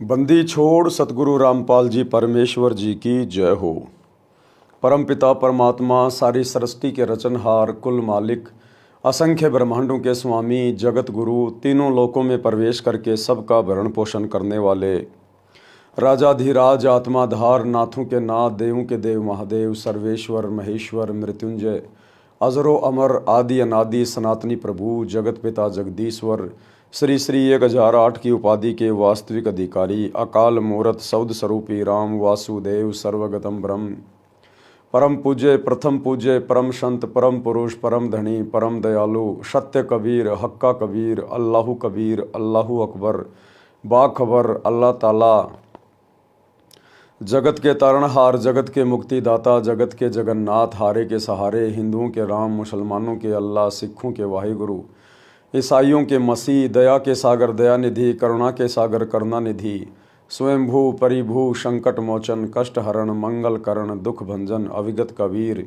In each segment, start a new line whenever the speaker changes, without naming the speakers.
बंदी छोड़ सतगुरु रामपाल जी परमेश्वर जी की जय हो। परमपिता परमात्मा सारी सृष्टि के रचनहार कुल मालिक असंख्य ब्रह्मांडों के स्वामी जगत गुरु तीनों लोकों में प्रवेश करके सबका भरण पोषण करने वाले राजाधिराज आत्माधार नाथों के नाथ देवों के देव महादेव सर्वेश्वर महेश्वर मृत्युंजय अजरो अमर आदि अनादि सनातनी प्रभु जगत पिता जगदीश्वर श्री श्री 1008 की उपाधि के वास्तविक अधिकारी अकाल मूर्त शब्द स्वरूपी राम वासुदेव सर्वगतम ब्रह्म परम पूज्य प्रथम पूज्य परम संत परम पुरुष परम धनी परम दयालु सत्य कबीर हक्का कबीर अल्लाहु कबीर अल्लाहु अकबर बाखबर अल्लाह ताला जगत के तारणहार जगत के मुक्तिदाता जगत के जगन्नाथ हारे के सहारे हिंदुओं के राम मुसलमानों के अल्लाह सिखों के वाहिगुरु ईसाइयों के मसीह दया के सागर दया निधि करुणा के सागर करुणा निधि स्वयंभू परिभू संकट मोचन कष्ट हरण मंगल करण दुख भंजन अविगत कबीर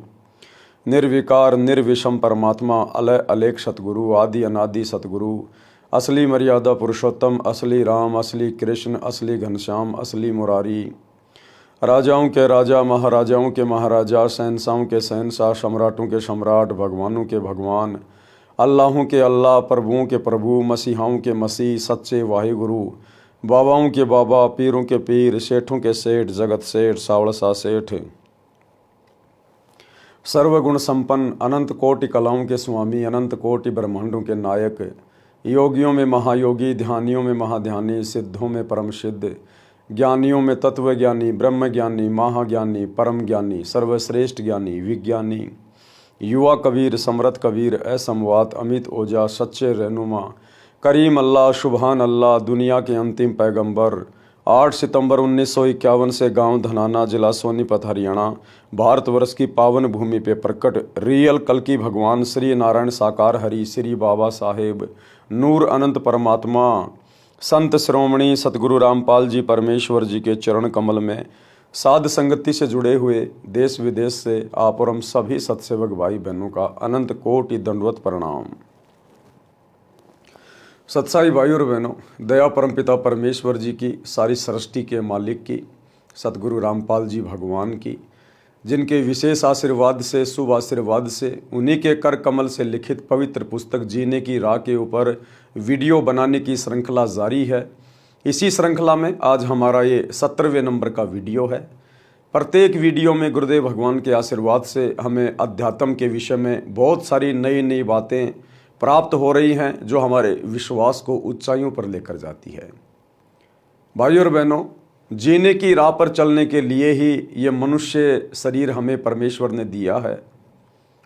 निर्विकार निर्विषम परमात्मा अलय अलेख सतगुरु आदि अनादि सतगुरु असली मर्यादा पुरुषोत्तम असली राम असली कृष्ण असली घनश्याम असली मुरारी राजाओं के राजा महाराजाओं के महाराजा शहंशाहों के शहंशाह सम्राटों के सम्राट भगवानों के भगवान अल्लाहों के अल्लाह प्रभुओं के प्रभु मसीहाओं के मसीह सच्चे वाहिगुरु बाबाओं के बाबा पीरों के पीर सेठों के सेठ जगत सेठ सावड़सा सेठ सर्वगुण संपन्न अनंत कोटि कलाओं के स्वामी अनंत कोटि ब्रह्मांडों के नायक योगियों में महायोगी ध्यानियों में महाध्यानी सिद्धों में परम सिद्ध ज्ञानियों में तत्वज्ञानी ब्रह्मज्ञानी महाज्ञानी परम ज्ञानी सर्वश्रेष्ठ ज्ञानी विज्ञानी युवा कबीर समरथ कबीर असमवात अमित ओजा सच्चे रहनुमा करीम अल्लाह शुभान अल्लाह दुनिया के अंतिम पैगंबर 8 सितंबर 1951 से गांव धनाना जिला सोनीपत हरियाणा भारतवर्ष की पावन भूमि पे प्रकट रियल कल्कि भगवान श्री नारायण साकार हरि श्री बाबा साहेब नूर अनंत परमात्मा संत श्रोमणी सतगुरु रामपाल जी परमेश्वर जी के चरण कमल में साध संगति से जुड़े हुए देश विदेश से आप और हम सभी सत्सेवक भाई बहनों का अनंत कोटि दंडवत प्रणाम। सत्साई भाई और बहनों, दया परमपिता परमेश्वर जी की सारी सृष्टि के मालिक की सतगुरु रामपाल जी भगवान की जिनके विशेष आशीर्वाद से शुभ आशीर्वाद से उन्हीं के कर कमल से लिखित पवित्र पुस्तक जीने की राह के ऊपर वीडियो बनाने की श्रृंखला जारी है। इसी श्रृंखला में आज हमारा ये 17वें नंबर का वीडियो है। प्रत्येक वीडियो में गुरुदेव भगवान के आशीर्वाद से हमें अध्यात्म के विषय में बहुत सारी नई नई बातें प्राप्त हो रही हैं जो हमारे विश्वास को ऊंचाइयों पर लेकर जाती है। भाइयों और बहनों, जीने की राह पर चलने के लिए ही ये मनुष्य शरीर हमें परमेश्वर ने दिया है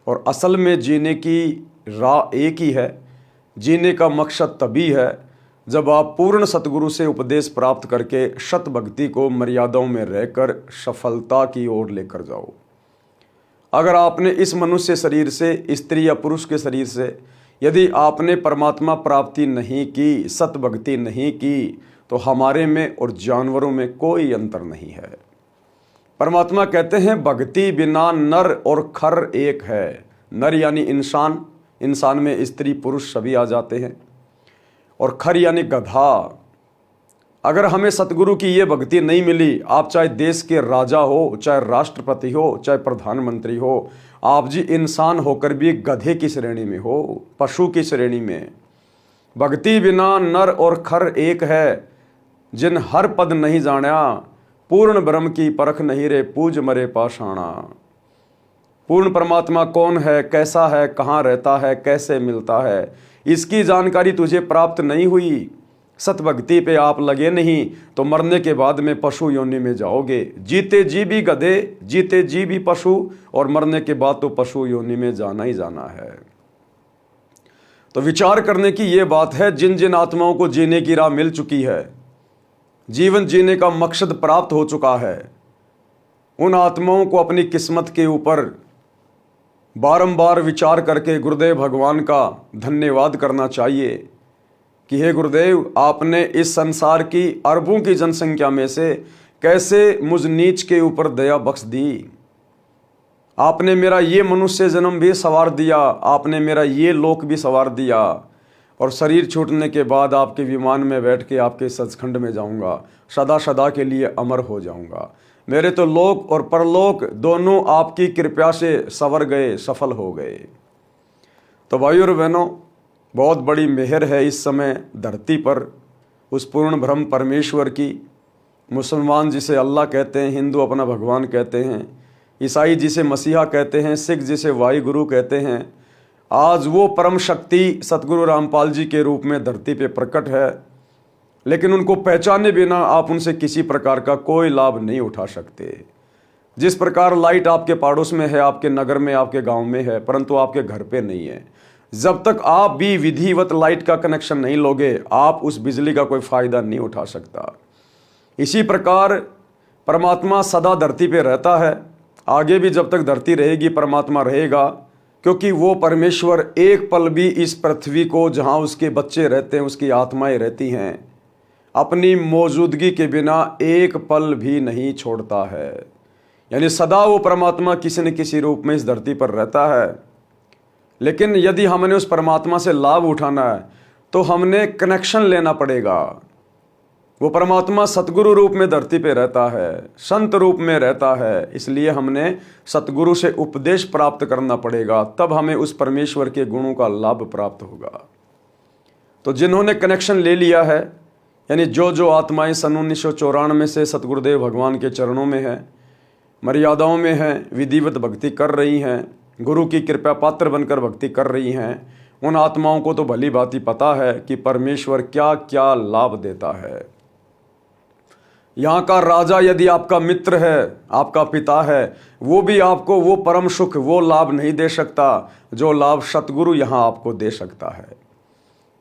और असल में जीने की राह एक ही है। जीने का मकसद तभी है जब आप पूर्ण सतगुरु से उपदेश प्राप्त करके शत भक्ति को मर्यादाओं में रहकर सफलता की ओर लेकर जाओ। अगर आपने इस मनुष्य शरीर से स्त्री या पुरुष के शरीर से यदि आपने परमात्मा प्राप्ति नहीं की सत भक्ति नहीं की तो हमारे में और जानवरों में कोई अंतर नहीं है। परमात्मा कहते हैं भक्ति बिना नर और खर एक है। नर यानी इंसान, इंसान में स्त्री पुरुष सभी आ जाते हैं, और खर यानी गधा। अगर हमें सतगुरु की ये भक्ति नहीं मिली, आप चाहे देश के राजा हो, चाहे राष्ट्रपति हो, चाहे प्रधानमंत्री हो, आप जी इंसान होकर भी गधे की श्रेणी में हो, पशु की श्रेणी में। भक्ति बिना नर और खर एक है, जिन हर पद नहीं जाना पूर्ण ब्रह्म की परख नहीं रे पूज मरे पाषाणा। पूर्ण परमात्मा कौन है, कैसा है, कहाँ रहता है, कैसे मिलता है, इसकी जानकारी तुझे प्राप्त नहीं हुई, सतभक्ति पे आप लगे नहीं तो मरने के बाद में पशु योनि में जाओगे। जीते जी भी गधे, जीते जी भी पशु, और मरने के बाद तो पशु योनि में जाना ही जाना है। तो विचार करने की ये बात है, जिन जिन आत्माओं को जीने की राह मिल चुकी है, जीवन जीने का मकसद प्राप्त हो चुका है, उन आत्माओं को अपनी किस्मत के ऊपर बारंबार विचार करके गुरुदेव भगवान का धन्यवाद करना चाहिए कि हे गुरुदेव, आपने इस संसार की अरबों की जनसंख्या में से कैसे मुझ नीच के ऊपर दया बख्श दी। आपने मेरा ये मनुष्य जन्म भी सवार दिया, आपने मेरा ये लोक भी सवार दिया, और शरीर छूटने के बाद आपके विमान में बैठ के आपके सचखंड में जाऊंगा, सदा सदा के लिए अमर हो जाऊंगा। मेरे तो लोक और परलोक दोनों आपकी कृपा से संवर गए, सफल हो गए। तो भाइयों और बहनों, बहुत बड़ी मेहर है इस समय धरती पर उस पूर्ण ब्रह्म परमेश्वर की। मुसलमान जिसे अल्लाह कहते हैं, हिंदू अपना भगवान कहते हैं, ईसाई जिसे मसीहा कहते हैं, सिख जिसे वाहिगुरु कहते हैं, आज वो परम शक्ति सतगुरु रामपाल जी के रूप में धरती पे प्रकट है। लेकिन उनको पहचाने बिना आप उनसे किसी प्रकार का कोई लाभ नहीं उठा सकते। जिस प्रकार लाइट आपके पड़ोस में है, आपके नगर में, आपके गांव में है, परंतु आपके घर पे नहीं है, जब तक आप भी विधिवत लाइट का कनेक्शन नहीं लोगे, आप उस बिजली का कोई फायदा नहीं उठा सकता। इसी प्रकार परमात्मा सदा धरती पे रहता है, आगे भी जब तक धरती रहेगी परमात्मा रहेगा, क्योंकि वो परमेश्वर एक पल भी इस पृथ्वी को, जहाँ उसके बच्चे रहते हैं, उसकी आत्माएं रहती हैं, अपनी मौजूदगी के बिना एक पल भी नहीं छोड़ता है। यानी सदा वो परमात्मा किसी न किसी रूप में इस धरती पर रहता है। लेकिन यदि हमने उस परमात्मा से लाभ उठाना है तो हमने कनेक्शन लेना पड़ेगा। वो परमात्मा सतगुरु रूप में धरती पे रहता है, संत रूप में रहता है, इसलिए हमने सतगुरु से उपदेश प्राप्त करना पड़ेगा, तब हमें उस परमेश्वर के गुणों का लाभ प्राप्त होगा। तो जिन्होंने कनेक्शन ले लिया है, यानी जो आत्माएं सन 1994 से सतगुरुदेव भगवान के चरणों में हैं, मर्यादाओं में हैं, विधिवत भक्ति कर रही हैं, गुरु की कृपा पात्र बनकर भक्ति कर रही हैं, उन आत्माओं को तो भली भांति पता है कि परमेश्वर क्या क्या लाभ देता है। यहाँ का राजा यदि आपका मित्र है, आपका पिता है, वो भी आपको वो परम सुख, वो लाभ नहीं दे सकता जो लाभ सतगुरु यहाँ आपको दे सकता है।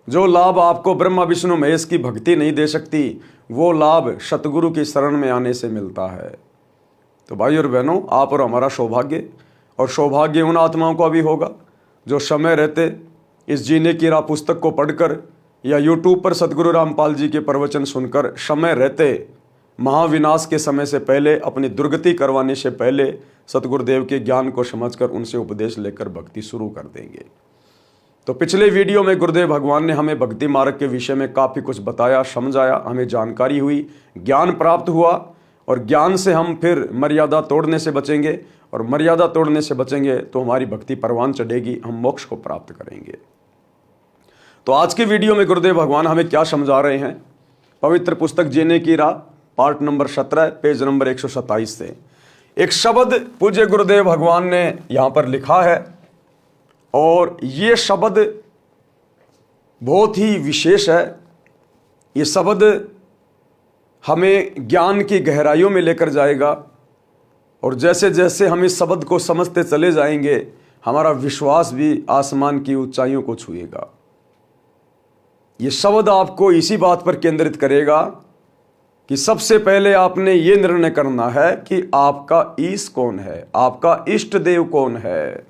जो लाभ आपको ब्रह्मा विष्णु महेश की भक्ति नहीं दे सकती, वो लाभ सतगुरु की शरण में आने से मिलता है। तो भाई और बहनों, आप और हमारा सौभाग्य, और सौभाग्य उन आत्माओं का भी होगा जो समय रहते इस जीने की राह पुस्तक को पढ़कर या यूट्यूब पर सतगुरु रामपाल जी के प्रवचन सुनकर समय रहते महाविनाश के समय से पहले, अपनी दुर्गति करवाने से पहले सतगुरुदेव के ज्ञान को समझकर उनसे उपदेश लेकर भक्ति शुरू कर देंगे। तो पिछले वीडियो में गुरुदेव भगवान ने हमें भक्ति मार्ग के विषय में काफ़ी कुछ बताया, समझाया, हमें जानकारी हुई, ज्ञान प्राप्त हुआ, और ज्ञान से हम फिर मर्यादा तोड़ने से बचेंगे, और मर्यादा तोड़ने से बचेंगे तो हमारी भक्ति परवान चढ़ेगी, हम मोक्ष को प्राप्त करेंगे। तो आज की वीडियो में गुरुदेव भगवान हमें क्या समझा रहे हैं, पवित्र पुस्तक जीने की राह पार्ट नंबर 17 पेज नंबर 127 से एक शब्द पूज्य गुरुदेव भगवान ने यहाँ पर लिखा है, और ये शब्द बहुत ही विशेष है। ये शब्द हमें ज्ञान की गहराइयों में लेकर जाएगा, और जैसे जैसे हम इस शब्द को समझते चले जाएंगे, हमारा विश्वास भी आसमान की ऊंचाइयों को छुएगा। ये शब्द आपको इसी बात पर केंद्रित करेगा कि सबसे पहले आपने ये निर्णय करना है कि आपका ईश कौन है, आपका इष्ट देव कौन है।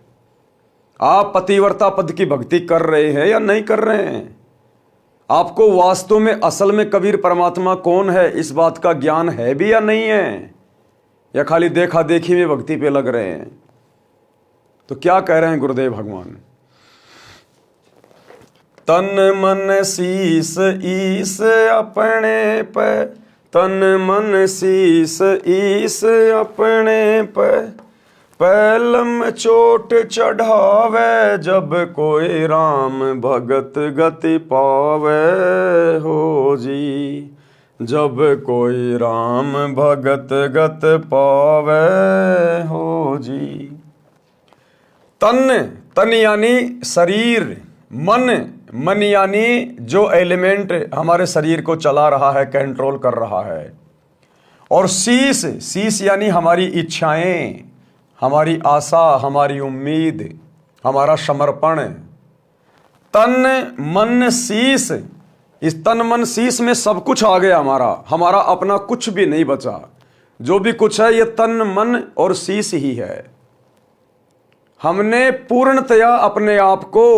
आप पतिव्रता पद की भक्ति कर रहे हैं या नहीं कर रहे हैं? आपको वास्तव में असल में कबीर परमात्मा कौन है, इस बात का ज्ञान है भी या नहीं है, या खाली देखा देखी में भक्ति पे लग रहे हैं? तो क्या कह रहे हैं गुरुदेव भगवान, तन मन शीस ईस अपने पे, तन मन शीस ईस अपने पे, पैलम चोट चढ़ावे, जब कोई राम भगत गति पावे हो जी, जब कोई राम भगत गत पावे हो जी। तन यानी शरीर, मन यानी जो एलिमेंट हमारे शरीर को चला रहा है, कंट्रोल कर रहा है, और शीश यानी हमारी इच्छाएं, हमारी आशा, हमारी उम्मीद, हमारा समर्पण। तन मन शीश, इस तन मन शीश में सब कुछ आ गया, हमारा अपना कुछ भी नहीं बचा। जो भी कुछ है ये तन मन और शीश ही है। हमने पूर्णतया अपने आप को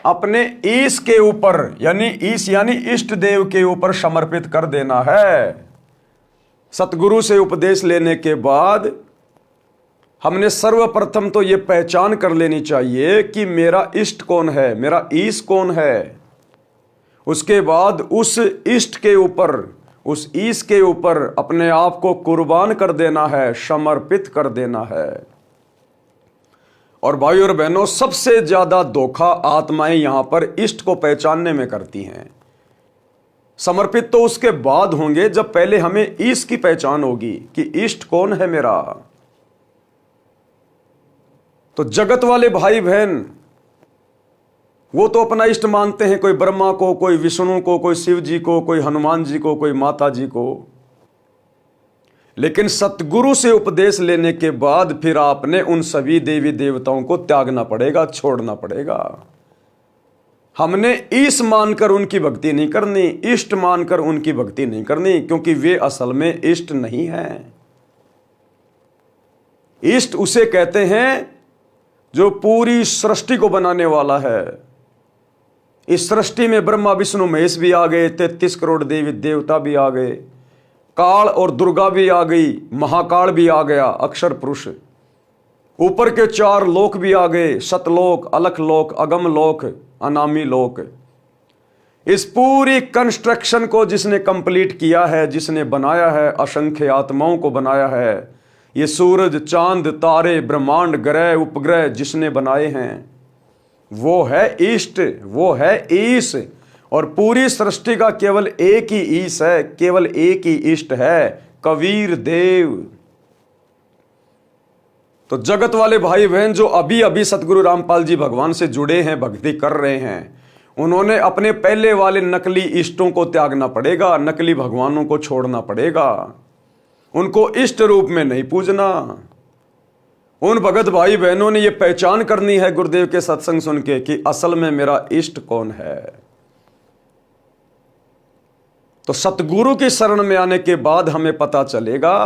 अपने ईश के ऊपर, यानी ईश यानी इष्ट देव के ऊपर समर्पित कर देना है। सतगुरु से उपदेश लेने के बाद हमने सर्वप्रथम तो ये पहचान कर लेनी चाहिए कि मेरा इष्ट कौन है, मेरा ईश कौन है। उसके बाद उस इष्ट के ऊपर, उस ईश के ऊपर अपने आप को कुर्बान कर देना है, समर्पित कर देना है। और भाई और बहनों, सबसे ज्यादा धोखा आत्माएं यहां पर इष्ट को पहचानने में करती हैं। समर्पित तो उसके बाद होंगे जब पहले हमें ईश की पहचान होगी कि इष्ट कौन है मेरा। तो जगत वाले भाई बहन वो तो अपना इष्ट मानते हैं, कोई ब्रह्मा को, कोई विष्णु को, कोई शिव जी को, कोई हनुमान जी को, कोई माता जी को। लेकिन सतगुरु से उपदेश लेने के बाद फिर आपने उन सभी देवी देवताओं को त्यागना पड़ेगा, छोड़ना पड़ेगा। हमने ईश मानकर उनकी भक्ति नहीं करनी, इष्ट मानकर उनकी भक्ति नहीं करनी, क्योंकि वे असल में इष्ट नहीं हैं। इष्ट उसे कहते हैं जो पूरी सृष्टि को बनाने वाला है। इस सृष्टि में ब्रह्मा विष्णु महेश भी आ गए, 33 करोड़ देवी देवता भी आ गए, काल और दुर्गा भी आ गई, महाकाल भी आ गया, अक्षर पुरुष। ऊपर के 4 लोक भी आ गए, सतलोक, अलख लोक, अगम लोक, अनामी लोक। इस पूरी कंस्ट्रक्शन को जिसने कंप्लीट किया है, जिसने बनाया है, असंख्य आत्माओं को बनाया है, ये सूरज, चांद, तारे, ब्रह्मांड, ग्रह, उपग्रह जिसने बनाए हैं, वो है इष्ट, वो है ईश। और पूरी सृष्टि का केवल एक ही ईश है, केवल एक ही इष्ट है, कबीर देव। तो जगत वाले भाई बहन जो अभी अभी सतगुरु रामपाल जी भगवान से जुड़े हैं, भक्ति कर रहे हैं, उन्होंने अपने पहले वाले नकली इष्टों को त्यागना पड़ेगा, नकली भगवानों को छोड़ना पड़ेगा, उनको इष्ट रूप में नहीं पूजना। उन भगत भाई बहनों ने यह पहचान करनी है गुरुदेव के सत्संग सुन के कि असल में मेरा इष्ट कौन है। तो सतगुरु की शरण में आने के बाद हमें पता चलेगा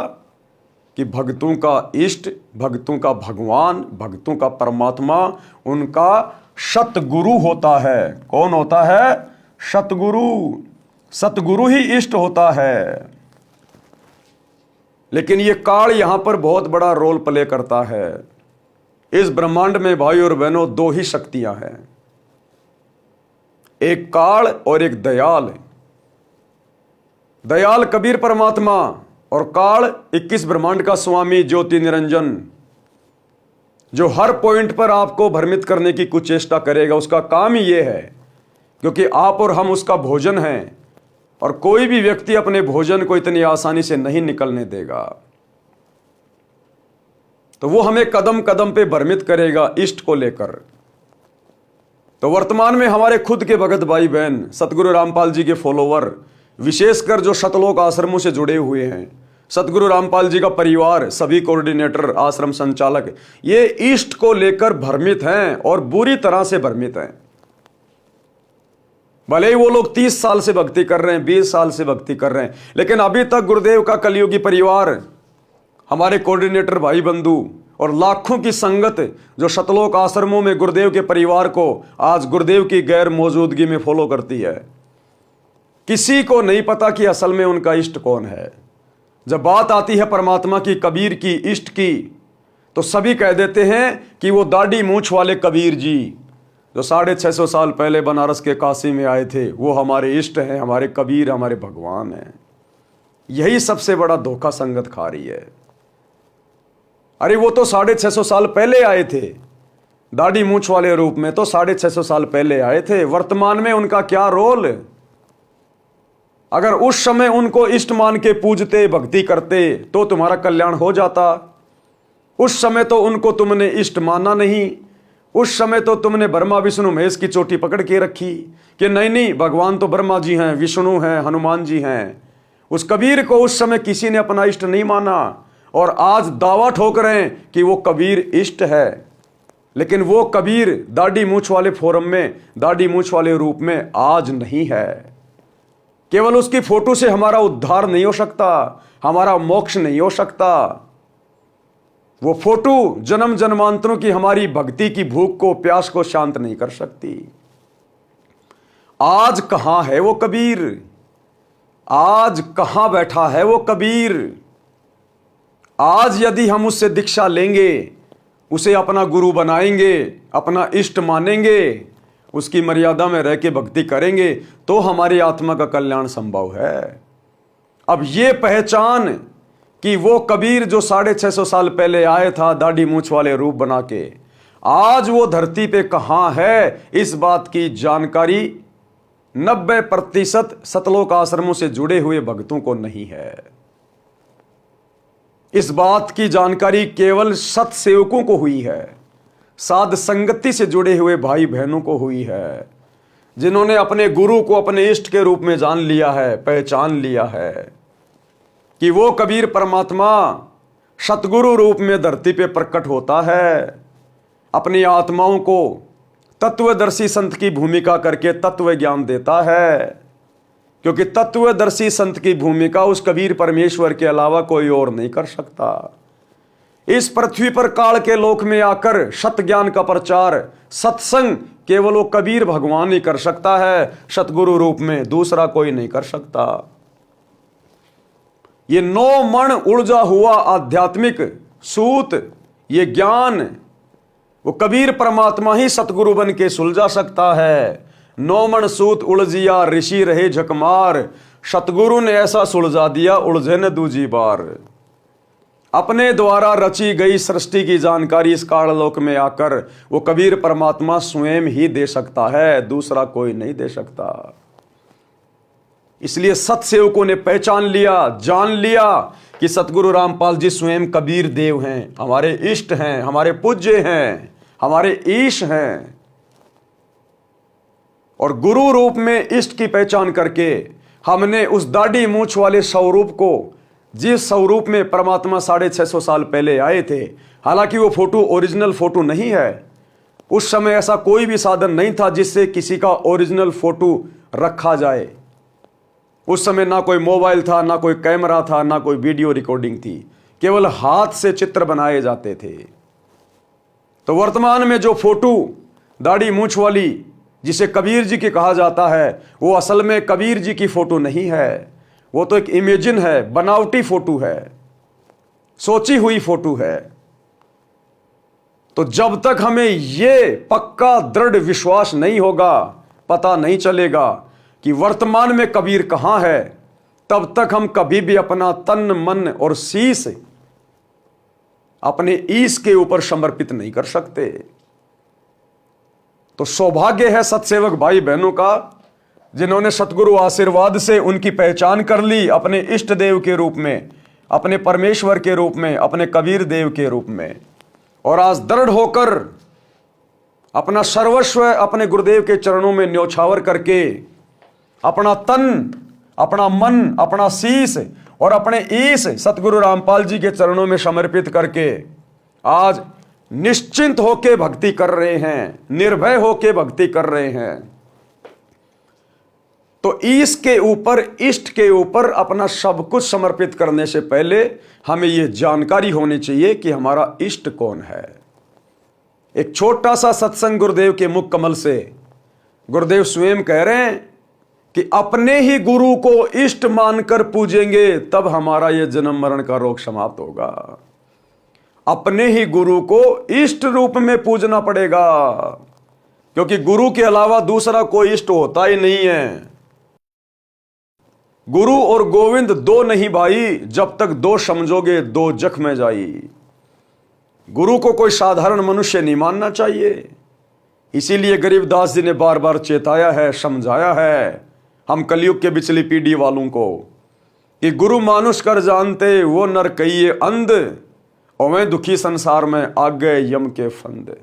कि भक्तों का इष्ट, भक्तों का भगवान, भक्तों का परमात्मा उनका सतगुरु होता है। कौन होता है? सतगुरु। सतगुरु ही इष्ट होता है। लेकिन ये काल यहां पर बहुत बड़ा रोल प्ले करता है। इस ब्रह्मांड में भाई और बहनों 2 ही शक्तियां हैं, एक काल और एक दयाल। दयाल कबीर परमात्मा और काल 21 ब्रह्मांड का स्वामी ज्योति निरंजन, जो हर पॉइंट पर आपको भ्रमित करने की कुछ चेष्टा करेगा। उसका काम ही यह है, क्योंकि आप और हम उसका भोजन हैं, और कोई भी व्यक्ति अपने भोजन को इतनी आसानी से नहीं निकलने देगा। तो वो हमें कदम कदम पे भ्रमित करेगा इष्ट को लेकर। तो वर्तमान में हमारे खुद के भगत भाई बहन, सतगुरु रामपाल जी के फॉलोवर, विशेषकर जो शतलोक आश्रमों से जुड़े हुए हैं, सतगुरु रामपाल जी का परिवार, सभी कोऑर्डिनेटर, आश्रम संचालक, ये इष्ट को लेकर भ्रमित हैं और बुरी तरह से भ्रमित हैं। भले ही वो लोग 30 साल से भक्ति कर रहे हैं, 20 साल से भक्ति कर रहे हैं, लेकिन अभी तक गुरुदेव का कलियुगी परिवार, हमारे कोऑर्डिनेटर भाई बंधु और लाखों की संगत जो शतलोक आश्रमों में गुरुदेव के परिवार को आज गुरुदेव की गैर मौजूदगी में फॉलो करती है, किसी को नहीं पता कि असल में उनका इष्ट कौन है। जब बात आती है परमात्मा की, कबीर की, इष्ट की, तो सभी कह देते हैं कि वो दाढ़ी मूंछ वाले कबीर जी जो 650 साल पहले बनारस के काशी में आए थे, वो हमारे इष्ट हैं, हमारे कबीर, हमारे भगवान हैं। यही सबसे बड़ा धोखा संगत खा रही है। अरे वो तो 650 साल पहले आए थे, दाढ़ी मूंछ वाले रूप में तो 650 साल पहले आए थे। वर्तमान में उनका क्या रोल? अगर उस समय उनको इष्ट मान के पूजते, भक्ति करते, तो तुम्हारा कल्याण हो जाता। उस समय तो उनको तुमने इष्ट माना नहीं। उस समय तो तुमने ब्रह्मा विष्णु महेश की चोटी पकड़ के रखी कि नहीं नहीं, भगवान तो ब्रह्मा जी हैं, विष्णु हैं, हनुमान जी हैं। उस कबीर को उस समय किसी ने अपना इष्ट नहीं माना, और आज दावा ठोक रहे हैं कि वो कबीर इष्ट है। लेकिन वो कबीर दाढ़ी मूंछ वाले फोरम में, दाढ़ी मूंछ वाले रूप में आज नहीं है। केवल उसकी फोटो से हमारा उद्धार नहीं हो सकता, हमारा मोक्ष नहीं हो सकता। वो फोटो जन्म जन्मांतरों की हमारी भक्ति की भूख को, प्यास को शांत नहीं कर सकती। आज कहां है वो कबीर? आज कहां बैठा है वो कबीर? आज यदि हम उससे दीक्षा लेंगे, उसे अपना गुरु बनाएंगे, अपना इष्ट मानेंगे, उसकी मर्यादा में रह के भक्ति करेंगे तो हमारी आत्मा का कल्याण संभव है। अब ये पहचान कि वो कबीर जो 650 साल पहले आया था दाढ़ी मूंछ वाले रूप बना के, आज वो धरती पे कहां है, इस बात की जानकारी 90% सतलोक आश्रमों से जुड़े हुए भक्तों को नहीं है। इस बात की जानकारी केवल सत सेवकों को हुई है, साध संगति से जुड़े हुए भाई बहनों को हुई है, जिन्होंने अपने गुरु को अपने इष्ट के रूप में जान लिया है, पहचान लिया है कि वो कबीर परमात्मा सतगुरु रूप में धरती पे प्रकट होता है, अपनी आत्माओं को तत्वदर्शी संत की भूमिका करके तत्व ज्ञान देता है। क्योंकि तत्वदर्शी संत की भूमिका उस कबीर परमेश्वर के अलावा कोई और नहीं कर सकता। इस पृथ्वी पर काल के लोक में आकर सत ज्ञान का प्रचार, सत्संग केवल वो कबीर भगवान ही कर सकता है, सतगुरु रूप में दूसरा कोई नहीं कर सकता। ये 9 मण उलझा हुआ आध्यात्मिक सूत, ये ज्ञान वो कबीर परमात्मा ही सतगुरु बन के सुलझा सकता है। 9 मण सूत उलझिया ऋषि रहे झकमार, सतगुरु ने ऐसा सुलझा दिया उलझे न दूजी बार। अपने द्वारा रची गई सृष्टि की जानकारी इस काललोक में आकर वो कबीर परमात्मा स्वयं ही दे सकता है, दूसरा कोई नहीं दे सकता। इसलिए सत्सेवकों ने पहचान लिया, जान लिया कि सतगुरु रामपाल जी स्वयं कबीर देव हैं, हमारे इष्ट हैं, हमारे पूज्य हैं, हमारे ईश हैं। और गुरु रूप में इष्ट की पहचान करके हमने उस दाढ़ी मूंछ वाले स्वरूप को, जिस स्वरूप में परमात्मा 650 साल पहले आए थे, हालांकि वो फोटो ओरिजिनल फोटो नहीं है, उस समय ऐसा कोई भी साधन नहीं था जिससे किसी का ओरिजिनल फोटो रखा जाए। उस समय ना कोई मोबाइल था, ना कोई कैमरा था, ना कोई वीडियो रिकॉर्डिंग थी, केवल हाथ से चित्र बनाए जाते थे। तो वर्तमान में जो फोटो दाढ़ी मूंछ वाली जिसे कबीर जी की कहा जाता है, वो असल में कबीर जी की फोटो नहीं है, वो तो एक इमेजिन है, बनावटी फोटो है, सोची हुई फोटो है। तो जब तक हमें ये पक्का दृढ़ विश्वास नहीं होगा, पता नहीं चलेगा कि वर्तमान में कबीर कहां है, तब तक हम कभी भी अपना तन मन और शीश अपने ईश के ऊपर समर्पित नहीं कर सकते। तो सौभाग्य है सत्सेवक भाई बहनों का, जिन्होंने सतगुरु आशीर्वाद से उनकी पहचान कर ली अपने इष्ट देव के रूप में, अपने परमेश्वर के रूप में, अपने कबीर देव के रूप में, और आज दृढ़ होकर अपना सर्वस्व अपने गुरुदेव के चरणों में न्योछावर करके अपना तन, अपना मन, अपना शीश और अपने ईश सतगुरु रामपाल जी के चरणों में समर्पित करके आज निश्चिंत होके भक्ति कर रहे हैं, निर्भय होके भक्ति कर रहे हैं। तो ईश के ऊपर, इष्ट के ऊपर अपना सब कुछ समर्पित करने से पहले हमें यह जानकारी होनी चाहिए कि हमारा इष्ट कौन है। एक छोटा सा सत्संग गुरुदेव के मुख कमल से गुरुदेव स्वयं कह रहे हैं कि अपने ही गुरु को इष्ट मानकर पूजेंगे तब हमारा यह जन्म मरण का रोग समाप्त होगा। अपने ही गुरु को इष्ट रूप में पूजना पड़ेगा, क्योंकि गुरु के अलावा दूसरा कोई इष्ट होता ही नहीं है। गुरु और गोविंद दो नहीं भाई, जब तक दो समझोगे दो जख्म जाई। गुरु को कोई साधारण मनुष्य नहीं मानना चाहिए। इसीलिए गरीबदास जी ने बार बार चेताया है, समझाया है हम कलयुग के बिचली पीढ़ी वालों को कि गुरु मानुष कर जानते वो नर कहिए अंध, और मैं दुखी संसार में आ गए यम के फंद।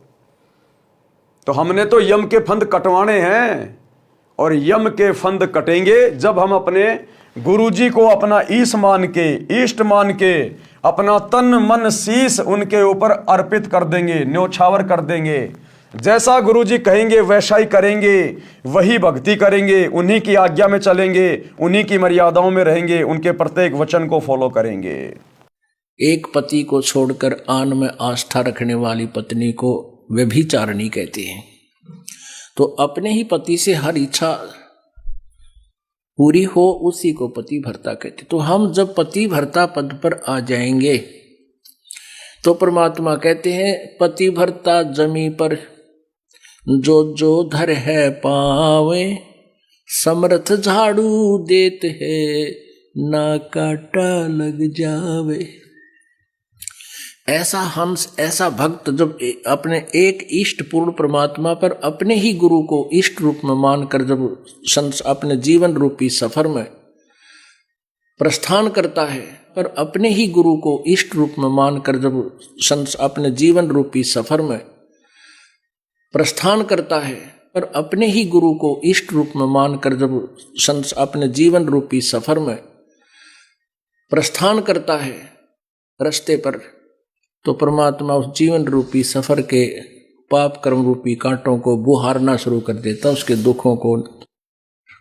तो हमने तो यम के फंद कटवाने हैं, और यम के फंद कटेंगे जब हम अपने गुरुजी को अपना ईश मान के, इष्ट मान के, अपना तन मन शीश उनके ऊपर अर्पित कर देंगे, न्योछावर कर देंगे। जैसा गुरुजी कहेंगे वैसा ही करेंगे, वही भक्ति करेंगे, उन्हीं की आज्ञा में चलेंगे, उन्हीं की मर्यादाओं में रहेंगे, उनके प्रत्येक वचन को फॉलो करेंगे।
एक पति को छोड़कर आन में आस्था रखने वाली पत्नी को व्यभिचारिणी कहते हैं। तो अपने ही पति से हर इच्छा पूरी हो उसी को पति भर्ता कहते। तो हम जब पति भर्ता पद पर आ जाएंगे तो परमात्मा कहते हैं पति भर्ता जमी पर जो जो धर है पावे, समर्थ झाड़ू देत है, ना काटा लग जावे। ऐसा हंस, ऐसा भक्त जब अपने एक इष्ट पूर्ण परमात्मा पर अपने ही गुरु को इष्ट रूप में मानकर जब अपने जीवन रूपी सफर में प्रस्थान करता है, पर अपने ही गुरु को इष्ट रूप में मानकर जब अपने जीवन रूपी सफर में प्रस्थान करता है, पर अपने ही गुरु को इष्ट रूप में मानकर जब अपने जीवन रूपी सफर में प्रस्थान करता है रास्ते पर, तो परमात्मा उस जीवन रूपी सफर के पाप कर्म रूपी कांटों को बुहारना शुरू कर देता, उसके दुखों को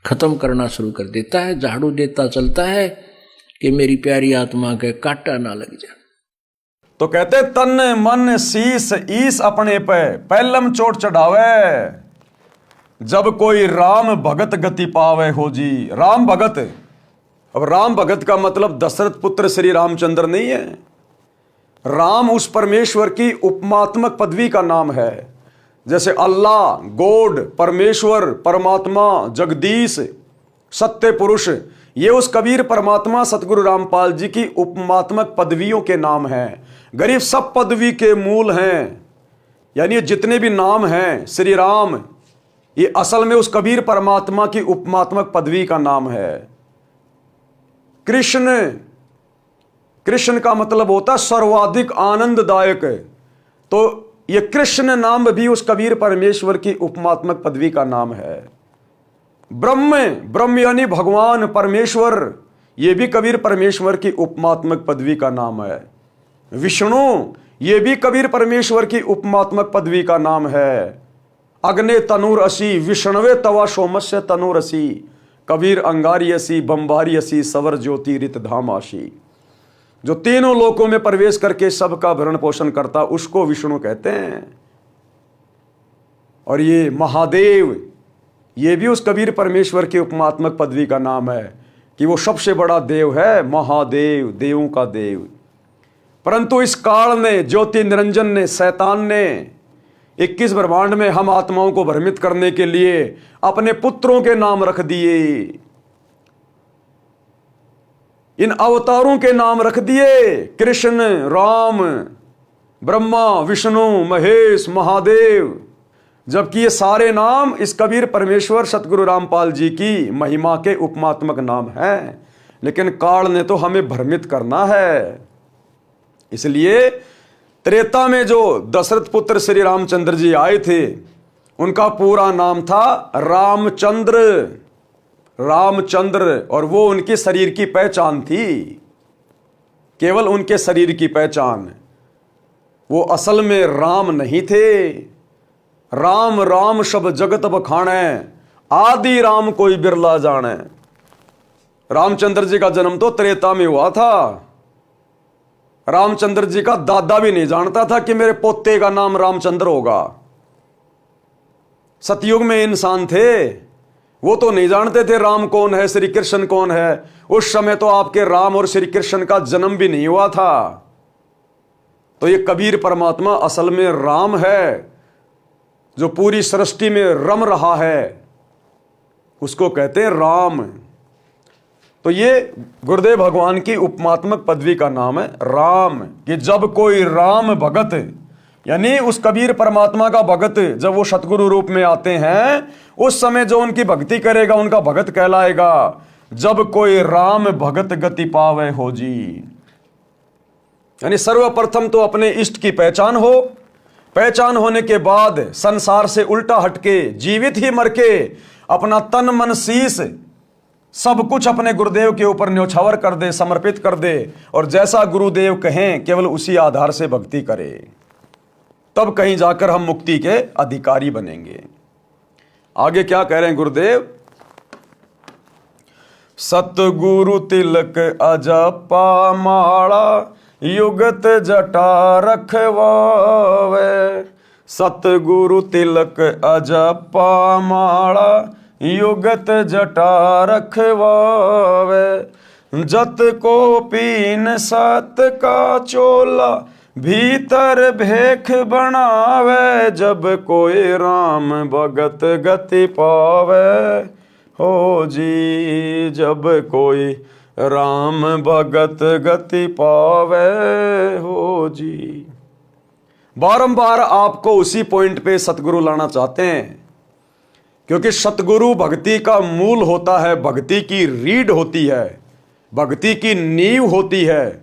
खत्म करना शुरू कर देता है, झाड़ू देता चलता है कि मेरी प्यारी आत्मा के कांटा ना लग जाए।
तो कहते तन मन शीस ईस अपने पे पहलम चोट चढ़ावे, जब कोई राम भगत गति पावे हो जी। राम भगत, अब राम भगत का मतलब दशरथ पुत्र श्री रामचंद्र नहीं है। राम उस परमेश्वर की उपमात्मक पदवी का नाम है। जैसे अल्लाह, गॉड, परमेश्वर, परमात्मा, जगदीश, सत्य पुरुष, ये उस कबीर परमात्मा सतगुरु रामपाल जी की उपमात्मक पदवियों के नाम हैं। गरीब सब पदवी के मूल हैं, यानी जितने भी नाम हैं श्री राम, ये असल में उस कबीर परमात्मा की उपमात्मक पदवी का नाम है। कृष्ण, कृष्ण का मतलब होता है सर्वाधिक आनंददायक, तो ये कृष्ण नाम भी उस कबीर परमेश्वर की उपमात्मक पदवी का नाम है। ब्रह्म, ब्रह्म यानी भगवान परमेश्वर, ये भी कबीर परमेश्वर की उपमात्मक पदवी का नाम है। विष्णु, ये भी कबीर परमेश्वर की उपमात्मक पदवी का नाम है। अग्ने तनूर असी विष्णवे तवा सोमस्य तनूर असी, कबीर अंगारी असी बंबारी असी सवर ज्योति रित धाम आशी। जो तीनों लोकों में प्रवेश करके सबका भरण पोषण करता, उसको विष्णु कहते हैं। और ये महादेव, ये भी उस कबीर परमेश्वर की उपमात्मक पदवी का नाम है कि वो सबसे बड़ा देव है, महादेव, देवों का देव। परंतु इस काल ने, ज्योति निरंजन ने, शैतान ने 21 ब्रह्मांड में हम आत्माओं को भ्रमित करने के लिए अपने पुत्रों के नाम रख दिए, इन अवतारों के नाम रख दिए, कृष्ण, राम, ब्रह्मा, विष्णु, महेश, महादेव, जबकि ये सारे नाम इस कबीर परमेश्वर सतगुरु रामपाल जी की महिमा के उपमात्मक नाम हैं। लेकिन काल ने तो हमें भ्रमित करना है। इसलिए त्रेता में जो दशरथ पुत्र श्री रामचंद्र जी आए थे, उनका पूरा नाम था रामचंद्र, रामचंद्र, और वो उनके शरीर की पहचान थी, केवल उनके शरीर की पहचान। वो असल में राम नहीं थे। राम राम सब जगत बखाने, आदि राम कोई बिरला जाने। रामचंद्र जी का जन्म तो त्रेता में हुआ था। रामचंद्र जी का दादा भी नहीं जानता था कि मेरे पोते का नाम रामचंद्र होगा। सतयुग में इंसान थे, वो तो नहीं जानते थे राम कौन है, श्री कृष्ण कौन है। उस समय तो आपके राम और श्री कृष्ण का जन्म भी नहीं हुआ था। तो ये कबीर परमात्मा असल में राम है, जो पूरी सृष्टि में रम रहा है, उसको कहते हैं राम। तो ये गुरुदेव भगवान की उपमात्मक पदवी का नाम है राम। कि जब कोई राम भगत, यानी उस कबीर परमात्मा का भगत, जब वो सतगुरु रूप में आते हैं, उस समय जो उनकी भक्ति करेगा उनका भगत कहलाएगा। जब कोई राम भगत गति पावे हो जी, यानी सर्वप्रथम तो अपने इष्ट की पहचान हो, पहचान होने के बाद संसार से उल्टा हटके, जीवित ही मर के अपना तन मन शीस सब कुछ अपने गुरुदेव के ऊपर न्योछावर कर दे, समर्पित कर दे, और जैसा गुरुदेव कहें केवल उसी आधार से भक्ति करे, तब कहीं जाकर हम मुक्ति के अधिकारी बनेंगे। आगे क्या कह रहे हैं गुरुदेव? सतगुरु तिलक अजपा माला, युगत जटा रखवावे। सतगुरु तिलक अजपा माला, युगत जटा रखवावे। जत को पीन सत का चोला, भीतर भेख बनावे, जब कोई राम भगत गति पावे। हो जी जब कोई राम भगत गति पावे। हो जी। बारंबार आपको उसी पॉइंट पे सतगुरु लाना चाहते हैं, क्योंकि सतगुरु भक्ति का मूल होता है, भक्ति की रीढ़ होती है, भक्ति की नींव होती है।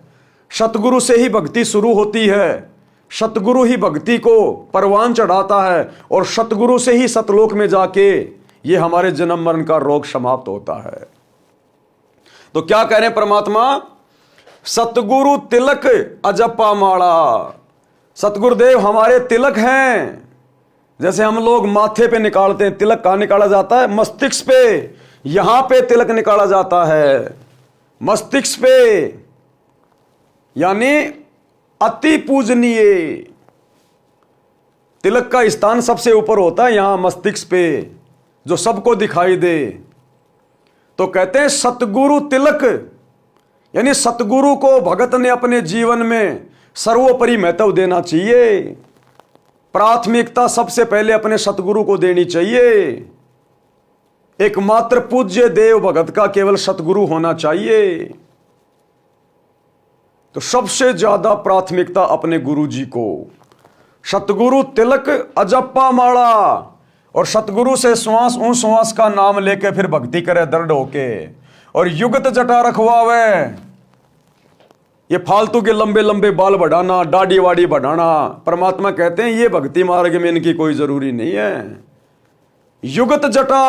सतगुरु से ही भक्ति शुरू होती है, सतगुरु ही भक्ति को परवान चढ़ाता है, और सतगुरु से ही सतलोक में जाके ये हमारे जन्म मरण का रोग समाप्त होता है। तो क्या कह रहे हैं परमात्मा? सतगुरु तिलक अजप्पा माला। सतगुरुदेव हमारे तिलक हैं। जैसे हम लोग माथे पे निकालते हैं, तिलक कहां निकाला जाता है? मस्तिष्क पे। यहां पे तिलक निकाला जाता है, मस्तिष्क पे, यानी अति पूजनीय। तिलक का स्थान सबसे ऊपर होता है, यहां मस्तिष्क पे, जो सबको दिखाई दे। तो कहते हैं सतगुरु तिलक, यानी सतगुरु को भगत ने अपने जीवन में सर्वोपरि महत्व देना चाहिए। प्राथमिकता सबसे पहले अपने सतगुरु को देनी चाहिए। एकमात्र पूज्य देव भगत का केवल सतगुरु होना चाहिए। तो सबसे ज्यादा प्राथमिकता अपने गुरु जी को। सतगुरु तिलक अजप्पा माला, और सतगुरु से श्वास ऊं श्वास का नाम लेके फिर भक्ति करे दृढ़ होके, और युगत जटा रखवावे। ये फालतू के लंबे लंबे बाल बढ़ाना, दाढ़ी वाड़ी बढ़ाना, परमात्मा कहते हैं ये भक्ति मार्ग में इनकी कोई जरूरी नहीं है। युगत जटा,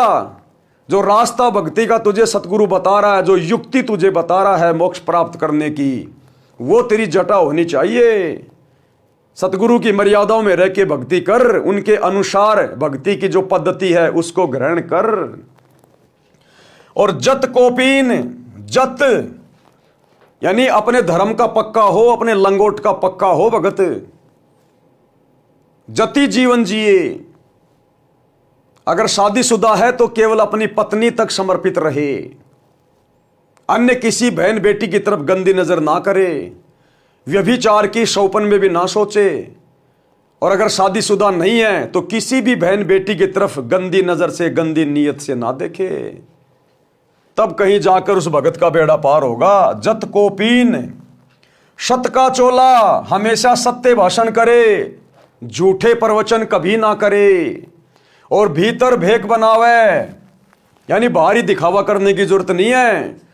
जो रास्ता भक्ति का तुझे सतगुरु बता रहा है, जो युक्ति तुझे बता रहा है मोक्ष प्राप्त करने की, वो तेरी जटा होनी चाहिए। सतगुरु की मर्यादाओं में रह के भक्ति कर, उनके अनुसार भक्ति की जो पद्धति है उसको ग्रहण कर। और जत कोपीन, जत यानी अपने धर्म का पक्का हो, अपने लंगोट का पक्का हो भगत। जति जीवन जिए। अगर शादीशुदा है तो केवल अपनी पत्नी तक समर्पित रहे, अन्य किसी बहन बेटी की तरफ गंदी नजर ना करे, व्यभिचार की शौपन में भी ना सोचे। और अगर शादीशुदा नहीं है तो किसी भी बहन बेटी की तरफ गंदी नजर से, गंदी नीयत से ना देखे, तब कहीं जाकर उस भगत का बेड़ा पार होगा। जत कोपीन, सत का चोला, हमेशा सत्य भाषण करे, झूठे प्रवचन कभी ना करे। और भीतर भेक बनावे, यानी बाहरी दिखावा करने की जरूरत नहीं है।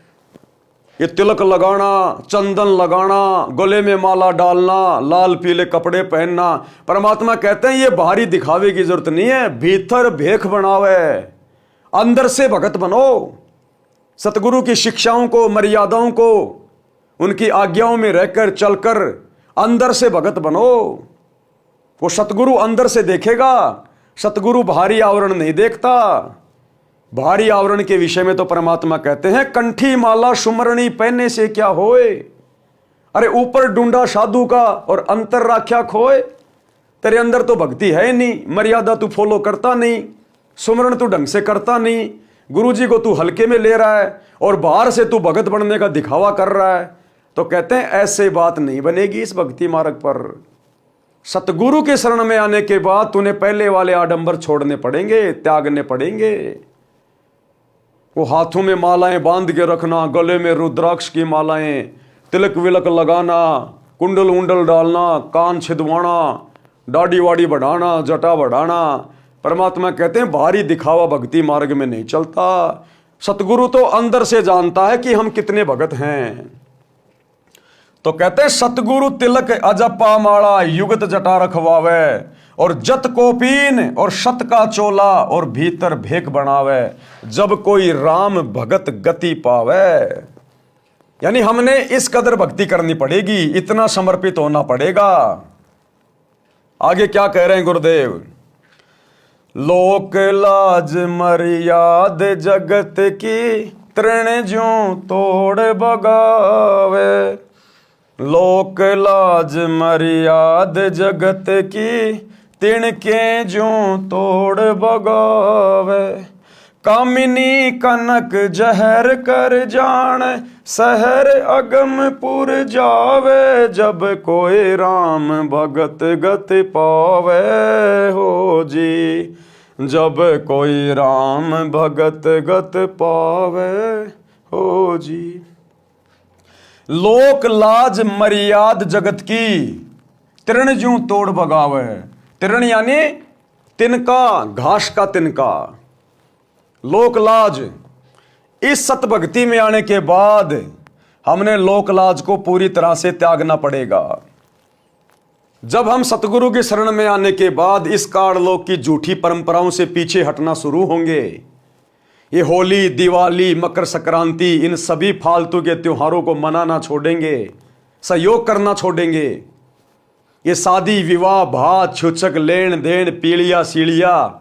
ये तिलक लगाना, चंदन लगाना, गले में माला डालना, लाल पीले कपड़े पहनना, परमात्मा कहते हैं ये बाहरी दिखावे की जरूरत नहीं है। भीतर भेख बनावे, अंदर से भगत बनो। सतगुरु की शिक्षाओं को, मर्यादाओं को, उनकी आज्ञाओं में रहकर चलकर अंदर से भगत बनो। वो सतगुरु अंदर से देखेगा। सतगुरु बाहरी आवरण नहीं देखता। बाहरी आवरण के विषय में तो परमात्मा कहते हैं कंठी माला सुमरणी पहनने से क्या होए। अरे ऊपर ढूंढा साधु का और अंतर राख्या खोए। तेरे अंदर तो भक्ति है नहीं, मर्यादा तू फॉलो करता नहीं, सुमरण तू ढंग से करता नहीं, गुरु जी को तू हल्के में ले रहा है और बाहर से तू भगत बनने का दिखावा कर रहा है। तो कहते हैं ऐसे बात नहीं बनेगी इस भक्ति मार्ग पर। सतगुरु के शरण में आने के बाद तूने पहले वाले आडंबर छोड़ने पड़ेंगे, त्यागने पड़ेंगे। वो हाथों में मालाएं बांध के रखना, गले में रुद्राक्ष की मालाएं, तिलक विलक लगाना, कुंडल उंडल डालना, कान छिदवाना, दाढ़ी वाड़ी बढ़ाना, जटा बढ़ाना, परमात्मा कहते हैं बाहरी दिखावा भक्ति मार्ग में नहीं चलता। सतगुरु तो अंदर से जानता है कि हम कितने भगत हैं। तो कहते हैं सतगुरु तिलक अजप्पा माला, युगत जटा रखवावे, और जत कोपीन, और सत का चोला, और भीतर भेक बनावे, जब कोई राम भगत गति पावे। यानी हमने इस कदर भक्ति करनी पड़ेगी, इतना समर्पित होना पड़ेगा। आगे क्या कह रहे हैं गुरुदेव? लोक लाज मर्याद जगत की, तृण ज्यों तोड़ बगावे। लोक लाज मर्याद जगत की, तिण के ज्यों तोड़ बगावे। कामिनी कनक जहर कर जान, शहर अगमपुर जावे, जब कोई राम भगत गत पावे हो जी, जब कोई राम भगत गत पावे हो जी। लोक लाज मर्याद जगत की, तृण ज्यों तोड़ भगावे। तृण यानी तिनका, घास का तिनका। लोक लाज, इस सतभक्ति में आने के बाद हमने लोक लाज को पूरी तरह से त्यागना पड़ेगा। जब हम सतगुरु की शरण में आने के बाद इस काललोक की झूठी परंपराओं से पीछे हटना शुरू होंगे, ये होली, दिवाली, मकर संक्रांति, इन सभी फालतू के त्योहारों को मनाना छोड़ेंगे, सहयोग करना छोड़ेंगे। ये शादी विवाह, भात छूछक, लेन देन, पीलिया सीढ़िया,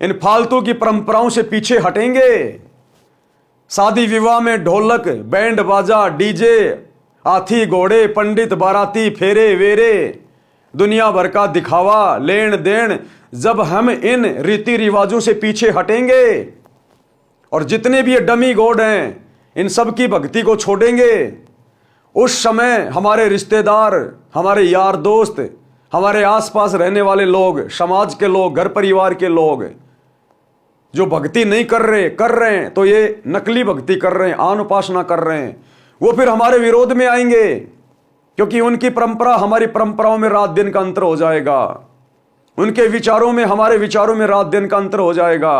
इन फालतू की परंपराओं से पीछे हटेंगे। शादी विवाह में ढोलक, बैंड बाजा, डीजे, हाथी घोड़े, पंडित बाराती, फेरे वेरे, दुनिया भर का दिखावा, लेन देन, जब हम इन रीति रिवाजों से पीछे हटेंगे और जितने भी ये डमी गॉड हैं इन सब की भक्ति को छोड़ेंगे, उस समय हमारे रिश्तेदार, हमारे यार दोस्त, हमारे आसपास रहने वाले लोग, समाज के लोग, घर परिवार के लोग जो भक्ति नहीं कर रहे हैं, तो ये नकली भक्ति कर रहे हैं, आन उपासना कर रहे हैं, वो फिर हमारे विरोध में आएंगे, क्योंकि उनकी परंपरा हमारी परंपराओं में रात दिन का अंतर हो जाएगा, उनके विचारों में हमारे विचारों में रात दिन का अंतर हो जाएगा।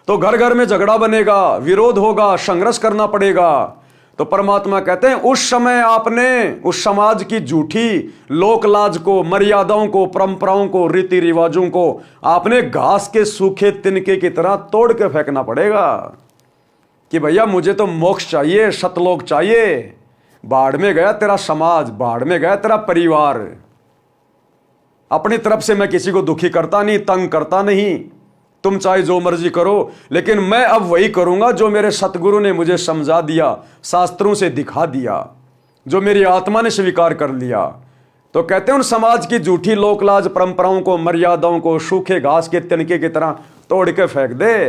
तो घर घर में झगड़ा बनेगा, विरोध होगा, संघर्ष करना पड़ेगा। तो परमात्मा कहते हैं उस समय आपने उस समाज की झूठी लोक लाज को, मर्यादाओं को, परंपराओं को, रीति रिवाजों को आपने घास के सूखे तिनके की तरह तोड़ के फेंकना पड़ेगा कि भैया मुझे तो मोक्ष चाहिए, सतलोक चाहिए। बाढ़ में गया तेरा समाज, बाढ़ में गया तेरा परिवार। अपनी तरफ से मैं किसी को दुखी करता नहीं, तंग करता नहीं, तुम चाहे जो मर्जी करो, लेकिन मैं अब वही करूंगा जो मेरे सतगुरु ने मुझे समझा दिया, शास्त्रों से दिखा दिया, जो मेरी आत्मा ने स्वीकार कर लिया। तो कहते हैं उन समाज की झूठी लोकलाज परंपराओं को, मर्यादाओं को सूखे घास के तिनके की तरह तोड़ के फेंक दे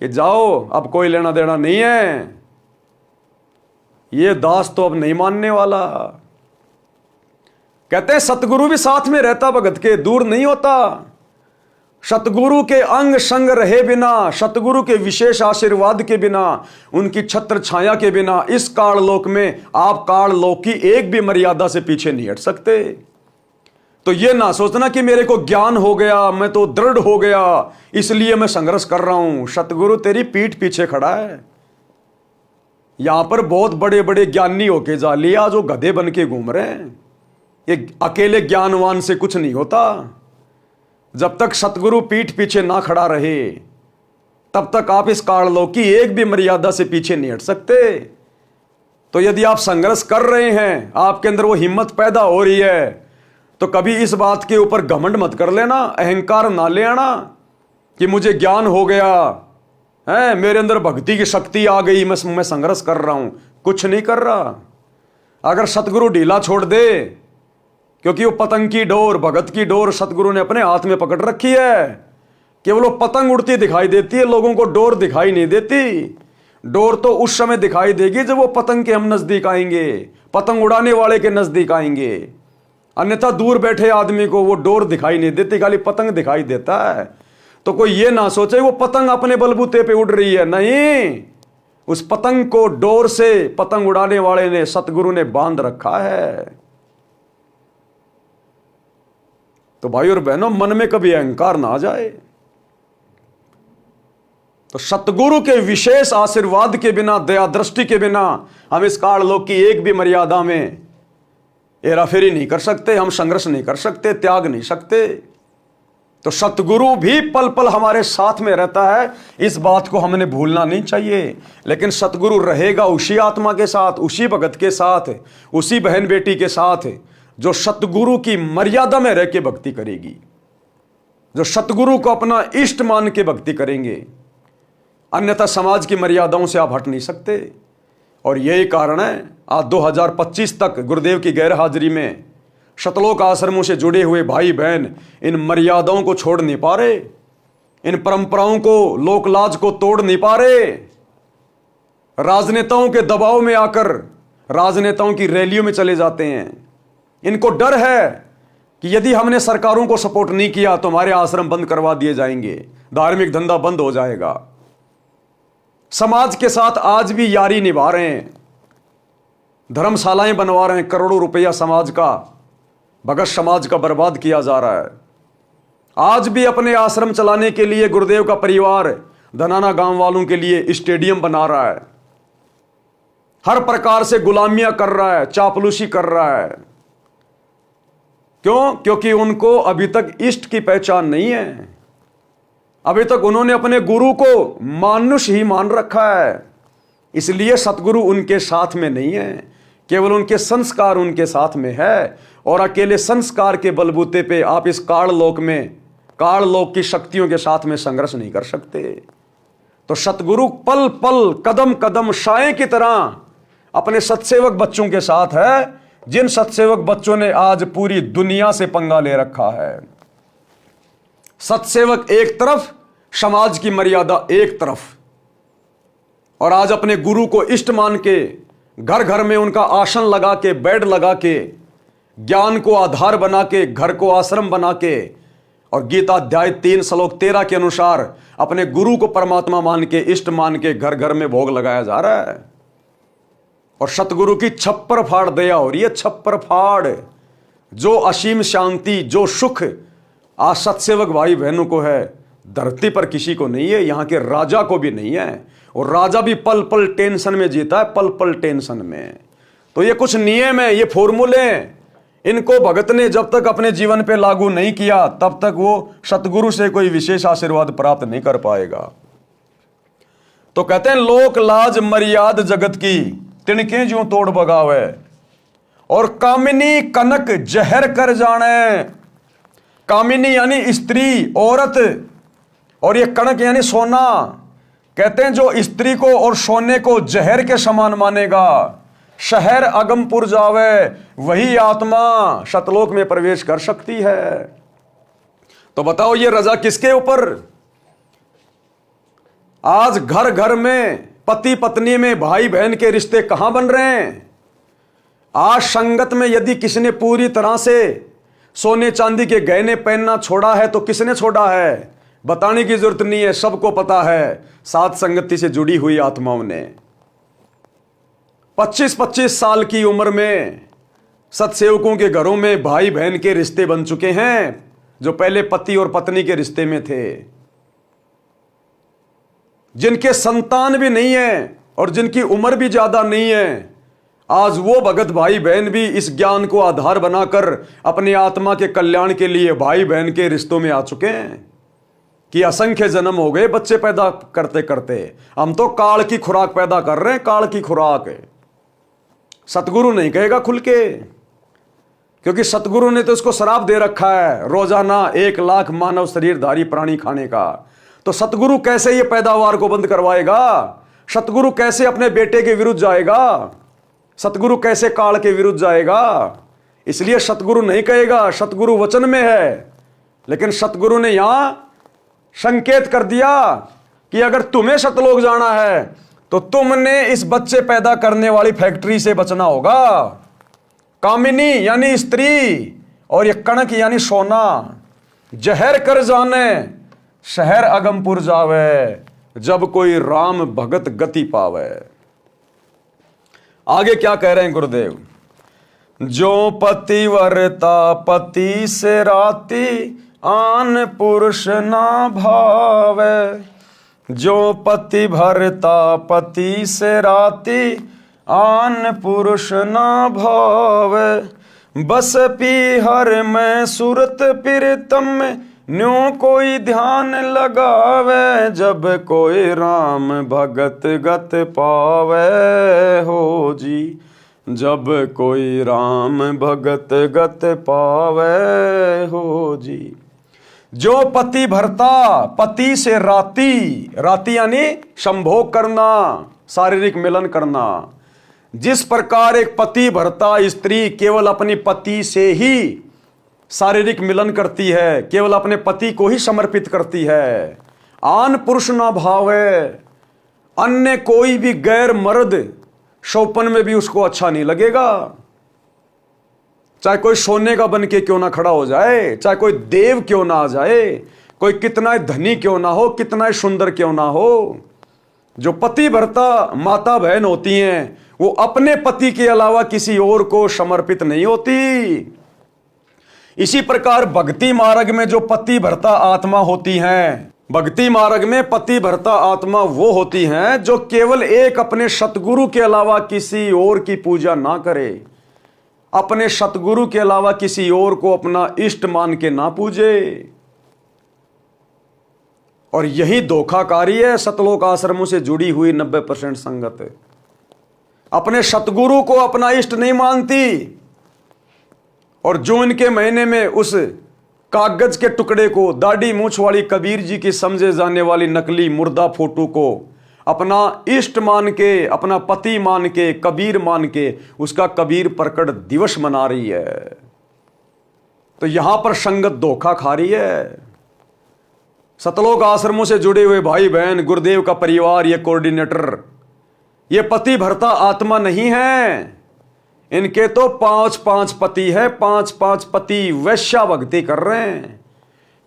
कि जाओ, अब कोई लेना देना नहीं है, ये दास तो अब नहीं मानने वाला। कहते हैं सतगुरु भी साथ में रहता भगत के, दूर नहीं होता। सतगुरु के अंग संग रहे बिना, सतगुरु के विशेष आशीर्वाद के बिना, उनकी छत्र छाया के बिना इस काल लोक में आप काल लोक की एक भी मर्यादा से पीछे नहीं हट सकते। तो यह ना सोचना कि मेरे को ज्ञान हो गया, मैं तो दृढ़ हो गया, इसलिए मैं संघर्ष कर रहा हूं। सतगुरु तेरी पीठ पीछे खड़ा है। यहां पर बहुत बड़े बड़े ज्ञानी होके जा लिया जो गधे बन के घूम रहे हैं। ये अकेले ज्ञानवान से कुछ नहीं होता। जब तक सतगुरु पीठ पीछे ना खड़ा रहे तब तक आप इस काललोक की एक भी मर्यादा से पीछे नहीं हट सकते। तो यदि आप संघर्ष कर रहे हैं, आपके अंदर वो हिम्मत पैदा हो रही है, तो कभी इस बात के ऊपर घमंड मत कर लेना, अहंकार ना ले आना कि मुझे ज्ञान हो गया है, मेरे अंदर भक्ति की शक्ति आ गई, मैं संघर्ष कर रहा हूं। कुछ नहीं कर रहा। अगर सतगुरु ढीला छोड़ दे, क्योंकि वो पतंग की डोर, भगत की डोर सतगुरु ने अपने हाथ में पकड़ रखी है, केवल वो पतंग उड़ती दिखाई देती है, लोगों को डोर दिखाई नहीं देती। डोर तो उस समय दिखाई देगी जब वो पतंग के हम नजदीक आएंगे, पतंग उड़ाने वाले के नजदीक आएंगे, अन्यथा दूर बैठे आदमी को वो डोर दिखाई नहीं देती, खाली पतंग दिखाई देता है। तो कोई ये ना सोचे वो पतंग अपने बलबूते पे उड़ रही है, नहीं, उस पतंग को डोर से पतंग उड़ाने वाले ने, सतगुरु ने बांध रखा है। तो भाई और बहनों, मन में कभी अहंकार ना आ जाए। तो सतगुरु के विशेष आशीर्वाद के बिना, दया दृष्टि के बिना हम इस काललोक की एक भी मर्यादा में हेराफेरी नहीं कर सकते, हम संघर्ष नहीं कर सकते, त्याग नहीं सकते। तो सतगुरु भी पल पल हमारे साथ में रहता है, इस बात को हमने भूलना नहीं चाहिए। लेकिन सतगुरु रहेगा उसी आत्मा के साथ, उसी भगत के साथ, उसी बहन बेटी के साथ जो सतगुरु की मर्यादा में रह के भक्ति करेगी, जो सतगुरु को अपना इष्ट मान के भक्ति करेंगे। अन्यथा समाज की मर्यादाओं से आप हट नहीं सकते। और यही कारण है आज 2025 तक गुरुदेव की गैर हाजिरी में शतलोक आश्रमों से जुड़े हुए भाई बहन इन मर्यादाओं को छोड़ नहीं पा रहे, इन परंपराओं को, लोकलाज को तोड़ नहीं पा रहे। राजनेताओं के दबाव में आकर राजनेताओं की रैलियों में चले जाते हैं। इनको डर है कि यदि हमने सरकारों को सपोर्ट नहीं किया तो हमारे आश्रम बंद करवा दिए जाएंगे, धार्मिक धंधा बंद हो जाएगा। समाज के साथ आज भी यारी निभा रहे हैं, धर्मशालाएं बनवा रहे हैं, करोड़ों रुपया समाज का, भगत समाज का बर्बाद किया जा रहा है। आज भी अपने आश्रम चलाने के लिए गुरुदेव का परिवार धनाना गांव वालों के लिए स्टेडियम बना रहा है, हर प्रकार से गुलामियां कर रहा है, चापलूसी कर रहा है। क्यों? क्योंकि उनको अभी तक इष्ट की पहचान नहीं है। अभी तक उन्होंने अपने गुरु को मानुष ही मान रखा है, इसलिए सतगुरु उनके साथ में नहीं है, केवल उनके संस्कार उनके साथ में है। और अकेले संस्कार के बलबूते पे आप इस काललोक में, काललोक की शक्तियों के साथ में संघर्ष नहीं कर सकते। तो सतगुरु पल पल, कदम कदम साए की तरह अपने सत्सेवक बच्चों के साथ है, जिन सत्सेवक बच्चों ने आज पूरी दुनिया से पंगा ले रखा है। सत्सेवक एक तरफ, समाज की मर्यादा एक तरफ, और आज अपने गुरु को इष्ट मान के घर घर में उनका आसन लगा के, बेड लगा के, ज्ञान को आधार बना के, घर को आश्रम बना के, और गीता अध्याय 3 श्लोक 13 के अनुसार अपने गुरु को परमात्मा मान के, इष्ट मान के घर घर में भोग लगाया जा रहा है। और सतगुरु की छप्पर फाड़ दया हो रही है, छप्पर फाड़। जो असीम शांति, जो सुख आज सत्सेवक भाई बहनों को है, धरती पर किसी को नहीं है, यहां के राजा को भी नहीं है। और राजा भी पल पल टेंशन में जीता है, पल पल टेंशन में। तो ये कुछ नियम है, ये फॉर्मूले हैं, इनको भगत ने जब तक अपने जीवन पे लागू नहीं किया तब तक वो सतगुरु से कोई विशेष आशीर्वाद प्राप्त नहीं कर पाएगा। तो कहते हैं लोक लाज मर्याद जगत की, तिनके ज्यों तोड़ बगावे, और कामिनी कनक जहर कर जाने। कामिनी यानी स्त्री, औरत, और ये कनक यानी सोना। कहते हैं जो स्त्री को और सोने को जहर के समान मानेगा, शहर अगमपुर जावे, वही आत्मा सतलोक में प्रवेश कर सकती है। तो बताओ ये रजा किसके ऊपर? आज घर घर में, पति पत्नी में, भाई बहन के रिश्ते कहां बन रहे हैं? आज संगत में यदि किसी ने पूरी तरह से सोने चांदी के गहने पहनना छोड़ा है तो किसने छोड़ा है? बताने की जरूरत नहीं है, सबको पता है, साथ संगति से जुड़ी हुई आत्माओं ने। 25-25 साल की उम्र में सत्सेवकों के घरों में भाई बहन के रिश्ते बन चुके हैं, जो पहले पति और पत्नी के रिश्ते में थे, जिनके संतान भी नहीं है और जिनकी उम्र भी ज्यादा नहीं है। आज वो भगत भाई बहन भी इस ज्ञान को आधार बनाकर अपनी आत्मा के कल्याण के लिए भाई बहन के रिश्तों में आ चुके हैं कि असंख्य जन्म हो गए बच्चे पैदा करते करते। हम तो काल की खुराक पैदा कर रहे हैं, काल की खुराक। सतगुरु नहीं कहेगा खुल के, क्योंकि सतगुरु ने तो इसको श्राप दे रखा है रोजाना 1 लाख मानव शरीरधारी प्राणी खाने का। तो सतगुरु कैसे ये पैदावार को बंद करवाएगा? सतगुरु कैसे अपने बेटे के विरुद्ध जाएगा? सतगुरु कैसे काल के विरुद्ध जाएगा? इसलिए सतगुरु नहीं कहेगा, सतगुरु वचन में है। लेकिन सतगुरु ने यहां संकेत कर दिया कि अगर तुम्हें सतलोक जाना है तो तुमने इस बच्चे पैदा करने वाली फैक्ट्री से बचना होगा। कामिनी यानी स्त्री, और ये कणक यानी सोना। जहर कर जाने, शहर अगमपुर जावे, जब कोई राम भगत गति पावे। आगे क्या कह रहे हैं गुरुदेव? जो पतिव्रता पति से राती, आन पुरुष ना भावे। जो पति भरता पति से राती, आन पुरुष ना भावे। बस पीहर में सुरत प्रीतम में, न्यों कोई ध्यान लगावे। जब कोई राम भगत गत पावे हो जी, जब कोई राम भगत गत पावे हो जी। जो पति भरता, पति से राती, राती यानी संभोग करना, शारीरिक मिलन करना। जिस प्रकार एक पति भरता स्त्री केवल अपनी पति से ही शारीरिक मिलन करती है, केवल अपने पति को ही समर्पित करती है, आन पुरुष ना भावे। अन्य कोई भी गैर मर्द शौपन में भी उसको अच्छा नहीं लगेगा। चाहे कोई सोने का बन के क्यों ना खड़ा हो जाए, चाहे कोई देव क्यों ना आ जाए, कोई कितना धनी क्यों ना हो, कितना सुंदर क्यों ना हो, जो पति भर्ता माता बहन होती हैं वो अपने पति के अलावा किसी और को समर्पित नहीं होती। इसी प्रकार भक्ति मार्ग में जो पति भर्ता आत्मा होती हैं, भक्ति मार्ग में पति भर्ता आत्मा वो होती हैं जो केवल एक अपने सतगुरु के अलावा किसी और की पूजा ना करे, अपने सतगुरु के अलावा किसी और को अपना इष्ट मान के ना पूजे। और यही धोखाकारी है सतलोक आश्रमों से जुड़ी हुई 90% संगत। अपने सतगुरु को अपना इष्ट नहीं मानती, और जो इनके महीने में उस कागज के टुकड़े को, दाढ़ी मूछ वाली कबीर जी की समझे जाने वाली नकली मुर्दा फोटो को अपना इष्ट मान के, अपना पति मान के, कबीर मान के उसका कबीर प्रकट दिवस मना रही है। तो यहां पर संगत धोखा खा रही है। सतलोक आश्रमों से जुड़े हुए भाई बहन, गुरुदेव का परिवार, ये कोऑर्डिनेटर, ये पति भर्ता आत्मा नहीं है। इनके तो 5-5 पति है, 5-5 पति वैश्या भक्ति कर रहे हैं।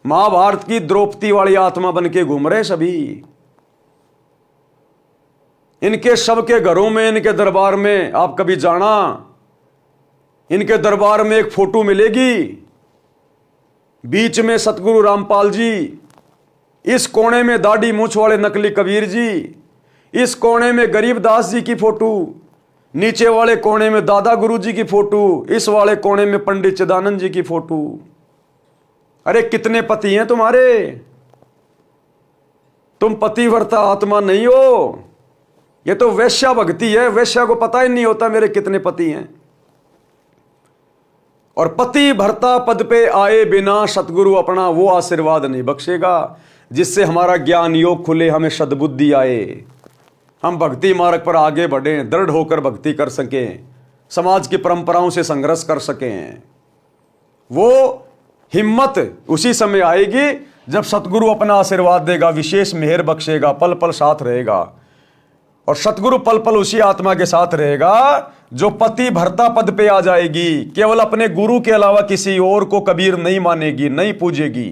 महाभारत की द्रौपदी वाली आत्मा बन के घूम रहे सभी। इनके सबके घरों में, इनके दरबार में आप कभी जाना, इनके दरबार में एक फोटो मिलेगी, बीच में सतगुरु रामपाल जी, इस कोने में दाढ़ी मूछ वाले नकली कबीर जी, इस कोने में गरीबदास जी की फोटो, नीचे वाले कोने में दादा गुरु जी की फोटो, इस वाले कोने में पंडित चिदानंद जी की फोटो। अरे कितने पति हैं तुम्हारे? तुम पतिव्रता आत्मा नहीं हो। ये तो वैश्या भक्ति है। वैश्या को पता ही नहीं होता मेरे कितने पति हैं। और पति भर्ता पद पे आए बिना सतगुरु अपना वो आशीर्वाद नहीं बख्शेगा जिससे हमारा ज्ञान योग खुले, हमें सद्बुद्धि आए, हम भक्ति मार्ग पर आगे बढ़ें, दृढ़ होकर भक्ति कर सकें, समाज की परंपराओं से संघर्ष कर सकें। वो हिम्मत उसी समय आएगी जब सतगुरु अपना आशीर्वाद देगा, विशेष मेहर बख्शेगा, पल पल साथ रहेगा। और सतगुरु पल पल उसी आत्मा के साथ रहेगा जो पति भर्ता पद पे आ जाएगी, केवल अपने गुरु के अलावा किसी और को कबीर नहीं मानेगी, नहीं पूजेगी।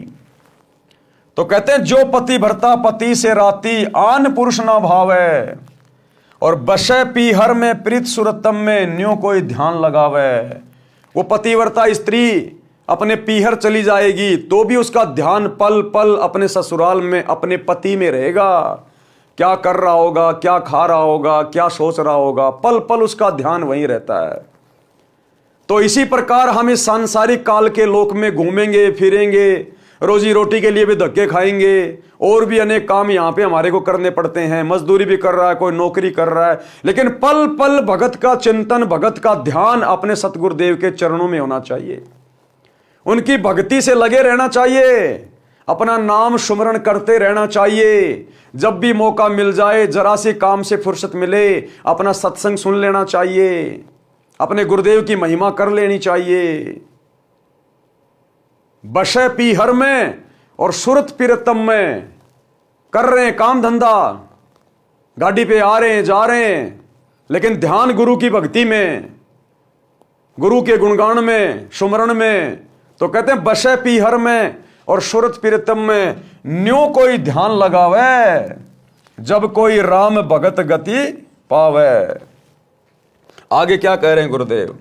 तो कहते हैं जो पति भर्ता पति से राती आन पुरुष ना भावे, और बशे पीहर में प्रीत सुरतम में न्यों कोई ध्यान लगावे। वो पतिव्रता स्त्री अपने पीहर चली जाएगी तो भी उसका ध्यान पल पल अपने ससुराल में, अपने पति में रहेगा। क्या कर रहा होगा, क्या खा रहा होगा, क्या सोच रहा होगा, पल पल उसका ध्यान वहीं रहता है। तो इसी प्रकार हम इस सांसारिक काल के लोक में घूमेंगे फिरेंगे, रोजी रोटी के लिए भी धक्के खाएंगे, और भी अनेक काम यहाँ पे हमारे को करने पड़ते हैं, मजदूरी भी कर रहा है, कोई नौकरी कर रहा है, लेकिन पल पल भगत का चिंतन, भगत का ध्यान अपने सतगुरुदेव के चरणों में होना चाहिए। उनकी भक्ति से लगे रहना चाहिए, अपना नाम सुमरण करते रहना चाहिए। जब भी मौका मिल जाए, जरा से काम से फुर्सत मिले, अपना सत्संग सुन लेना चाहिए, अपने गुरुदेव की महिमा कर लेनी चाहिए। बशे पीहर में और सुरत पीरतम में कर रहे हैं काम धंधा, गाड़ी पे आ रहे हैं जा रहे हैं, लेकिन ध्यान गुरु की भक्ति में, गुरु के गुणगान में, सुमरण में। तो कहते हैं बशे पीहर में और सुरत पीरतम में न्यों कोई ध्यान लगावे, जब कोई राम भगत गति पावे। आगे क्या कह रहे हैं गुरुदेव?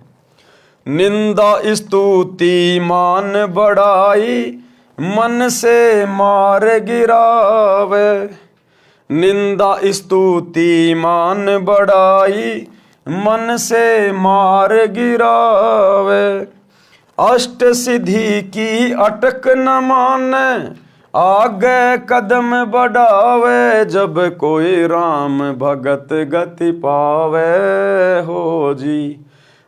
निंदा स्तुति मान बढ़ाई मन से मार गिरावे। निंदा स्तुति मान बढ़ाई मन से मार गिरावे। अष्ट सिद्धि की अटक न माने आगे कदम बढ़ावे। जब कोई राम भगत गति पावे हो जी,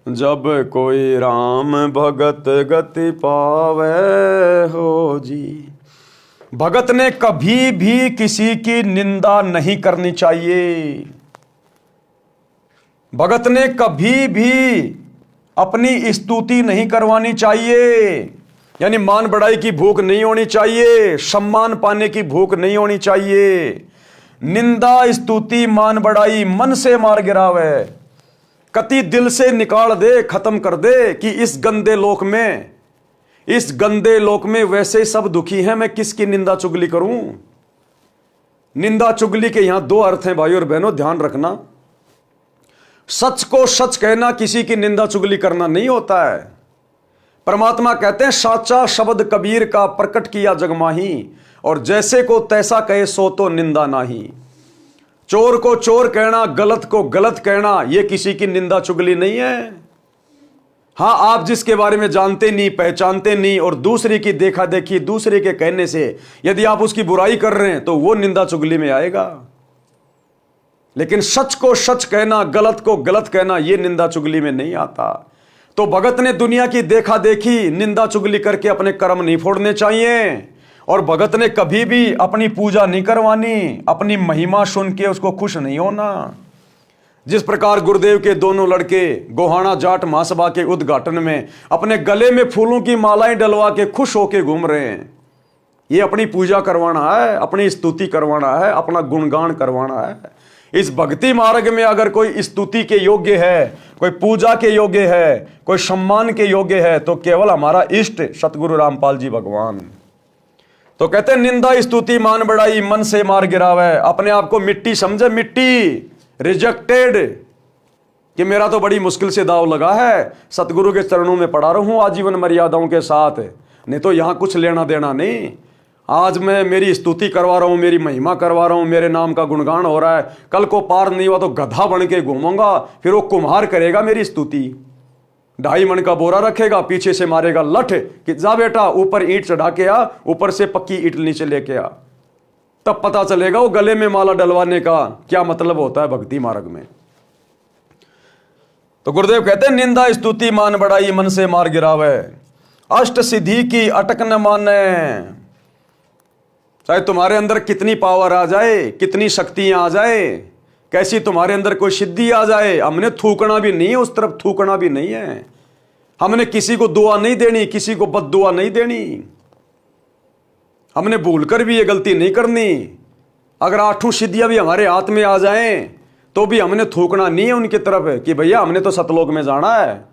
जब कोई राम भगत गति पावे हो जी। भगत ने कभी भी किसी की निंदा नहीं करनी चाहिए। भगत ने कभी भी अपनी स्तुति नहीं करवानी चाहिए, यानी मान बढ़ाई की भूख नहीं होनी चाहिए, सम्मान पाने की भूख नहीं होनी चाहिए। निंदा स्तुति मान बढ़ाई मन से मार गिरावे। कति दिल से निकाल दे, खत्म कर दे कि इस गंदे लोक में वैसे सब दुखी हैं, मैं किसकी निंदा चुगली करूं। निंदा चुगली के यहां दो अर्थ हैं भाई और बहनों, ध्यान रखना। सच को सच कहना किसी की निंदा चुगली करना नहीं होता है। परमात्मा कहते हैं साचा शब्द कबीर का प्रकट किया जगमाही, और जैसे को तैसा कहे सो तो निंदा नाही। चोर को चोर कहना, गलत को गलत कहना, यह किसी की निंदा चुगली नहीं है। हां, आप जिसके बारे में जानते नहीं, पहचानते नहीं, और दूसरे की देखा देखी, दूसरे के कहने से यदि आप उसकी बुराई कर रहे हैं तो वो निंदा चुगली में आएगा। लेकिन सच को सच कहना, गलत को गलत कहना, यह निंदा चुगली में नहीं आता। तो भगत ने दुनिया की देखा देखी, निंदा चुगली करके अपने कर्म नहीं फोड़ने चाहिए, और भगत ने कभी भी अपनी पूजा नहीं करवानी, अपनी महिमा सुन के उसको खुश नहीं होना। जिस प्रकार गुरुदेव के दोनों लड़के गोहाना जाट महासभा के उद्घाटन में अपने गले में फूलों की मालाएं डलवा के खुश होके घूम रहे हैं, ये अपनी पूजा करवाना है, अपनी स्तुति करवाना है, अपना गुणगान करवाना है। इस भक्ति मार्ग में अगर कोई स्तुति के योग्य है, कोई पूजा के योग्य है, कोई सम्मान के योग्य है, तो केवल हमारा इष्ट सतगुरु रामपाल जी भगवान। तो कहते हैं निंदा स्तुति मान बढ़ाई मन से मार गिरावे। अपने आप को मिट्टी समझे, मिट्टी, रिजेक्टेड, कि मेरा तो बड़ी मुश्किल से दाव लगा है, सतगुरु के चरणों में पड़ा रहूं आजीवन मर्यादाओं के साथ, नहीं तो यहां कुछ लेना देना नहीं। आज मैं मेरी स्तुति करवा रहा हूं, मेरी महिमा करवा रहा हूं, मेरे नाम का गुणगान हो रहा है, कल को पार नहीं हुआ तो गधा बन के घूमूंगा, फिर वो कुम्हार करेगा मेरी स्तुति, 2.5 मन का बोरा रखेगा, पीछे से मारेगा लठ कि जा बेटा ऊपर ईंट चढ़ा के आ, ऊपर से पक्की ईंट नीचे लेके आ। तब पता चलेगा वो गले में माला डलवाने का क्या मतलब होता है भक्ति मार्ग में। तो गुरुदेव कहते हैं निंदा स्तुति मान बढ़ाई मन से मार गिरावे। अष्ट सिद्धि की अटक न माने। चाहे तुम्हारे अंदर कितनी पावर आ जाए, कितनी शक्तियां आ जाए, कैसी तुम्हारे अंदर कोई सिद्धि आ जाए, हमने थूकना भी नहीं है, उस तरफ थूकना भी नहीं है। हमने किसी को दुआ नहीं देनी, किसी को बद्दुआ नहीं देनी, हमने भूलकर भी ये गलती नहीं करनी। अगर 8 सिद्धियां भी हमारे हाथ में आ जाएं तो भी हमने थूकना नहीं है उनकी तरफ कि भैया हमने तो सतलोक में जाना है,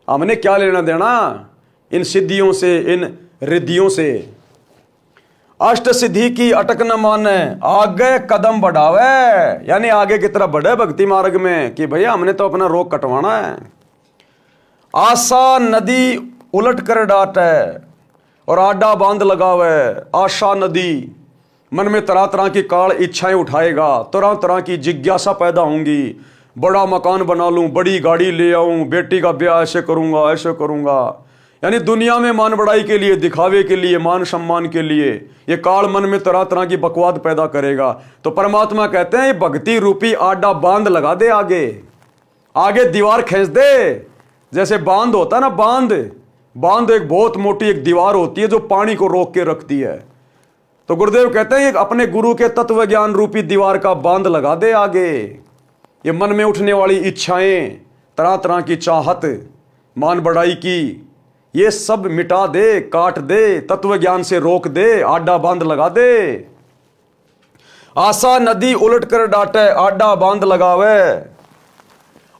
हमने क्या लेना देना इन सिद्धियों से, इन रिद्धियों से। अष्ट सिद्धि की अटक न माने, आगे कदम बढ़ावे, यानी आगे की तरफ बढ़े भक्ति मार्ग में कि भैया हमने तो अपना रोग कटवाना है। आशा नदी उलट कर डाटे और आडा बांध लगावे। आशा नदी मन में तरह तरह की काल इच्छाएं उठाएगा, तरह तरह की जिज्ञासा पैदा होंगी। बड़ा मकान बना लूं, बड़ी गाड़ी ले आऊं, बेटी का ब्याह ऐसे करूंगा, ऐसे करूंगा, यानी दुनिया में मान बढ़ाई के लिए, दिखावे के लिए, मान सम्मान के लिए ये काल मन में तरह तरह की बकवाद पैदा करेगा। तो परमात्मा कहते हैं भक्ति रूपी आडा बांध लगा दे, आगे दीवार खींच दे। जैसे बांध होता है ना, बांध एक बहुत मोटी एक दीवार होती है जो पानी को रोक के रखती है। तो गुरुदेव कहते हैं अपने गुरु के तत्व ज्ञान रूपी दीवार का बांध लगा दे आगे। ये मन में उठने वाली इच्छाएं, तरह तरह की चाहत, मान बढ़ाई की, ये सब मिटा दे, काट दे, तत्व ज्ञान से रोक दे, आडा बांध लगा दे। आशा नदी उलट कर डाटे, आडा बांध लगावे।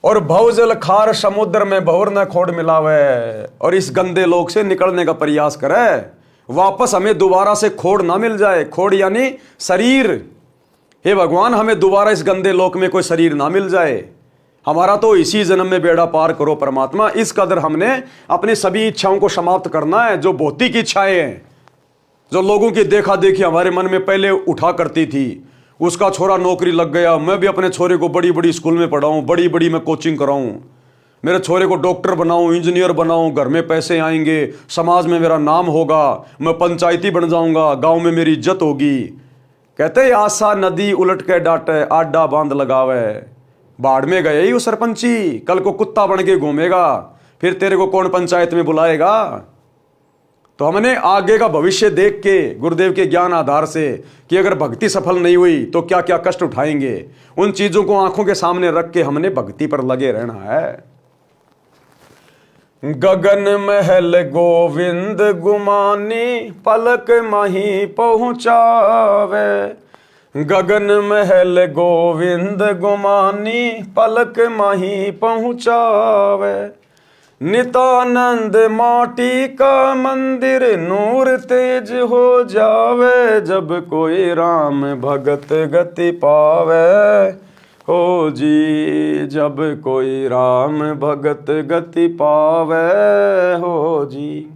और भवजल खार समुद्र में भंवर न खोड़ मिलावे। और इस गंदे लोक से निकलने का प्रयास करे, वापस हमें दोबारा से खोड़ ना मिल जाए। खोड़ यानी शरीर। हे भगवान हमें दोबारा इस गंदे लोक में कोई शरीर ना मिल जाए, हमारा तो इसी जन्म में बेड़ा पार करो परमात्मा। इस कदर हमने अपनी सभी इच्छाओं को समाप्त करना है। जो भौतिक इच्छाएं हैं, जो लोगों की देखा देखी हमारे मन में पहले उठा करती थी, उसका छोरा नौकरी लग गया, मैं भी अपने छोरे को बड़ी बड़ी स्कूल में पढ़ाऊं, बड़ी बड़ी मैं कोचिंग कराऊं, मेरे छोरे को डॉक्टर बनाऊं, इंजीनियर बनाऊं, घर में पैसे आएंगे, समाज में मेरा नाम होगा, मैं पंचायती बन जाऊंगा, गांव में मेरी इज्जत होगी। कहते हैं आशा नदी उलट के डाटे, आडा बांध लगावे। बाढ़ में गए ही वो सरपंची, कल को कुत्ता बन के घूमेगा, फिर तेरे को कौन पंचायत में बुलाएगा। तो हमने आगे का भविष्य देख के गुरुदेव के ज्ञान आधार से कि अगर भक्ति सफल नहीं हुई तो क्या क्या कष्ट उठाएंगे, उन चीजों को आंखों के सामने रख के हमने भक्ति पर लगे रहना है। गगन महल गोविंद गुमानी, पलक माही पहुंचावे। गगन महल गोविंद गुमानी, पलक माही पहुँचावे। नितानंद माटी का मंदिर, नूर तेज हो जावे। जब कोई राम भगत गति पावे, हो जी जब कोई राम भगत गति पावे, हो जी।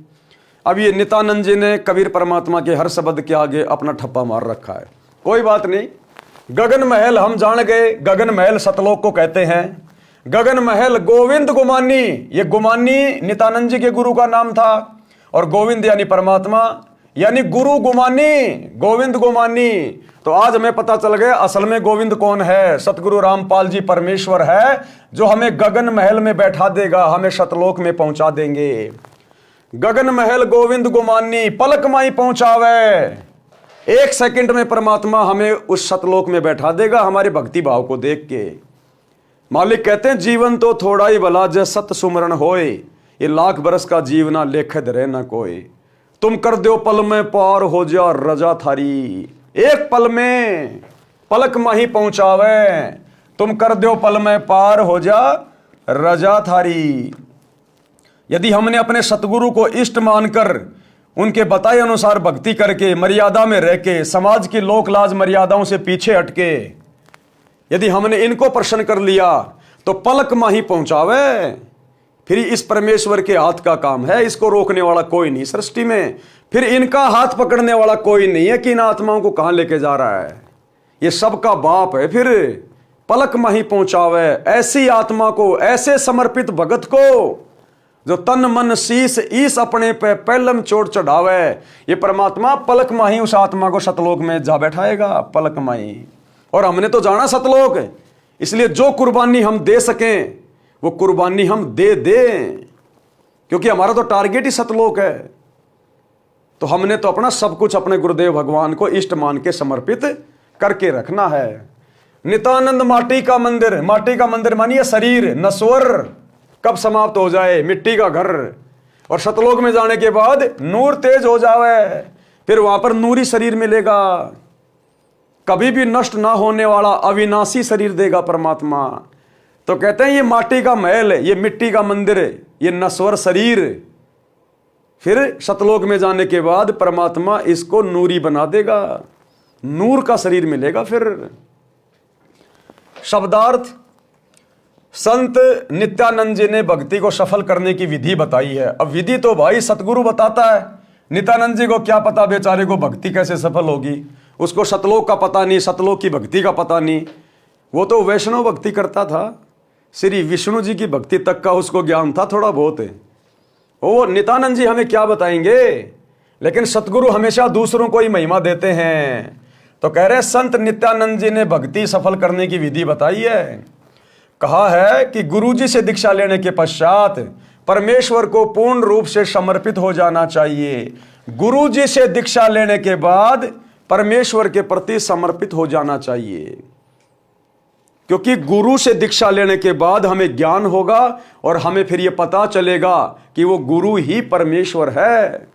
अब ये नित्यानंद जी ने कबीर परमात्मा के हर शब्द के आगे अपना ठप्पा मार रखा है। कोई बात नहीं, गगन महल हम जान गए, गगन महल सतलोक को कहते हैं। गगन महल गोविंद गुमानी, ये गुमानी नित्यानंद जी के गुरु का नाम था, और गोविंद यानी परमात्मा, यानी गुरु गुमानी, गोविंद गुमानी। तो आज हमें पता चल गया असल में गोविंद कौन है। सतगुरु रामपाल जी परमेश्वर है, जो हमें गगन महल में बैठा देगा, हमें सतलोक में पहुंचा देंगे। गगन महल गोविंद गुमानी, पलक माई पहुंचावे। 1 सेकंड में परमात्मा हमें उस सतलोक में बैठा देगा, हमारे भक्ति भाव को देख के। मालिक कहते हैं जीवन तो थोड़ा ही भला, जय सत सुमरण होए। ये 1,00,000 बरस का जीवना लेख धरे न कोई। तुम कर दो पल में पार हो जा रजा थारी। 1 पल में पलक माही पहुंचावे, तुम कर दो पल में पार हो जा रजा थारी। यदि हमने अपने सतगुरु को इष्ट मानकर उनके बताए अनुसार भक्ति करके, मर्यादा में रह के, समाज की लोक लाज मर्यादाओं से पीछे हटके यदि हमने इनको प्रसन्न कर लिया, तो पलक माही पहुंचावे। फिर इस परमेश्वर के हाथ का काम है, इसको रोकने वाला कोई नहीं सृष्टि में। फिर इनका हाथ पकड़ने वाला कोई नहीं है कि इन आत्माओं को कहां लेके जा रहा है। ये सबका बाप है। फिर पलक माही पहुंचावे ऐसी आत्मा को, ऐसे समर्पित भगत को, जो तन मन शीस ईस अपने पे पहलम चोट चढ़ावे। ये परमात्मा पलक माही उस आत्मा को सतलोक में जा बैठाएगा, पलक माही। और हमने तो जाना सतलोक, इसलिए जो कुर्बानी हम दे सकें वो कुर्बानी हम दे दें, क्योंकि हमारा तो टारगेट ही सतलोक है। तो हमने तो अपना सब कुछ अपने गुरुदेव भगवान को इष्ट मान के समर्पित करके रखना है। नित्यानंद माटी का मंदिर, माटी का मंदिर मानिए शरीर नश्वर कब समाप्त हो जाए, मिट्टी का घर। और सतलोक में जाने के बाद नूर तेज हो जावे, फिर वहां पर नूरी शरीर मिलेगा, कभी भी नष्ट ना होने वाला अविनाशी शरीर देगा परमात्मा। तो कहते हैं ये माटी का महल, ये मिट्टी का मंदिर, ये नश्वर शरीर, फिर सतलोक में जाने के बाद परमात्मा इसको नूरी बना देगा, नूर का शरीर मिलेगा। फिर शब्दार्थ, संत नित्यानंद जी ने भक्ति को सफल करने की विधि बताई है। अब विधि तो भाई सतगुरु बताता है, नित्यानंद जी को क्या पता बेचारे को भक्ति कैसे सफल होगी। उसको सतलोक का पता नहीं, सतलोक की भक्ति का पता नहीं। वो तो वैष्णव भक्ति करता था, श्री विष्णु जी की भक्ति तक का उसको ज्ञान था थोड़ा बहुत है। वो नित्यानंद जी हमें क्या बताएंगे, लेकिन सतगुरु हमेशा दूसरों को ही महिमा देते हैं। तो कह रहे संत नित्यानंद जी ने भक्ति सफल करने की विधि बताई है। कहा है कि गुरु जी से दीक्षा लेने के पश्चात परमेश्वर को पूर्ण रूप से समर्पित हो जाना चाहिए। गुरु जी से दीक्षा लेने के बाद परमेश्वर के प्रति समर्पित हो जाना चाहिए, क्योंकि गुरु से दीक्षा लेने के बाद हमें ज्ञान होगा और हमें फिर यह पता चलेगा कि वो गुरु ही परमेश्वर है।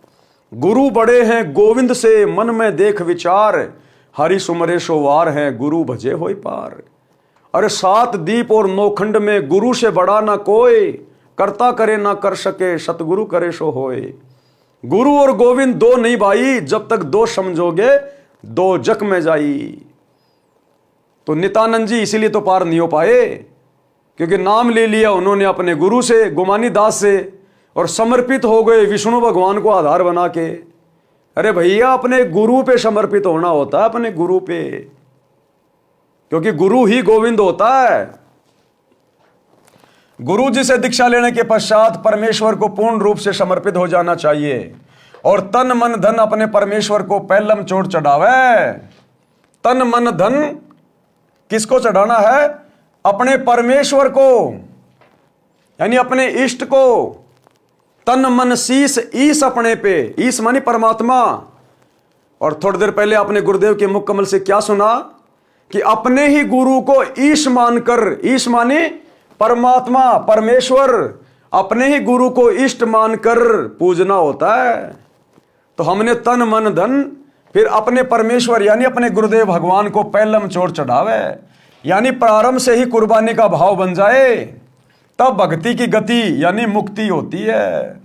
गुरु बड़े हैं गोविंद से मन में देख विचार, हरि सुमरे सोवार हैं गुरु भजे होय पार। अरे 7 दीप और 9 खंड में गुरु से बड़ा ना कोई, करता करे ना कर सके सतगुरु करे सो होए। गुरु और गोविंद 2 नहीं भाई, जब तक 2 समझोगे 2 जक में जाई। तो नित्यानंद जी इसीलिए तो पार नहीं हो पाए, क्योंकि नाम ले लिया उन्होंने अपने गुरु से, गुमानी दास से, और समर्पित हो गए विष्णु भगवान को आधार बना के। अरे भैया अपने गुरु पे समर्पित होना होता है, अपने गुरु पे, क्योंकि गुरु ही गोविंद होता है। गुरु जी से दीक्षा लेने के पश्चात परमेश्वर को पूर्ण रूप से समर्पित हो जाना चाहिए और तन मन धन अपने परमेश्वर को पहलम चोट चढ़ावे। तन मन धन किसको चढ़ाना है? अपने परमेश्वर को, यानी अपने इष्ट को। तन मन शीस ईस अपने पे, ईस मानी परमात्मा। और थोड़ी देर पहले आपने गुरुदेव के मुख कमल से क्या सुना कि अपने ही गुरु को ईश मानकर, ईश माने परमात्मा परमेश्वर, अपने ही गुरु को इष्ट मानकर पूजना होता है। तो हमने तन मन धन फिर अपने परमेश्वर यानी अपने गुरुदेव भगवान को पहलम चोर चढ़ावे, यानी प्रारंभ से ही कुर्बानी का भाव बन जाए, तब भक्ति की गति यानी मुक्ति होती है।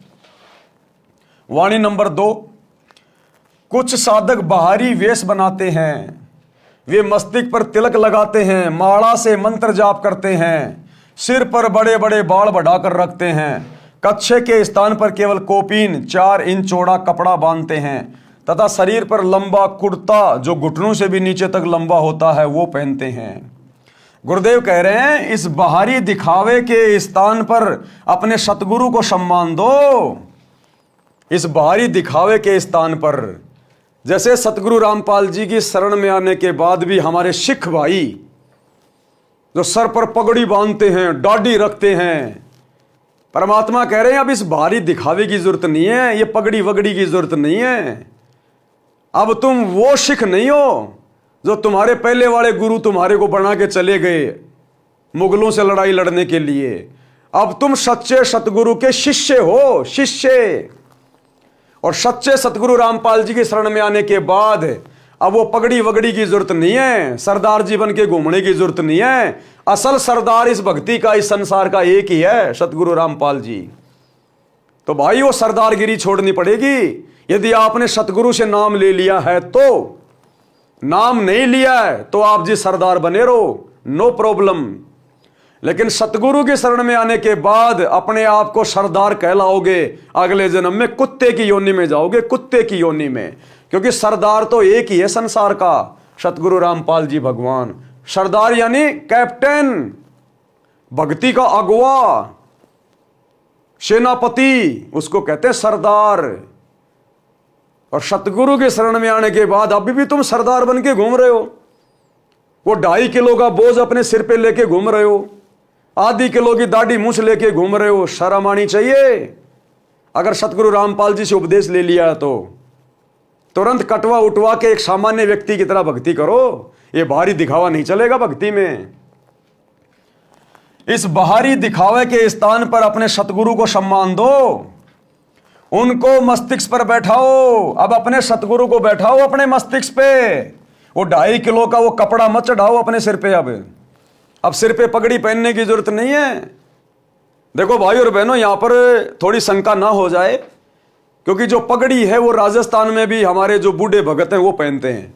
वाणी नंबर 2, कुछ साधक बाहरी वेश बनाते हैं, वे मस्तिष्क पर तिलक लगाते हैं, माला से मंत्र जाप करते हैं, सिर पर बड़े बड़े बाल बढ़ाकर रखते हैं, कच्छे के स्थान पर केवल कोपीन 4 इंच चौड़ा कपड़ा बांधते हैं तथा शरीर पर लंबा कुर्ता जो घुटनों से भी नीचे तक लंबा होता है वो पहनते हैं। गुरुदेव कह रहे हैं इस बाहरी दिखावे के स्थान पर अपने सतगुरु को सम्मान दो। इस बाहरी दिखावे के स्थान पर, जैसे सतगुरु रामपाल जी की शरण में आने के बाद भी हमारे सिख भाई जो सर पर पगड़ी बांधते हैं, दाढ़ी रखते हैं, परमात्मा कह रहे हैं अब इस बाहरी दिखावे की जरूरत नहीं है, ये पगड़ी वगड़ी की जरूरत नहीं है। अब तुम वो सिख नहीं हो जो तुम्हारे पहले वाले गुरु तुम्हारे को बना के चले गए मुगलों से लड़ाई लड़ने के लिए। अब तुम सच्चे सतगुरु के शिष्य हो, शिष्य। और सच्चे सतगुरु रामपाल जी की शरण में आने के बाद अब वो पगड़ी वगड़ी की जरूरत नहीं है, सरदार जी बन के घूमने की जरूरत नहीं है। असल सरदार इस भक्ति का, इस संसार का एक ही है, सतगुरु रामपाल जी। तो भाई वो सरदारगिरी छोड़नी पड़ेगी। यदि आपने सतगुरु से नाम ले लिया है तो, नाम नहीं लिया है तो आप जी सरदार बने रहो, नो प्रॉब्लम। लेकिन सतगुरु की शरण में आने के बाद अपने आप को सरदार कहलाओगे, अगले जन्म में कुत्ते की योनि में जाओगे, कुत्ते की योनि में। क्योंकि सरदार तो एक ही है संसार का, सतगुरु रामपाल जी भगवान। सरदार यानी कैप्टन, भक्ति का अगुवा, सेनापति, उसको कहते हैं सरदार। और सतगुरु के शरण में आने के बाद अभी भी तुम सरदार बन के घूम रहे हो। वो 2.5 किलो का बोझ अपने सिर पे लेके घूम रहे हो, आधी किलो की दाढ़ी मूछ लेके घूम रहे हो। शर्म आनी चाहिए। अगर सतगुरु रामपाल जी से उपदेश ले लिया तो तुरंत कटवा उठवा के एक सामान्य व्यक्ति की तरह भक्ति करो। ये बाहरी दिखावा नहीं चलेगा भक्ति में। इस बाहरी दिखावे के स्थान पर अपने सतगुरु को सम्मान दो, उनको मस्तिष्क पर बैठाओ। अब अपने सतगुरु को बैठाओ अपने मस्तिष्क पे। वो 2.5 किलो का वो कपड़ा मत चढ़ाओ अपने सिर पे। अब सिर पे पगड़ी पहनने की जरूरत नहीं है। देखो भाई और बहनों, यहां पर थोड़ी शंका ना हो जाए, क्योंकि जो पगड़ी है वो राजस्थान में भी हमारे जो बूढ़े भगत हैं वो पहनते हैं।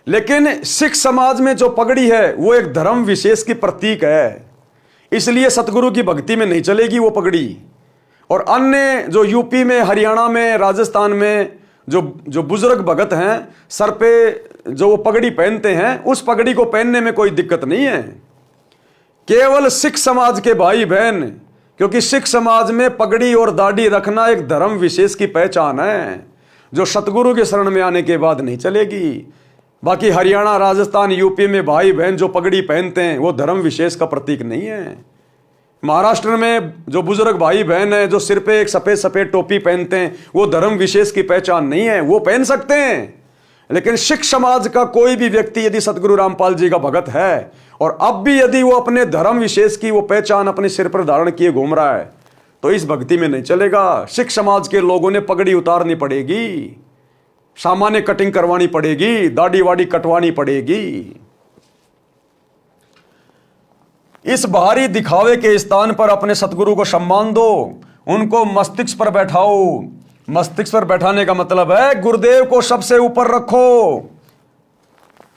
लेकिन सिख समाज में जो पगड़ी है वो एक धर्म विशेष की प्रतीक है, इसलिए सतगुरु की भक्ति में नहीं चलेगी वो पगड़ी। और अन्य जो यूपी में, हरियाणा में, राजस्थान में जो बुजुर्ग भगत हैं, सर पे जो वो पगड़ी पहनते हैं, उस पगड़ी को पहनने में कोई दिक्कत नहीं है। केवल सिख समाज के भाई बहन, क्योंकि सिख समाज में पगड़ी और दाढ़ी रखना एक धर्म विशेष की पहचान है, जो सतगुरु के शरण में आने के बाद नहीं चलेगी। बाकी हरियाणा, राजस्थान, यूपी में भाई बहन जो पगड़ी पहनते हैं वो धर्म विशेष का प्रतीक नहीं है। महाराष्ट्र में जो बुजुर्ग भाई बहन हैं जो सिर पे एक सफेद सफेद टोपी पहनते हैं वो धर्म विशेष की पहचान नहीं है, वो पहन सकते हैं। लेकिन सिख समाज का कोई भी व्यक्ति यदि सतगुरु रामपाल जी का भगत है और अब भी यदि वो अपने धर्म विशेष की वो पहचान अपने सिर पर धारण किए घूम रहा है तो इस भक्ति में नहीं चलेगा। सिख समाज के लोगों ने पगड़ी उतारनी पड़ेगी, सामान्य कटिंग करवानी पड़ेगी, दाढ़ी वाड़ी कटवानी पड़ेगी। इस बाहरी दिखावे के स्थान पर अपने सतगुरु को सम्मान दो, उनको मस्तिष्क पर बैठाओ। मस्तिष्क पर बैठाने का मतलब है गुरुदेव को सबसे ऊपर रखो,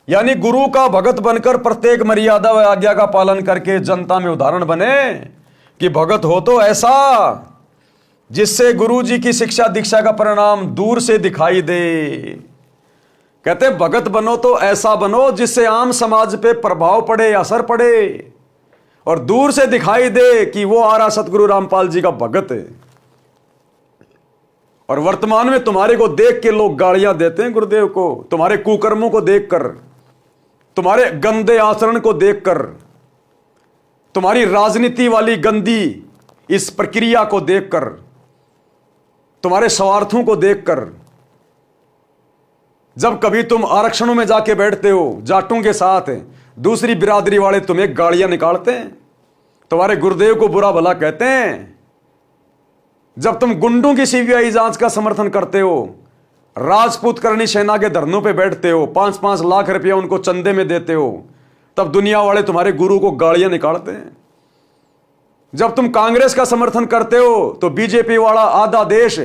यानी गुरु का भगत बनकर प्रत्येक मर्यादा व आज्ञा का पालन करके जनता में उदाहरण बने कि भगत हो तो ऐसा जिससे गुरु जी की शिक्षा दीक्षा का परिणाम दूर से दिखाई दे। कहते भगत बनो तो ऐसा बनो जिससे आम समाज पे प्रभाव पड़े, असर पड़े और दूर से दिखाई दे कि वो आ रहा सतगुरु रामपाल जी का भगत है। और वर्तमान में तुम्हारे को देख के लोग गालियां देते हैं गुरुदेव को, तुम्हारे कुकर्मों को देखकर, तुम्हारे गंदे आचरण को देखकर, तुम्हारी राजनीति वाली गंदी इस प्रक्रिया को देखकर, तुम्हारे स्वार्थों को देखकर। जब कभी तुम आरक्षणों में जाके बैठते हो जाटों के साथ, दूसरी बिरादरी वाले तुम्हें गालियां निकालते हैं, तुम्हारे गुरुदेव को बुरा भला कहते हैं। जब तुम गुंडों की सीबीआई जांच का समर्थन करते हो, राजपूत करनी सेना के धरनों पे बैठते हो, 5-5 लाख रुपया उनको चंदे में देते हो, तब दुनिया वाले तुम्हारे गुरु को गालियां निकालते हैं। जब तुम कांग्रेस का समर्थन करते हो तो बीजेपी वाला आधा देश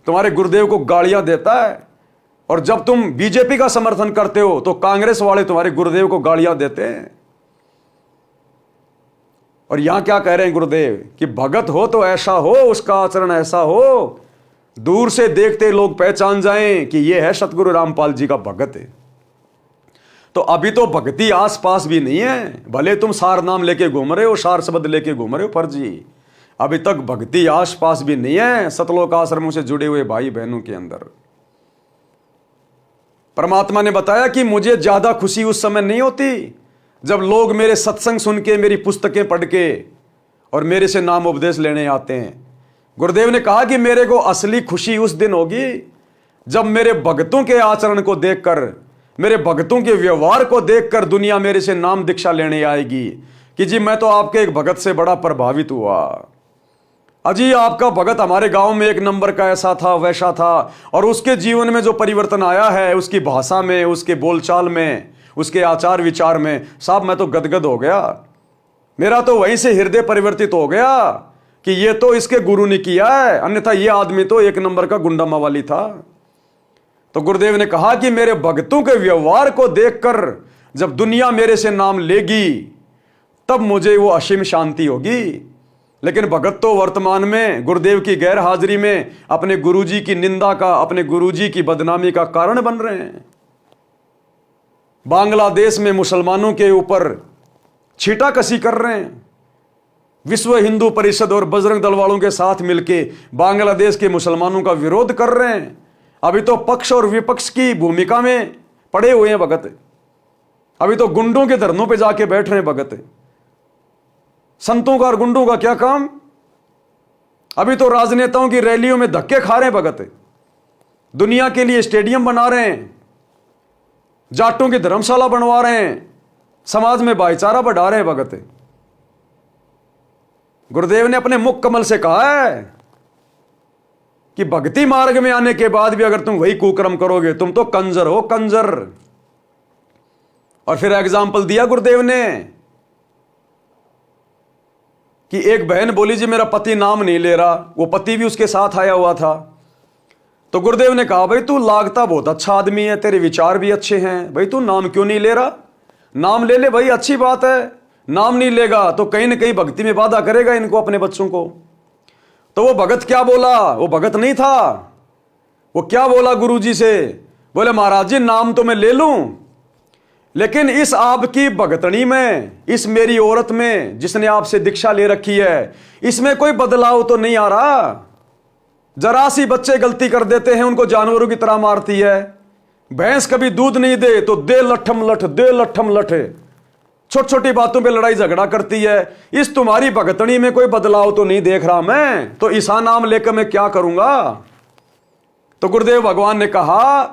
तुम्हारे गुरुदेव को गालियां देता है, और जब तुम बीजेपी का समर्थन करते हो तो कांग्रेस वाले तुम्हारे गुरुदेव को गालियां देते हैं। और यहां क्या कह रहे हैं गुरुदेव कि भगत हो तो ऐसा हो, उसका आचरण ऐसा हो, दूर से देखते लोग पहचान जाएं कि यह है सतगुरु रामपाल जी का भगत है। तो अभी तो भक्ति आसपास भी नहीं है, भले तुम सार नाम लेके घूम रहे हो, सार शब्द लेके घूम रहे हो फर्जी, अभी तक भक्ति आसपास भी नहीं है सतलोक आश्रमों से जुड़े हुए भाई बहनों के अंदर। परमात्मा ने बताया कि मुझे ज्यादा खुशी उस समय नहीं होती जब लोग मेरे सत्संग सुन के, मेरी पुस्तकें पढ़ के और मेरे से नाम उपदेश लेने आते हैं। गुरुदेव ने कहा कि मेरे को असली खुशी उस दिन होगी जब मेरे भक्तों के आचरण को देखकर, मेरे भक्तों के व्यवहार को देखकर दुनिया मेरे से नाम दीक्षा लेने आएगी कि जी मैं तो आपके एक भगत से बड़ा प्रभावित हुआ, अजी आपका भगत हमारे गांव में एक नंबर का ऐसा था वैसा था, और उसके जीवन में जो परिवर्तन आया है, उसकी भाषा में, उसके बोलचाल में, उसके आचार विचार में, साहब मैं तो गदगद हो गया। मेरा तो वहीं से हृदय परिवर्तित हो गया कि ये तो इसके गुरु ने किया है, अन्यथा ये आदमी तो एक नंबर का गुंडा मवाली था। तो गुरुदेव ने कहा कि मेरे भक्तों के व्यवहार को देखकर जब दुनिया मेरे से नाम लेगी तब मुझे वो असीम शांति होगी। लेकिन भगत तो वर्तमान में गुरुदेव की गैर हाजिरी में अपने गुरुजी की निंदा का, अपने गुरुजी की बदनामी का कारण बन रहे हैं। बांग्लादेश में मुसलमानों के ऊपर छीटाकशी कर रहे हैं। विश्व हिंदू परिषद और बजरंग दल वालों के साथ मिलकर बांग्लादेश के मुसलमानों का विरोध कर रहे हैं। अभी तो पक्ष और विपक्ष की भूमिका में पड़े हुए हैं भगत, अभी तो गुंडों के धरनों पे जाके बैठ रहे हैं भगत। संतों का और गुंडों का क्या काम? अभी तो राजनेताओं की रैलियों में धक्के खा रहे हैं भगत, दुनिया के लिए स्टेडियम बना रहे हैं, जाटों की धर्मशाला बनवा रहे हैं, समाज में भाईचारा बढ़ा रहे हैं भगत। गुरुदेव ने अपने मुख कमल से कहा है कि भक्ति मार्ग में आने के बाद भी अगर तुम वही कुकर्म करोगे तुम तो कंजर हो, कंजर। और फिर एग्जाम्पल दिया गुरुदेव ने कि एक बहन बोली जी मेरा पति नाम नहीं ले रहा, वो पति भी उसके साथ आया हुआ था। तो गुरुदेव ने कहा भाई तू लागता बहुत अच्छा आदमी है, तेरे विचार भी अच्छे हैं, भाई तू नाम क्यों नहीं ले रहा? नाम ले ले भाई, अच्छी बात है। नाम नहीं लेगा तो कहीं ना कहीं भक्ति में बाधा करेगा इनको, अपने बच्चों को। तो वो भगत क्या बोला? वो भगत नहीं था, वो क्या बोला गुरुजी से? बोले महाराज जी नाम तो मैं ले लूं, लेकिन इस आपकी भगतनी में, इस मेरी औरत में जिसने आपसे दीक्षा ले रखी है, इसमें कोई बदलाव तो नहीं आ रहा। जरा सी बच्चे गलती कर देते हैं उनको जानवरों की तरह मारती है। भैंस कभी दूध नहीं दे तो दे लठम लठ, दे लठम लठ, छोटी छोटी बातों पे लड़ाई झगड़ा करती है। इस तुम्हारी भगतनी में कोई बदलाव तो नहीं देख रहा मैं, तो ईसा नाम लेकर मैं क्या करूंगा? तो गुरुदेव भगवान ने कहा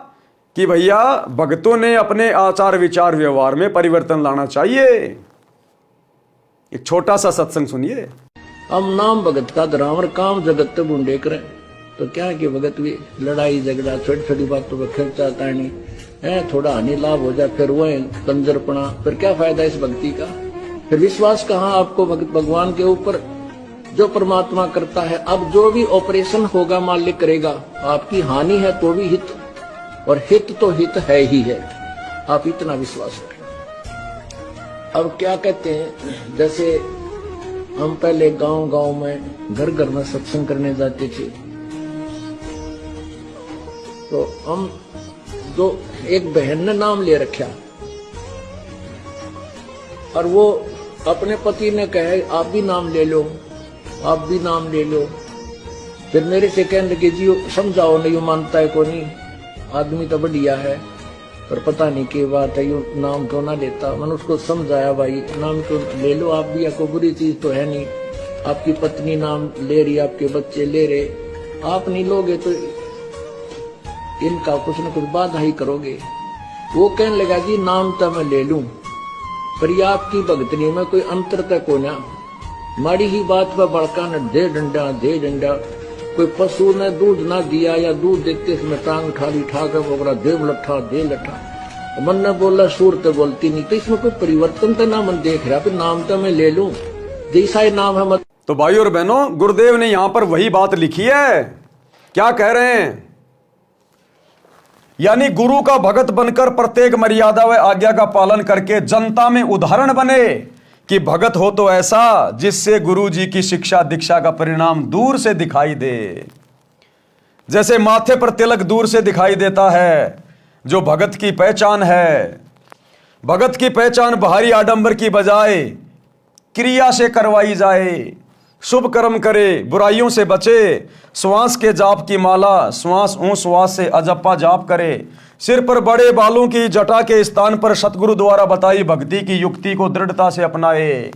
कि भैया भक्तों ने अपने आचार विचार व्यवहार में परिवर्तन लाना चाहिए। एक छोटा सा सत्संग सुनिए।
हम नाम भगत का धरावर काम जगत तो बूंदे करें, तो क्या कि भगत भी लड़ाई झगड़ा छोटी छोटी बातों पर खर्चा तानी है, थोड़ा हानि लाभ हो जाए फिर वह कंजरपना, फिर क्या फायदा इस भक्ति का? फिर विश्वास कहाँ आपको भगवान के ऊपर जो परमात्मा करता है? अब जो भी ऑपरेशन होगा मालिक करेगा, आपकी हानि है तो भी हित, और हित तो हित है ही है, आप इतना विश्वास रखें। अब क्या कहते हैं, जैसे हम पहले गांव गांव में घर घर में सत्संग करने जाते थे, तो हम जो एक बहन ने नाम ले रखा और वो अपने पति ने कहे आप भी नाम ले लो, आप भी नाम ले लो। फिर मेरे से कहने लगे जी समझाओ, नहीं मानता है को नहीं, आदमी तो बढ़िया है पर पता नहीं क्या बात है, यू नाम क्यों ना लेता। मैंने उसको समझाया भाई नाम क्यों ले लो आप भी, या कोई बुरी चीज तो है नहीं, आपकी पत्नी नाम ले रही, आपके बच्चे ले रहे, आप नहीं लोगे तो इनका कुछ न कुछ बाधा ही करोगे। वो कहने लगा जी नाम तो मैं ले लूं पर ये आपकी भगतनी में कोई अंतर तक को ना, माड़ी ही बात पर बड़का न दे डंडा दे डंडा, कोई पशु ने दूध ना दिया या दूध देते समय टांग उठा के बोला देव लट्ठा दे लट्ठा, मन ने बोला सूरत बोलती नहीं, तो इसमें कोई परिवर्तन तो ना मन देख रहा, फिर नाम तो मैं ले लूं जैसा ही नाम है मत।
तो भाई और बहनों, गुरुदेव ने यहां पर वही बात लिखी है। क्या कह रहे हैं? यानी गुरु का भगत बनकर प्रत्येक मर्यादा व आज्ञा का पालन करके जनता में उदाहरण बने कि भगत हो तो ऐसा जिससे गुरु जी की शिक्षा दीक्षा का परिणाम दूर से दिखाई दे। जैसे माथे पर तिलक दूर से दिखाई देता है, जो भगत की पहचान है। भगत की पहचान बाहरी आडंबर की बजाय क्रिया से करवाई जाए। शुभ कर्म करे, बुराइयों से बचे, श्वास के जाप की माला श्वास श्वास से अजप्पा जाप करे। सिर पर बड़े बालों की जटा के स्थान पर सतगुरु द्वारा बताई भक्ति की युक्ति को दृढ़ता से अपनाए।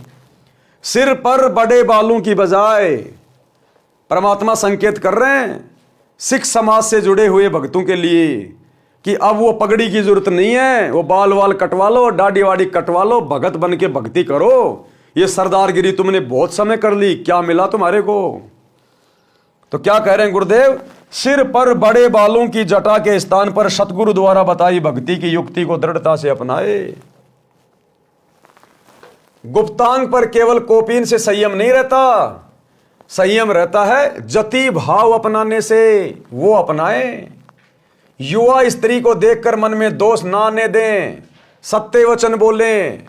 सिर पर बड़े बालों की बजाय परमात्मा संकेत कर रहे हैं सिख समाज से जुड़े हुए भक्तों के लिए कि अब वो पगड़ी की जरूरत नहीं है, वो बाल वाल कटवा लो, दाढ़ी वाड़ी कटवा लो, भगत बन के भक्ति करो। ये सरदारगिरी तुमने बहुत समय कर ली, क्या मिला तुम्हारे को? तो क्या कह रहे हैं गुरुदेव? सिर पर बड़े बालों की जटा के स्थान पर सतगुरु द्वारा बताई भक्ति की युक्ति को दृढ़ता से अपनाए। गुप्तांग पर केवल कोपीन से संयम नहीं रहता, संयम रहता है जति भाव अपनाने से, वो अपनाए। युवा स्त्री को देखकर मन में दोष ना आने दें, सत्य वचन बोलें।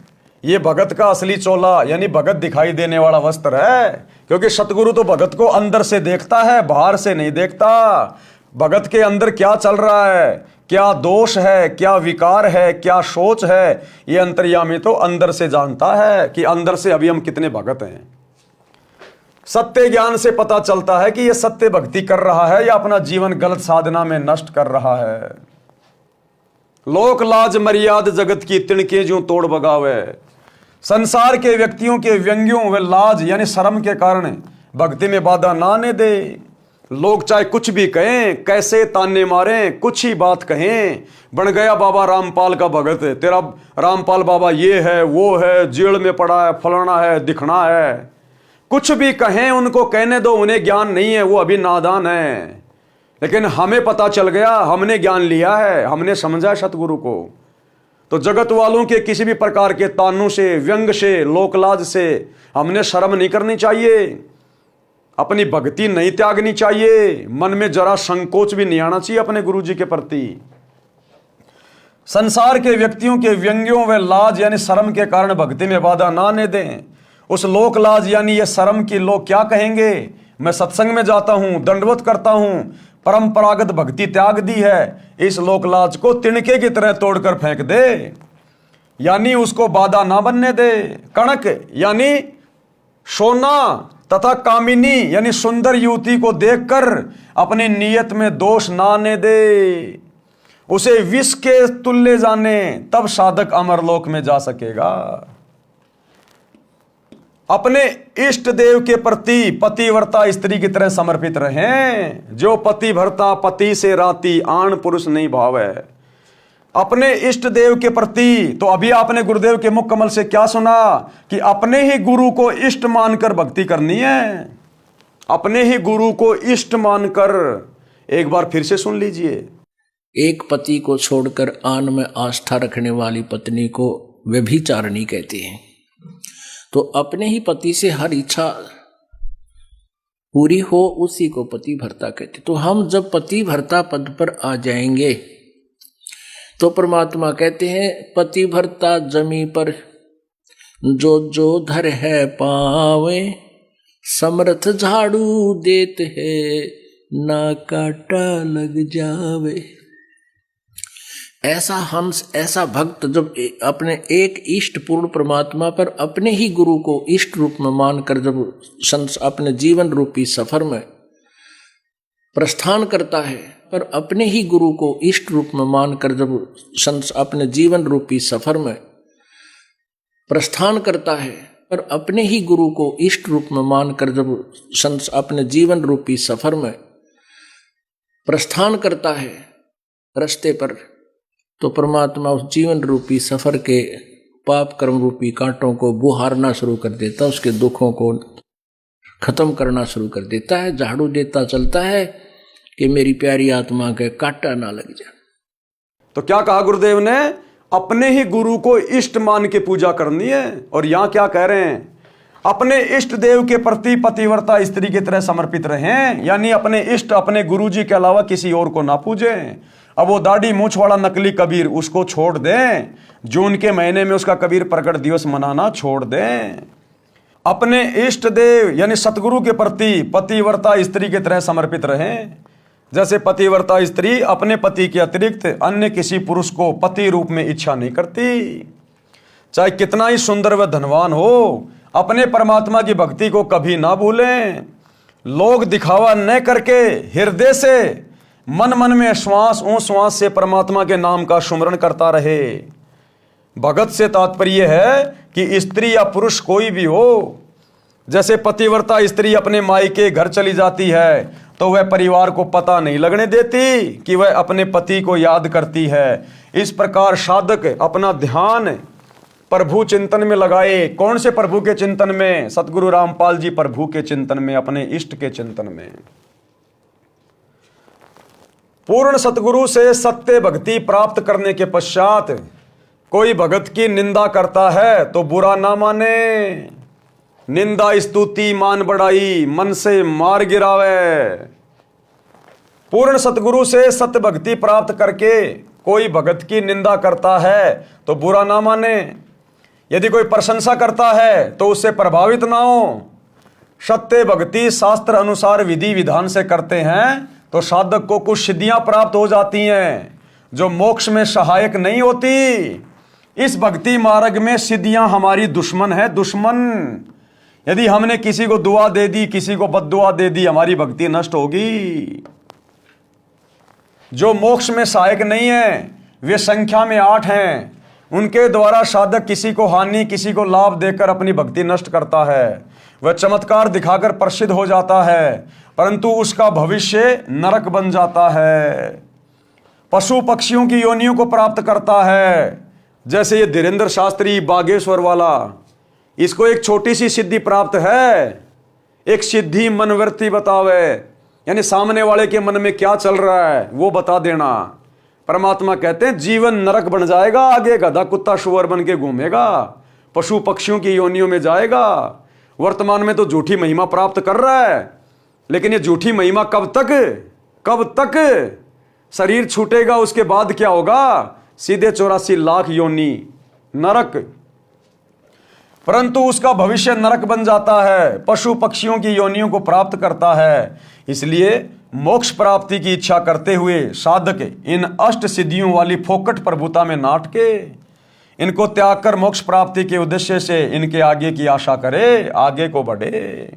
ये भगत का असली चोला यानी भगत दिखाई देने वाला वस्त्र है, क्योंकि सतगुरु तो भगत को अंदर से देखता है, बाहर से नहीं देखता। भगत के अंदर क्या चल रहा है, क्या दोष है, क्या विकार है, क्या सोच है, ये अंतर्यामी तो अंदर से जानता है कि अंदर से अभी हम कितने भगत हैं। सत्य ज्ञान से पता चलता है कि ये सत्य भक्ति कर रहा है या अपना जीवन गलत साधना में नष्ट कर रहा है। लोक लाज मर्याद जगत की तिणके जो तोड़ बगावे। संसार के व्यक्तियों के व्यंग्यों व लाज यानी शर्म के कारण भक्ति में बाधा ना आने दे। लोग चाहे कुछ भी कहें, कैसे ताने मारें, कुछ ही बात कहें, बन गया बाबा रामपाल का भगत, तेरा रामपाल बाबा ये है वो है, जेल में पड़ा है, फलाना है, दिखना है, कुछ भी कहें उनको कहने दो, उन्हें ज्ञान नहीं है, वो अभी नादान है। लेकिन हमें पता चल गया, हमने ज्ञान लिया है, हमने समझा सतगुरु को। तो जगत वालों के किसी भी प्रकार के तानों से, व्यंग से, लोकलाज से हमने शर्म नहीं करनी चाहिए, अपनी भक्ति नहीं त्यागनी चाहिए, मन में जरा संकोच भी नहीं आना चाहिए अपने गुरु जी के प्रति। संसार के व्यक्तियों के व्यंग्यों व लाज यानी शर्म के कारण भक्ति में बाधा ना आने दें। उस लोक लाज यानी ये शर्म की लोग क्या कहेंगे, मैं सत्संग में जाता हूं, दंडवत करता हूं, परंपरागत भक्ति त्याग दी है, इस लोक लाज को तिनके की तरह तोड़कर फेंक दे, यानी उसको बाधा ना बनने दे। कणक यानी सोना तथा कामिनी यानी सुंदर युवती को देखकर अपनी नीयत में दोष ना आने दे, उसे विष के तुल्य जाने, तब साधक अमरलोक में जा सकेगा। अपने इष्ट देव के प्रति पतिव्रता स्त्री की तरह समर्पित रहें। जो पतिव्रता पति से राती आन पुरुष नहीं भाव है। अपने इष्ट देव के प्रति, तो अभी आपने गुरुदेव के मुख कमल से क्या सुना कि अपने ही गुरु को इष्ट मानकर भक्ति करनी है, अपने ही गुरु को इष्ट मानकर। एक बार फिर से सुन लीजिए।
एक पति को छोड़कर आन में आस्था रखने वाली पत्नी को व्यभिचारिणी कहते हैं। तो अपने ही पति से हर इच्छा पूरी हो उसी को पति भर्ता कहते। तो हम जब पति भर्ता पद पर आ जाएंगे तो परमात्मा कहते हैं पति भर्ता जमी पर जो जो धर है पावे, समर्थ झाड़ू देत है ना काटा लग जावे। ऐसा हंस, ऐसा भक्त जब अपने एक इष्ट पूर्ण परमात्मा पर अपने ही गुरु को इष्ट रूप में मानकर जब अपने जीवन रूपी सफर में प्रस्थान करता है, पर अपने ही गुरु को इष्ट रूप में मानकर जब अपने जीवन रूपी सफर में प्रस्थान करता है, पर अपने ही गुरु को इष्ट रूप में मानकर जब अपने जीवन रूपी सफर में प्रस्थान करता है रास्ते पर, तो परमात्मा उस जीवन रूपी सफर के पाप कर्म रूपी कांटों को बुहारना शुरू कर देता, उसके दुखों को खत्म करना शुरू कर देता है, झाड़ू देता चलता है कि मेरी प्यारी आत्मा के कांटा ना लग जाए।
तो क्या कहा गुरुदेव ने? अपने ही गुरु को इष्ट मान के पूजा करनी है। और यहां क्या कह रहे हैं? अपने इष्ट देव के प्रति पतिव्रता स्त्री की तरह समर्पित रहें, यानी अपने इष्ट अपने गुरु जी के अलावा किसी और को ना पूजें। अब वो दाढ़ी मूछ वाला नकली कबीर उसको छोड़ दें, जून के महीने में उसका कबीर प्रकट दिवस मनाना छोड़ दें। अपने इष्ट देव यानी सतगुरु के प्रति पतिव्रता स्त्री की तरह समर्पित रहें, जैसे पतिव्रता स्त्री अपने पति के अतिरिक्त अन्य किसी पुरुष को पति रूप में इच्छा नहीं करती। चाहे कितना ही सुंदर व धनवान हो, अपने परमात्मा की भक्ति को कभी ना भूलें। लोग दिखावा न करके हृदय से मन मन में श्वास श्वास से परमात्मा के नाम का सुमरण करता रहे। भगत से तात्पर्य है कि स्त्री या पुरुष कोई भी हो, जैसे पतिव्रता स्त्री अपने मायके घर चली जाती है तो वह परिवार को पता नहीं लगने देती कि वह अपने पति को याद करती है। इस प्रकार साधक अपना ध्यान प्रभु चिंतन में लगाए। कौन से प्रभु के चिंतन में? सतगुरु रामपाल जी प्रभु के चिंतन में, अपने इष्ट के चिंतन में। पूर्ण सतगुरु से सत्य भक्ति प्राप्त करने के पश्चात कोई भगत की निंदा करता है तो बुरा ना माने। निंदा स्तुति मान बढ़ाई, मन से मार गिरावे। पूर्ण सतगुरु से सत्य भक्ति प्राप्त करके कोई भगत की निंदा करता है तो बुरा ना माने। यदि कोई प्रशंसा करता है तो उससे प्रभावित ना हो। सत्य भक्ति शास्त्र अनुसार विधि विधान से करते हैं तो साधक को कुछ सिद्धियां प्राप्त हो जाती हैं जो मोक्ष में सहायक नहीं होती। इस भक्ति मार्ग में सिद्धियां हमारी दुश्मन है, दुश्मन। यदि हमने किसी को दुआ दे दी, किसी को बद्दुआ दे दी, हमारी भक्ति नष्ट होगी। जो मोक्ष में सहायक नहीं है वे संख्या में 8 हैं। उनके द्वारा साधक किसी को हानि किसी को लाभ देकर अपनी भक्ति नष्ट करता है। वह चमत्कार दिखाकर प्रसिद्ध हो जाता है परंतु उसका भविष्य नरक बन जाता है। पशु पक्षियों की योनियों को प्राप्त करता है, जैसे ये धीरेन्द्र शास्त्री बागेश्वर वाला, इसको एक छोटी सी सिद्धि प्राप्त है। एक सिद्धि मनवर्ती बतावे, यानी सामने वाले के मन में क्या चल रहा है वो बता देना। परमात्मा कहते हैं जीवन नरक बन जाएगा, आगे गधा कुत्ता शुअर बन के घूमेगा, पशु पक्षियों की योनियों में जाएगा। वर्तमान में तो झूठी महिमा प्राप्त कर रहा है, लेकिन ये झूठी महिमा कब तक? शरीर छूटेगा उसके बाद क्या होगा? सीधे 84 लाख योनि नरक। परंतु उसका भविष्य नरक बन जाता है, पशु पक्षियों की योनियों को प्राप्त करता है। इसलिए मोक्ष प्राप्ति की इच्छा करते हुए साधक इन अष्ट सिद्धियों वाली फोकट प्रभुता में नाट के इनको त्याग कर मोक्ष प्राप्ति के उद्देश्य से इनके आगे की आशा करे, आगे को बढ़े।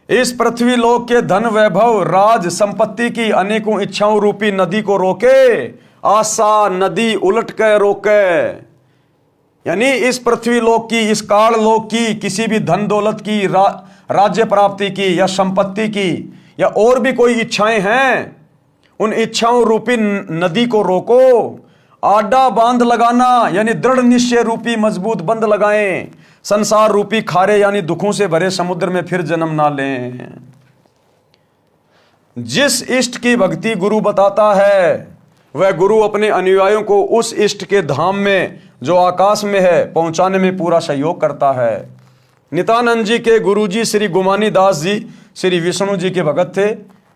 इस पृथ्वी लोक के धन वैभव राज संपत्ति की अनेकों इच्छाओं रूपी नदी को रोके, आशा नदी उलट कर रोके। यानी इस पृथ्वी लोक की, इस काल लोक की किसी भी धन दौलत की, राज्य प्राप्ति की या संपत्ति की या और भी कोई इच्छाएं हैं, उन इच्छाओं रूपी नदी को रोको। आडा बांध लगाना यानी दृढ़ निश्चय रूपी मजबूत बंध लगाएं। संसार रूपी खारे यानी दुखों से भरे समुद्र में फिर जन्म ना लें। जिस इष्ट की भक्ति गुरु बताता है वह गुरु अपने अनुयायियों को उस इष्ट के धाम में जो आकाश में है पहुंचाने में पूरा सहयोग करता है। नित्यानंद जी के गुरुजी श्री गुमानी दास जी श्री विष्णु जी के भगत थे।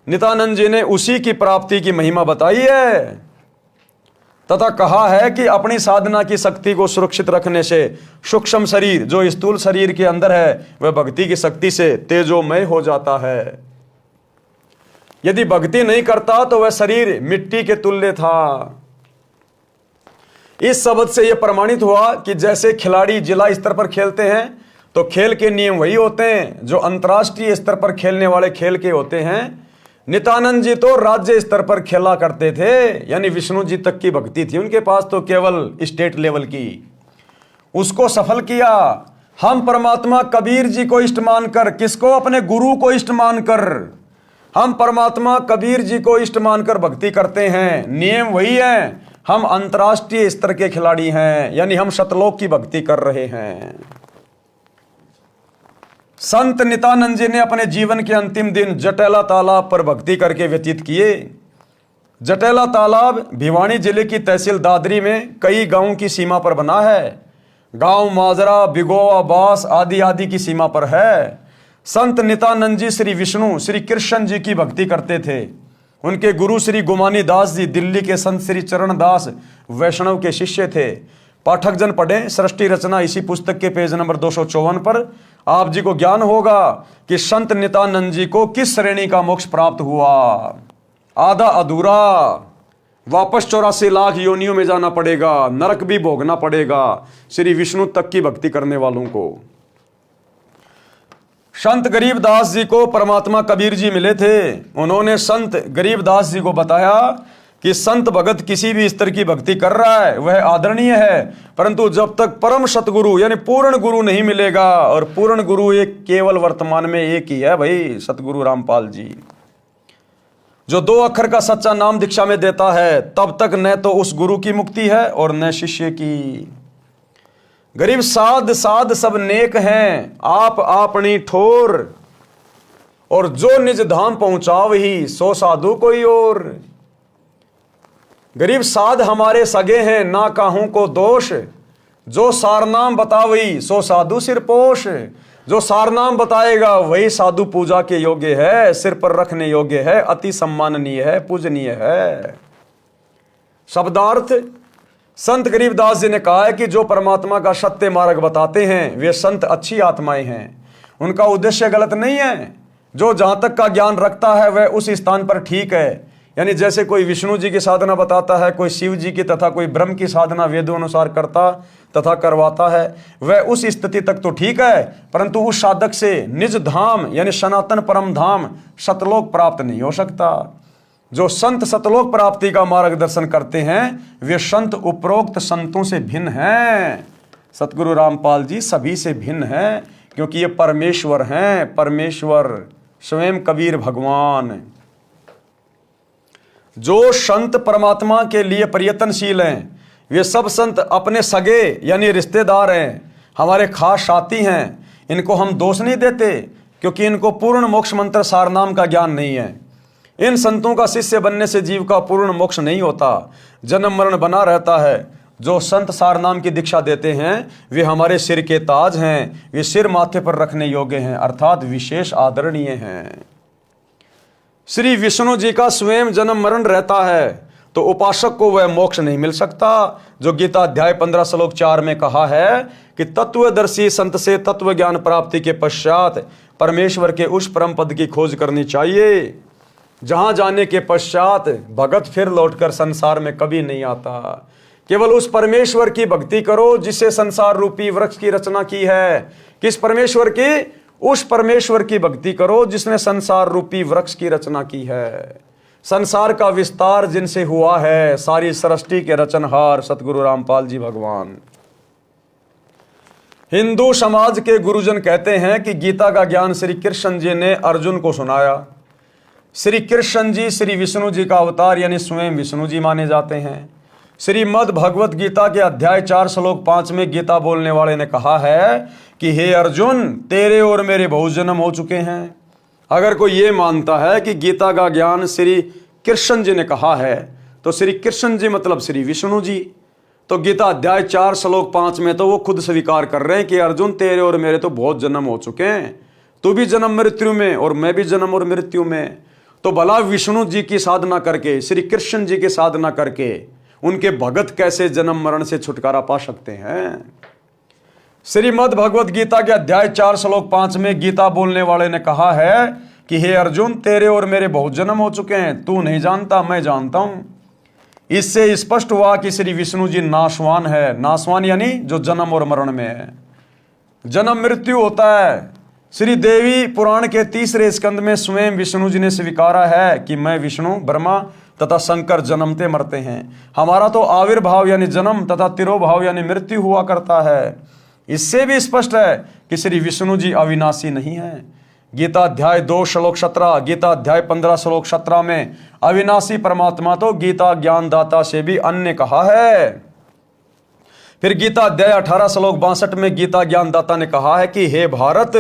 नित्यानंद जी ने उसी की प्राप्ति की महिमा बताई है तथा कहा है कि अपनी साधना की शक्ति को सुरक्षित रखने से सूक्ष्म शरीर जो स्थूल शरीर के अंदर है वह भक्ति की शक्ति से तेजोमय हो जाता है। यदि भक्ति नहीं करता तो वह शरीर मिट्टी के तुल्य था। इस शब्द से यह प्रमाणित हुआ कि जैसे खिलाड़ी जिला स्तर पर खेलते हैं तो खेल के नियम वही होते हैं जो अंतर्राष्ट्रीय स्तर पर खेलने वाले खेल के होते हैं। नित्यानंद जी तो राज्य स्तर पर खेला करते थे, यानी विष्णु जी तक की भक्ति थी उनके पास तो केवल स्टेट लेवल की। उसको सफल किया। हम परमात्मा कबीर जी को इष्ट मानकर, किसको? अपने गुरु को इष्ट मानकर, हम परमात्मा कबीर जी को इष्ट मानकर भक्ति करते हैं। नियम वही है, हम अंतर्राष्ट्रीय स्तर के खिलाड़ी हैं, यानी हम सतलोक की भक्ति कर रहे हैं। संत नित्यानंद जी ने अपने जीवन के अंतिम दिन जटेला तालाब पर भक्ति करके व्यतीत किए। जटेला तालाब भिवानी जिले की तहसील दादरी में कई गांवों की सीमा पर बना है। गांव माजरा, बिगोवा, बास आदि आदि की सीमा पर है। संत नित्यानंद जी श्री विष्णु श्री कृष्ण जी की भक्ति करते थे। उनके गुरु श्री गुमानी दास जी दिल्ली के संत श्री चरण दास वैष्णव के शिष्य थे। पाठक जन पढ़ें सृष्टि रचना इसी पुस्तक के पेज नंबर 254 पर। आप जी को ज्ञान होगा कि संत नित्यानंद जी को किस श्रेणी का मोक्ष प्राप्त हुआ। आधा अधूरा, वापस 84 लाख योनियों में जाना पड़ेगा, नरक भी भोगना पड़ेगा श्री विष्णु तक की भक्ति करने वालों को। संत गरीबदास जी को परमात्मा कबीर जी मिले थे। उन्होंने संत गरीबदास जी को बताया कि संत भगत किसी भी स्तर की भक्ति कर रहा है वह आदरणीय है, परंतु जब तक परम सतगुरु यानी पूर्ण गुरु नहीं मिलेगा, और पूर्ण गुरु एक केवल वर्तमान में एक ही है भाई, सतगुरु रामपाल जी, जो 2 अक्षर का सच्चा नाम दीक्षा में देता है, तब तक न तो उस गुरु की मुक्ति है और न शिष्य की। गरीब साध साध सब नेक हैं, आप आपनी ठोर, और जो निज धाम पहुंचाव ही सो साधु कोई और। गरीब साध हमारे सगे हैं, ना काहू को दोष, जो सारनाम बतावई सो साधु सिरपोश। जो सारनाम बताएगा वही साधु पूजा के योग्य है, सिर पर रखने योग्य है, अति सम्माननीय है, पूजनीय है। शब्दार्थ, संत गरीबदास जी ने कहा है कि जो परमात्मा का सत्य मार्ग बताते हैं वे संत अच्छी आत्माएं हैं। उनका उद्देश्य गलत नहीं है। जो जहां तक का ज्ञान रखता है वह उस स्थान पर ठीक है। यानी जैसे कोई विष्णु जी की साधना बताता है, कोई शिव जी की तथा कोई ब्रह्म की साधना वेदों अनुसार करता तथा करवाता है, वह उस स्थिति तक तो ठीक है, परंतु उस साधक से निज धाम यानी सनातन परम धाम सतलोक प्राप्त नहीं हो सकता। जो संत सतलोक प्राप्ति का मार्गदर्शन करते हैं वे संत उपरोक्त संतों से भिन्न हैं। सतगुरु रामपाल जी सभी से भिन्न हैं, क्योंकि ये परमेश्वर हैं, परमेश्वर स्वयं कबीर भगवान। जो संत परमात्मा के लिए प्रयत्नशील हैं वे सब संत अपने सगे यानी रिश्तेदार हैं, हमारे खास साथी हैं। इनको हम दोष नहीं देते, क्योंकि इनको पूर्ण मोक्ष मंत्र सारनाम का ज्ञान नहीं है। इन संतों का शिष्य बनने से जीव का पूर्ण मोक्ष नहीं होता, जन्म मरण बना रहता है। जो संत सारनाम की दीक्षा देते हैं वे हमारे सिर के ताज हैं, वे सिर माथे पर रखने योग्य हैं, अर्थात विशेष आदरणीय हैं। श्री विष्णु जी का स्वयं जन्म मरण रहता है, तो उपासक को वह मोक्ष नहीं मिल सकता। जो गीता अध्याय 15 श्लोक 4 में कहा है कि तत्वदर्शी संत से तत्व ज्ञान प्राप्ति के पश्चात परमेश्वर के उस परम पद की खोज करनी चाहिए, जहां जाने के पश्चात भगत फिर लौटकर संसार में कभी नहीं आता। केवल उस परमेश्वर की भक्ति करो जिससे संसार रूपी वृक्ष की रचना की है। किस परमेश्वर की? उस परमेश्वर की भक्ति करो जिसने संसार रूपी वृक्ष की रचना की है। संसार का विस्तार जिनसे हुआ है, सारी सृष्टि के रचनहार सतगुरु रामपाल जी भगवान। हिंदू समाज के गुरुजन कहते हैं कि गीता का ज्ञान श्री कृष्ण जी ने अर्जुन को सुनाया। श्री कृष्ण जी श्री विष्णु जी का अवतार यानी स्वयं विष्णु जी माने जाते हैं। श्रीमद् भगवत गीता के अध्याय 4 श्लोक 5 में गीता बोलने वाले ने कहा है कि हे अर्जुन, तेरे और मेरे बहुत जन्म हो चुके हैं। अगर कोई ये मानता है कि गीता का ज्ञान श्री कृष्ण जी ने कहा है, तो श्री कृष्ण जी मतलब श्री विष्णु जी। तो गीता अध्याय 4 श्लोक 5 में तो वो खुद स्वीकार कर रहे हैं कि अर्जुन, तेरे और मेरे तो बहुत जन्म हो चुके हैं, तू भी जन्म मृत्यु में और मैं भी जन्म और मृत्यु में। तो भला विष्णु जी की साधना करके, श्री कृष्ण जी की साधना करके उनके भगत कैसे जन्म मरण से छुटकारा पा सकते हैं? श्रीमद् भगवत गीता के अध्याय 4 श्लोक 5 में गीता बोलने वाले ने कहा है कि हे अर्जुन, तेरे और मेरे बहुत जन्म हो चुके हैं, तू नहीं जानता, मैं जानता हूं। इससे स्पष्ट हुआ कि श्री विष्णु जी नाशवान है। नाशवान यानी जो जन्म और मरण में है। जन्म मृत्यु होता है। श्री देवी पुराण के 3रे स्कंद में स्वयं विष्णु जी ने स्वीकारा है कि मैं विष्णु, ब्रह्मा तथा शंकर जन्मते मरते हैं। हमारा तो आविर्भाव यानी जन्म तथा तिरोभाव यानी मृत्यु हुआ करता है। इससे भी स्पष्ट है कि श्री विष्णु जी अविनाशी नहीं है। गीता अध्याय 2 श्लोक 17, गीता अध्याय 15 श्लोक 17 में अविनाशी परमात्मा तो गीता ज्ञानदाता से भी अन्य कहा है। फिर गीता अध्याय 18 श्लोक 62 में गीता ज्ञानदाता ने कहा है कि हे भारत,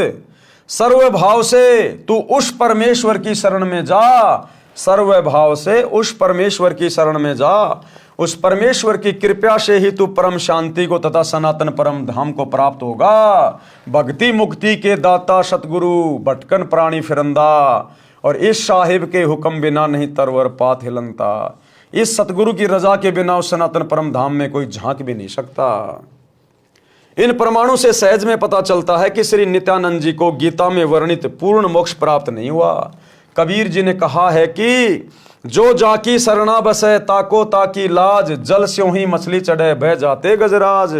सर्व भाव से तू उस परमेश्वर की शरण में जा, सर्व भाव से उस परमेश्वर की शरण में जा। उस परमेश्वर की कृपा से ही तू परम शांति को तथा सनातन परम धाम को प्राप्त होगा। भक्ति मुक्ति के दाता सतगुरु, भटकन प्राणी फिरंदा, और इस साहिब के हुक्म बिना नहीं तरवर पात हिलनता। इस सतगुरु की रजा के बिना उस सनातन परम धाम में कोई झांक भी नहीं सकता। इन प्रमाणों से सहज में पता चलता है कि श्री नित्यानंद जी को गीता में वर्णित पूर्ण मोक्ष प्राप्त नहीं हुआ। कबीर जी ने कहा है कि जो जाकी शरणा बसे ताको ताकी लाज, जल स्यों ही मछली चढ़े बह जाते गजराज।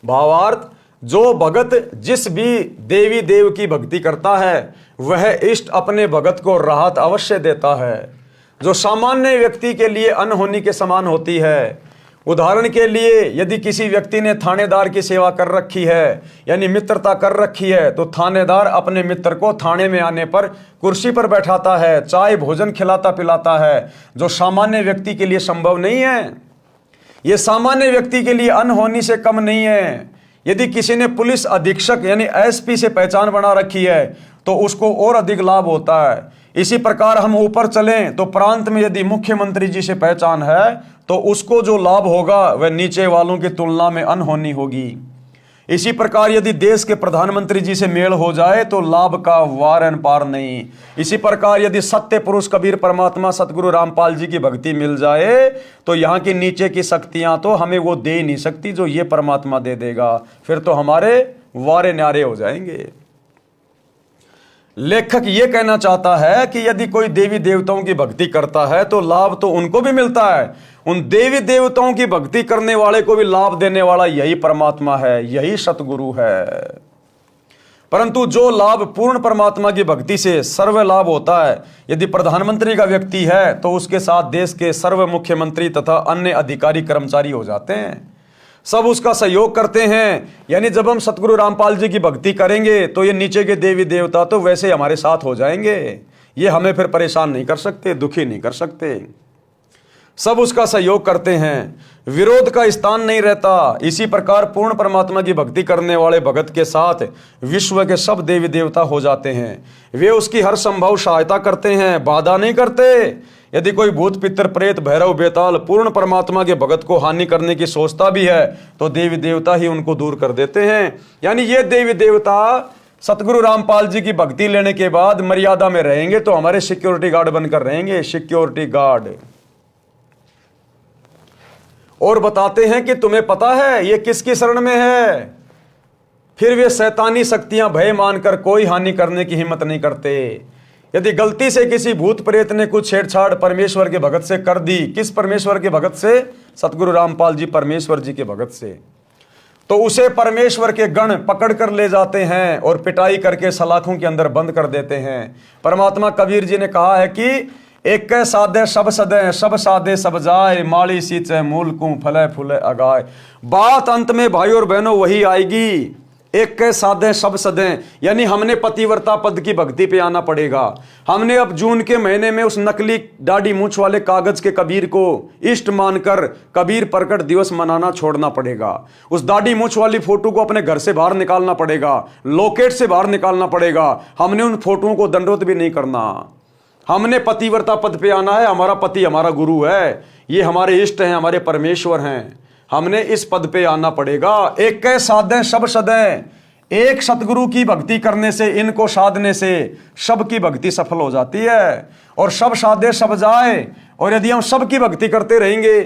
भावार्थ, जो भगत जिस भी देवी देव की भक्ति करता है वह इष्ट अपने भगत को राहत अवश्य देता है, जो सामान्य व्यक्ति के लिए अनहोनी के समान होती है। उदाहरण के लिए यदि किसी व्यक्ति ने थानेदार की सेवा कर रखी है, यानी मित्रता कर रखी है, तो थानेदार अपने मित्र को थाने में आने पर कुर्सी पर बैठाता है, चाय भोजन खिलाता पिलाता है, जो सामान्य व्यक्ति के लिए संभव नहीं है। यह सामान्य व्यक्ति के लिए अनहोनी से कम नहीं है। यदि किसी ने पुलिस अधीक्षक यानी एसपी से पहचान बना रखी है तो उसको और अधिक लाभ होता है। इसी प्रकार हम ऊपर चलें तो प्रांत में यदि मुख्यमंत्री जी से पहचान है तो उसको जो लाभ होगा वह नीचे वालों की तुलना में अनहोनी होगी। इसी प्रकार यदि देश के प्रधानमंत्री जी से मेल हो जाए तो लाभ का वार एन पार नहीं। इसी प्रकार यदि सत्य पुरुष कबीर परमात्मा सतगुरु रामपाल जी की भक्ति मिल जाए तो यहाँ की नीचे की शक्तियां तो हमें वो दे ही नहीं सकती जो ये परमात्मा दे देगा, फिर तो हमारे वारे न्यारे हो जाएंगे। लेखक ये कहना चाहता है कि यदि कोई देवी देवताओं की भक्ति करता है तो लाभ तो उनको भी मिलता है, उन देवी देवताओं की भक्ति करने वाले को भी लाभ देने वाला यही परमात्मा है, यही सतगुरु है। परंतु जो लाभ पूर्ण परमात्मा की भक्ति से सर्व लाभ होता है, यदि प्रधानमंत्री का व्यक्ति है तो उसके साथ देश के सर्व मुख्यमंत्री तथा अन्य अधिकारी कर्मचारी हो जाते हैं, सब उसका सहयोग करते हैं। यानी जब हम सतगुरु रामपाल जी की भक्ति करेंगे तो ये नीचे के देवी देवता तो वैसे हमारे साथ हो जाएंगे, ये हमें फिर परेशान नहीं कर सकते, दुखी नहीं कर सकते, सब उसका सहयोग करते हैं, विरोध का स्थान नहीं रहता। इसी प्रकार पूर्ण परमात्मा की भक्ति करने वाले भगत के साथ विश्व के सब देवी देवता हो जाते हैं, वे उसकी हर संभव सहायता करते हैं, बाधा नहीं करते। यदि कोई भूत पितर प्रेत भैरव बेताल पूर्ण परमात्मा के भगत को हानि करने की सोचता भी है तो देवी देवता ही उनको दूर कर देते हैं। यानी ये देवी देवता सतगुरु रामपाल जी की भक्ति लेने के बाद मर्यादा में रहेंगे तो हमारे सिक्योरिटी गार्ड बनकर रहेंगे, सिक्योरिटी गार्ड। और बताते हैं कि तुम्हें पता है ये किसकी शरण में है, फिर वे शैतानी शक्तियां भय मानकर कोई हानि करने की हिम्मत नहीं करते। यदि गलती से किसी भूत प्रेत ने कुछ छेड़छाड़ परमेश्वर के भगत से कर दी, किस परमेश्वर के भगत से? सतगुरु रामपाल जी परमेश्वर जी के भगत से, तो उसे परमेश्वर के गण पकड़ कर ले जाते हैं और पिटाई करके सलाखों के अंदर बंद कर देते हैं। परमात्मा कबीर जी ने कहा है कि एक साधे सब सदे, सब साधे सब जाए, माली सींचे मूल को फले फूले अगाए। बात अंत में भाई और बहनों वही आएगी, एक के साधे सब सदे, यानी हमने पतिव्रता पद की भक्ति पे आना पड़ेगा। हमने अब जून के महीने में उस नकली दाढ़ी मूंछ वाले कागज के कबीर को इष्ट मानकर कबीर प्रकट दिवस मनाना छोड़ना पड़ेगा। उस दाढ़ी मूंछ वाली फोटो को अपने घर से बाहर निकालना पड़ेगा, लॉकेट से बाहर निकालना पड़ेगा। हमने उन फोटोओं को दंडवत भी नहीं करना। हमने पतिव्रता पद पे आना है, हमारा पति हमारा गुरु है, ये हमारे इष्ट हैं, हमारे परमेश्वर हैं, हमने इस पद पे आना पड़ेगा। एक के साधे सब सदे, एक सतगुरु की भक्ति करने से, इनको साधने से सब की भक्ति सफल हो जाती है। और सब साधे सब जाए, और यदि हम सब की भक्ति करते रहेंगे,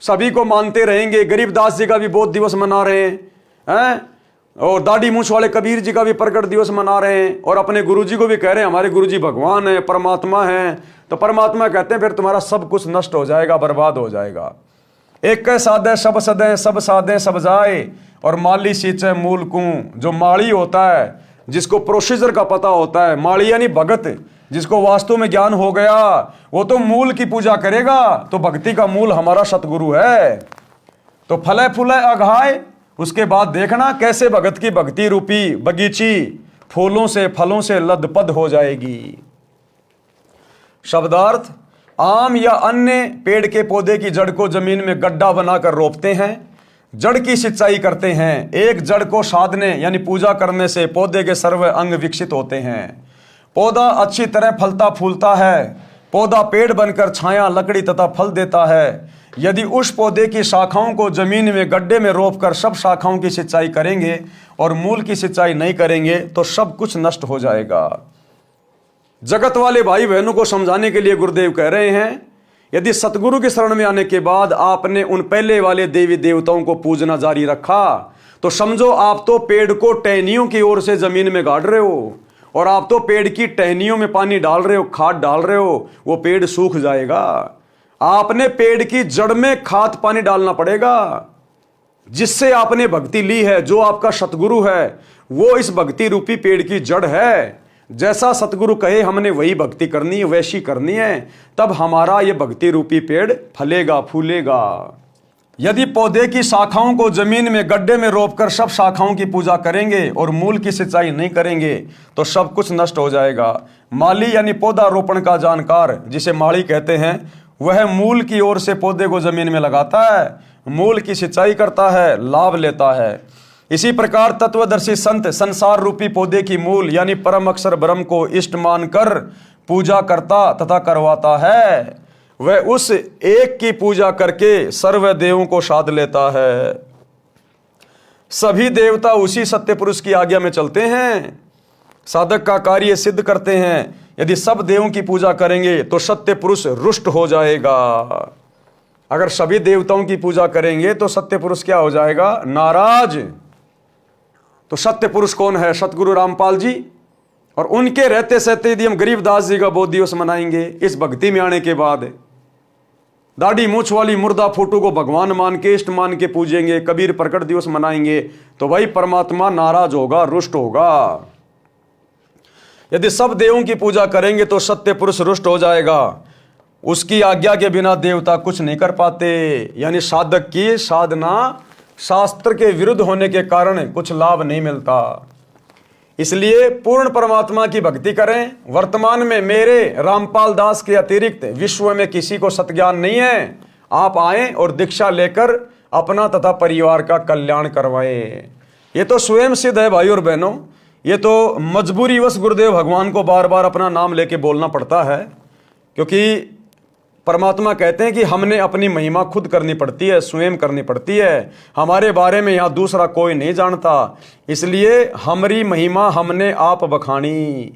सभी को मानते रहेंगे, गरीबदास जी का भी बोध दिवस मना रहे हैं, और दाढ़ी मूंछ वाले कबीर जी का भी प्रकट दिवस मना रहे हैं, और अपने गुरु जी को भी कह रहे हैं हमारे गुरु जी भगवान है, परमात्मा है, तो परमात्मा कहते हैं फिर तुम्हारा सब कुछ नष्ट हो जाएगा, बर्बाद हो जाएगा। एक के साधे सब सदे, सब साधे सब जाए, और माली सींचे मूल को, जो माली होता है, जिसको प्रोसीजर का पता होता है, माली यानी भगत, जिसको वास्तव में ज्ञान हो गया, वो तो मूल की पूजा करेगा। तो भक्ति का मूल हमारा सतगुरु है। तो फले फूले अघाए, उसके बाद देखना कैसे भगत की भक्ति रूपी बगीची फूलों से फलों से लदपद हो जाएगी। शब्दार्थ, आम या अन्य पेड़ के पौधे की जड़ को जमीन में गड्ढा बनाकर रोपते हैं, जड़ की सिंचाई करते हैं। एक जड़ को साधने यानी पूजा करने से पौधे के सर्व अंग विकसित होते हैं। पौधा अच्छी तरह फलता फूलता है। पौधा पेड़ बनकर छाया, लकड़ी तथा फल देता है। यदि उस पौधे की शाखाओं को जमीन में गड्ढे में रोपकर सब शाखाओं की सिंचाई करेंगे और मूल की सिंचाई नहीं करेंगे तो सब कुछ नष्ट हो जाएगा। जगत वाले भाई बहनों को समझाने के लिए गुरुदेव कह रहे हैं, यदि सतगुरु की शरण में आने के बाद आपने उन पहले वाले देवी देवताओं को पूजना जारी रखा तो समझो आप तो पेड़ को टहनियों की ओर से जमीन में गाड़ रहे हो, और आप तो पेड़ की टहनियों में पानी डाल रहे हो, खाद डाल रहे हो, वो पेड़ सूख जाएगा। आपने पेड़ की जड़ में खाद पानी डालना पड़ेगा। जिससे आपने भक्ति ली है, जो आपका सतगुरु है, वो इस भक्ति रूपी पेड़ की जड़ है। जैसा सतगुरु कहे हमने वही भक्ति करनी है, वैसी करनी है, तब हमारा ये भक्ति रूपी पेड़ फलेगा फूलेगा। यदि पौधे की शाखाओं को जमीन में गड्ढे में रोपकर सब शाखाओं की पूजा करेंगे और मूल की सिंचाई नहीं करेंगे तो सब कुछ नष्ट हो जाएगा। माली यानी पौधा रोपण का जानकार, जिसे माली कहते हैं, वह मूल की ओर से पौधे को जमीन में लगाता है, मूल की सिंचाई करता है, लाभ लेता है। इसी प्रकार तत्वदर्शी संत संसार रूपी पौधे की मूल यानी परम अक्षर ब्रह्म को इष्ट मानकर पूजा करता तथा करवाता है। वह उस एक की पूजा करके सर्व देवों को साध लेता है। सभी देवता उसी सत्य पुरुष की आज्ञा में चलते हैं, साधक का कार्य सिद्ध करते हैं। यदि सब देवों की पूजा करेंगे तो सत्य पुरुष रुष्ट हो जाएगा। अगर सभी देवताओं की पूजा करेंगे तो सत्य पुरुष क्या हो जाएगा? नाराज। तो सत्य पुरुष कौन है? सतगुरु रामपाल जी। और उनके रहते सहते यदि हम गरीबदास जी का बोध दिवस मनाएंगे इस भक्ति में आने के बाद, दाढ़ी मूछ वाली मुर्दा फोटो को भगवान मान के इष्ट मान के पूजेंगे, कबीर प्रकट दिवस मनाएंगे, तो भाई परमात्मा नाराज होगा, रुष्ट होगा। यदि सब देवों की पूजा करेंगे तो सत्य पुरुष रुष्ट हो जाएगा। उसकी आज्ञा के बिना देवता कुछ नहीं कर पाते। यानी साधक की साधना शास्त्र के विरुद्ध होने के कारण कुछ लाभ नहीं मिलता। इसलिए पूर्ण परमात्मा की भक्ति करें। वर्तमान में मेरे रामपाल दास के अतिरिक्त विश्व में किसी को सत्ज्ञान नहीं है। आप आएं और दीक्षा लेकर अपना तथा परिवार का कल्याण करवाएं। ये तो स्वयं सिद्ध है भाई और बहनों। ये तो मजबूरीवश गुरुदेव भगवान को बार बार अपना नाम लेके बोलना पड़ता है, क्योंकि परमात्मा कहते हैं कि हमने अपनी महिमा खुद करनी पड़ती है, स्वयं करनी पड़ती है। हमारे बारे में यहाँ दूसरा कोई नहीं जानता, इसलिए हमारी महिमा हमने आप बखानी।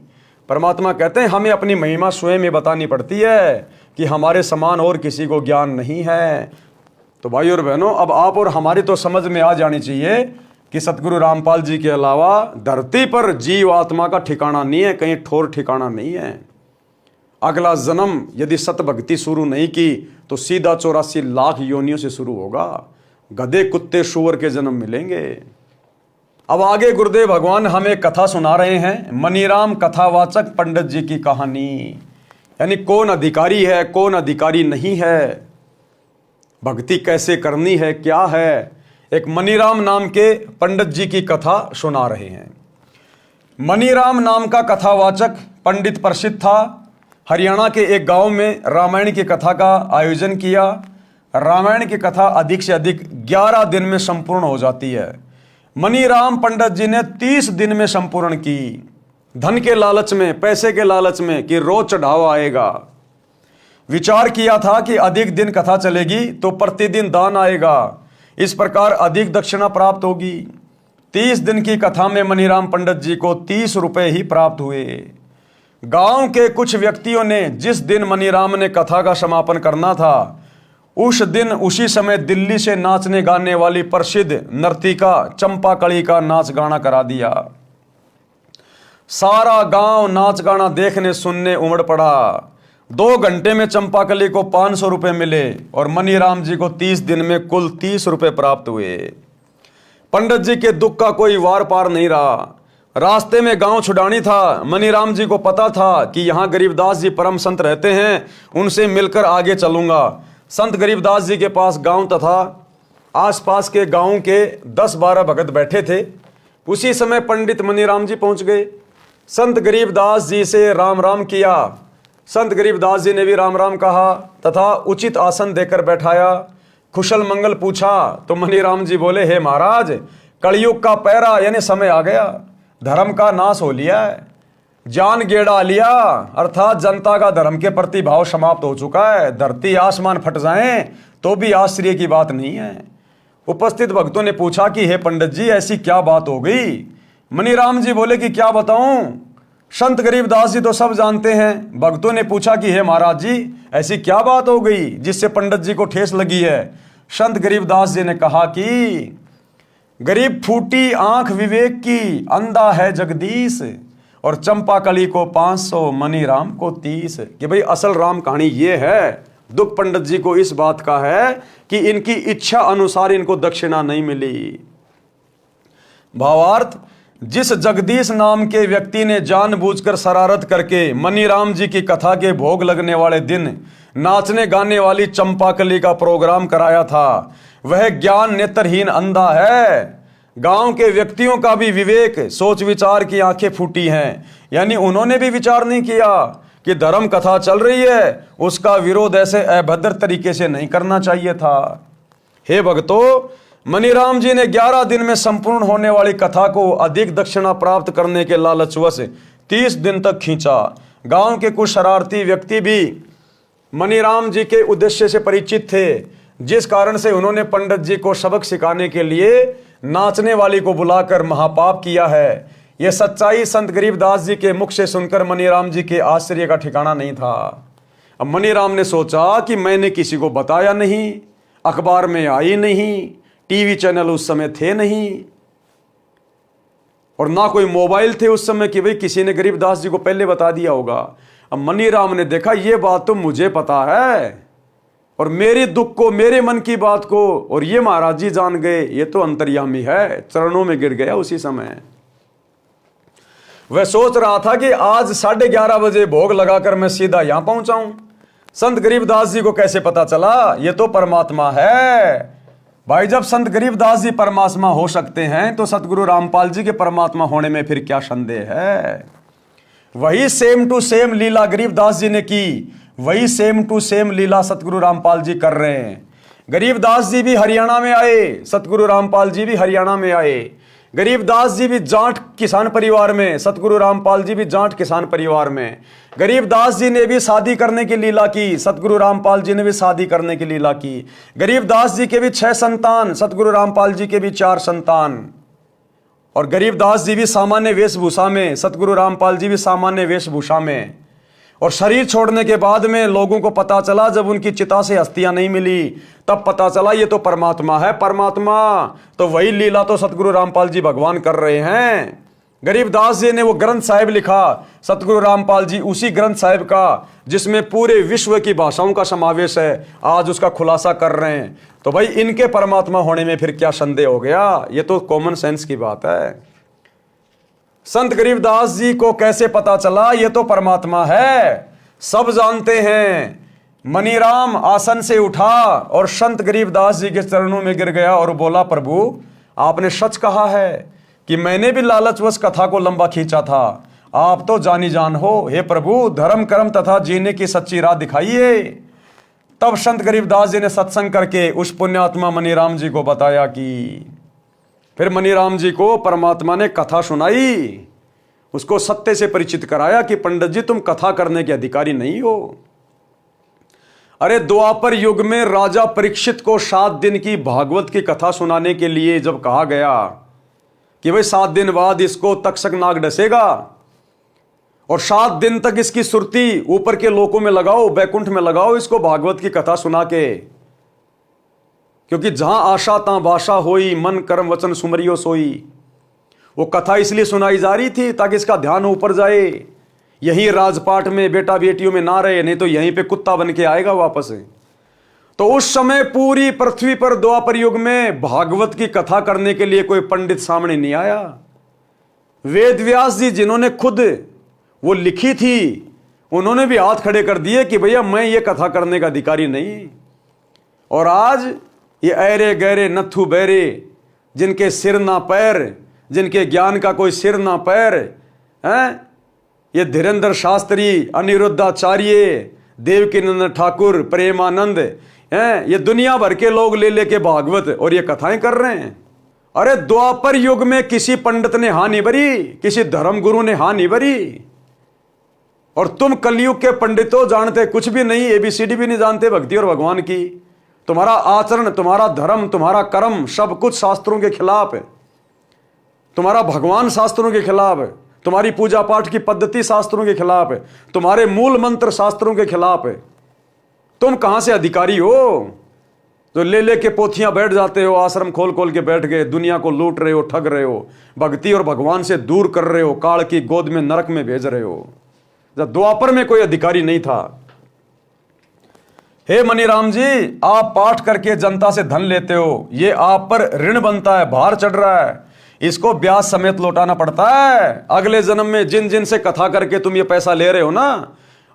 परमात्मा कहते हैं हमें अपनी महिमा स्वयं ही बतानी पड़ती है कि हमारे समान और किसी को ज्ञान नहीं है। तो भाई और बहनों, अब आप और हमारी तो समझ में आ जानी चाहिए कि सतगुरु रामपाल जी के अलावा धरती पर जीव आत्मा का ठिकाना नहीं है, कहीं ठोर ठिकाना नहीं है। अगला जन्म यदि सतभक्ति शुरू नहीं की तो सीधा 84 लाख योनियों से शुरू होगा। गधे कुत्ते सूअर के जन्म मिलेंगे। अब आगे गुरुदेव भगवान हमें कथा सुना रहे हैं, मनीराम कथावाचक पंडित जी की कहानी। यानी कौन अधिकारी है, कौन अधिकारी नहीं है, भक्ति कैसे करनी है, क्या है। एक मनीराम नाम के पंडित जी की कथा सुना रहे हैं। मनीराम नाम का कथावाचक पंडित प्रसिद्ध था। हरियाणा के एक गांव में रामायण की कथा का आयोजन किया। रामायण की कथा अधिक से अधिक 11 दिन में संपूर्ण हो जाती है। मनीराम पंडित जी ने 30 दिन में संपूर्ण की। धन के लालच में, पैसे के लालच में कि रोज चढ़ावा आएगा। विचार किया था कि अधिक दिन कथा चलेगी तो प्रतिदिन दान आएगा, इस प्रकार अधिक दक्षिणा प्राप्त होगी। 30 दिन की कथा में मनीराम पंडित जी को 30 रुपए ही प्राप्त हुए। गांव के कुछ व्यक्तियों ने जिस दिन मनीराम ने कथा का समापन करना था उस दिन उसी समय दिल्ली से नाचने गाने वाली प्रसिद्ध नर्तिका चंपा कली का नाच गाना करा दिया। सारा गांव नाच गाना देखने सुनने उमड़ पड़ा। 2 घंटे में चंपा कली को 500 रुपए मिले और मनीराम जी को 30 दिन में कुल 30 रुपए प्राप्त हुए। पंडित जी के दुख का कोई वार पार नहीं रहा। रास्ते में गांव छुड़ानी था। मनीराम जी को पता था कि यहाँ गरीबदास जी परम संत रहते हैं, उनसे मिलकर आगे चलूंगा। संत गरीबदास जी के पास गांव तथा आसपास के गांव के 10-12 भगत बैठे थे। उसी समय पंडित मनीराम जी पहुंच गए। संत गरीबदास जी से राम राम किया। संत गरीबदास जी ने भी राम राम कहा तथा उचित आसन देकर बैठाया। कुशल मंगल पूछा तो मनीराम जी बोले, हे महाराज, कलयुग का पैरा यानी समय आ गया, धर्म का नाश हो लिया है, जान गेड़ा लिया, अर्थात जनता का धर्म के प्रति भाव समाप्त हो चुका है, धरती आसमान फट जाएं तो भी आश्चर्य की बात नहीं है। उपस्थित भक्तों ने पूछा कि हे पंडित जी, ऐसी क्या बात हो गई? मनीराम जी बोले कि क्या बताऊं, संत गरीबदास जी तो सब जानते हैं। भक्तों ने पूछा कि हे महाराज जी, ऐसी क्या बात हो गई जिससे पंडित जी को ठेस लगी है? संत गरीबदास जी ने कहा कि गरीब फूटी आंख विवेक की, अंधा है जगदीश, और चंपा कली को 500 मनीराम को 30। कि भाई असल राम कहानी ये है। दुख पंडित जी को इस बात का है कि इनकी इच्छा अनुसार इनको दक्षिणा नहीं मिली। भावार्थ, जिस जगदीश नाम के व्यक्ति ने जानबूझकर शरारत करके मनीराम जी की कथा के भोग लगने वाले दिन नाचने गाने वाली चंपाकली का प्रोग्राम कराया था, वह ज्ञान नेत्रहीन अंधा है। गांव के व्यक्तियों का भी विवेक, सोच विचार की आंखें फूटी हैं, यानी उन्होंने भी विचार नहीं किया कि धर्म कथा चल रही है, उसका विरोध ऐसे अभद्र तरीके से नहीं करना चाहिए था। हे भक्तों, मनीराम जी ने 11 दिन में संपूर्ण होने वाली कथा को अधिक दक्षिणा प्राप्त करने के लालचवश 30 दिन तक खींचा। गांव के कुछ शरारती व्यक्ति भी मनीराम जी के उद्देश्य से परिचित थे, जिस कारण से उन्होंने पंडित जी को सबक सिखाने के लिए नाचने वाली को बुलाकर महापाप किया है। यह सच्चाई संत गरीबदास जी के मुख से सुनकर मनीराम जी के आश्चर्य का ठिकाना नहीं था। अब मनीराम ने सोचा कि मैंने किसी को बताया नहीं, अखबार में आई नहीं, टीवी चैनल उस समय थे नहीं, और ना कोई मोबाइल थे उस समय कि भाई किसी ने गरीबदास जी को पहले बता दिया होगा। अब मनीराम ने देखा ये बात तो मुझे पता है, और मेरे दुख को, मेरे मन की बात को और ये महाराज जी जान गए, ये तो अंतर्यामी है। चरणों में गिर गया उसी समय। वह सोच रहा था कि आज 11:30 बजे भोग लगाकर मैं सीधा यहां पहुंचाऊं। संत गरीबदास जी को कैसे पता चला? ये तो परमात्मा है। भाई, जब संत गरीबदास जी परमात्मा हो सकते हैं तो सतगुरु रामपाल जी के परमात्मा होने में फिर क्या संदेह है? वही सेम टू सेम लीला गरीबदास जी ने की, वही सेम टू सेम लीला सतगुरु रामपाल जी कर रहे हैं। गरीबदास जी भी हरियाणा में आए, सतगुरु रामपाल जी भी हरियाणा में आए। गरीबदास जी भी जाट किसान परिवार में, सतगुरु रामपाल जी भी जाट किसान परिवार में। गरीबदास जी ने भी शादी करने की लीला की, सतगुरु रामपाल जी ने भी शादी करने की लीला की। गरीबदास जी के भी 6 संतान, सतगुरु रामपाल जी के भी 4 संतान। और गरीबदास जी भी सामान्य वेशभूषा में, सतगुरु रामपाल जी भी सामान्य वेशभूषा में। और शरीर छोड़ने के बाद में लोगों को पता चला, जब उनकी चिता से अस्थियां नहीं मिली, तब पता चला ये तो परमात्मा है। परमात्मा तो वही लीला तो सतगुरु रामपाल जी भगवान कर रहे हैं। गरीबदास जी ने वो ग्रंथ साहिब लिखा, सतगुरु रामपाल जी उसी ग्रंथ साहिब का जिसमें पूरे विश्व की भाषाओं का समावेश है, आज उसका खुलासा कर रहे हैं। तो भाई इनके परमात्मा होने में फिर क्या संदेह हो गया? ये तो कॉमन सेंस की बात है। संत गरीबदास जी को कैसे पता चला ये तो परमात्मा है? सब जानते हैं। मनीराम आसन से उठा और संत गरीबदास जी के चरणों में गिर गया और बोला, प्रभु आपने सच कहा है कि मैंने भी लालचवश कथा को लंबा खींचा था, आप तो जानी जान हो। हे प्रभु, धर्म कर्म तथा जीने की सच्ची राह दिखाइए। तब संत गरीबदास जी ने सत्संग करके उस पुण्यात्मा मनीराम जी को बताया कि फिर मनीराम जी को परमात्मा ने कथा सुनाई, उसको सत्य से परिचित कराया कि पंडित जी तुम कथा करने के अधिकारी नहीं हो। अरे द्वापर युग में राजा परीक्षित को 7 दिन की भागवत की कथा सुनाने के लिए जब कहा गया कि भाई 7 दिन बाद इसको तक्षक नाग डसेगा और 7 दिन तक इसकी सुरती ऊपर के लोकों में लगाओ, बैकुंठ में लगाओ इसको भागवत की कथा सुना के, क्योंकि जहां आशा तहां भाषा होई, मन कर्म वचन सुमरियो सोई। वो कथा इसलिए सुनाई जा रही थी ताकि इसका ध्यान ऊपर जाए, यही राजपाट में बेटा बेटियों में ना रहे, नहीं तो यहीं पे कुत्ता बन के आएगा वापस। तो उस समय पूरी पृथ्वी पर द्वापर युग में भागवत की कथा करने के लिए कोई पंडित सामने नहीं आया। वेद व्यास जी जिन्होंने खुद वो लिखी थी, उन्होंने भी हाथ खड़े कर दिए कि भैया मैं ये कथा करने का अधिकारी नहीं। और आज ये ऐरे गहरे नथु बैरे, जिनके सिर ना पैर, जिनके ज्ञान का कोई सिर ना पैर हैं, ये धीरेन्द्र शास्त्री, अनिरुद्धाचार्य, देवकीनंदन ठाकुर, प्रेमानंद, हैं, ये दुनिया भर के लोग ले लेके भागवत और ये कथाएं कर रहे हैं। अरे द्वापर युग में किसी पंडित ने हाँ नहीं भरी, किसी धर्म गुरु ने हाँ नहीं भरी, और तुम कलयुग के पंडितों जानते कुछ भी नहीं, ABCD भी नहीं जानते भक्ति और भगवान की। तुम्हारा आचरण, तुम्हारा धर्म, तुम्हारा कर्म सब कुछ शास्त्रों के खिलाफ है। तुम्हारा भगवान शास्त्रों के खिलाफ है, तुम्हारी पूजा पाठ की पद्धति शास्त्रों के खिलाफ है, तुम्हारे मूल मंत्र शास्त्रों के खिलाफ है। तुम कहां से अधिकारी हो जो ले लेके पोथियां बैठ जाते हो, आश्रम खोल खोल के बैठ गए, दुनिया को लूट रहे हो, ठग रहे हो, भक्ति और भगवान से दूर कर रहे हो, काल की गोद में नरक में भेज रहे हो। जब द्वापर में कोई अधिकारी नहीं था। हे मनीराम जी, आप पाठ करके जनता से धन लेते हो, ये आप पर ऋण बनता है, भार चढ़ रहा है, इसको ब्याज समेत लौटाना पड़ता है। अगले जन्म में जिन जिन से कथा करके तुम ये पैसा ले रहे हो ना,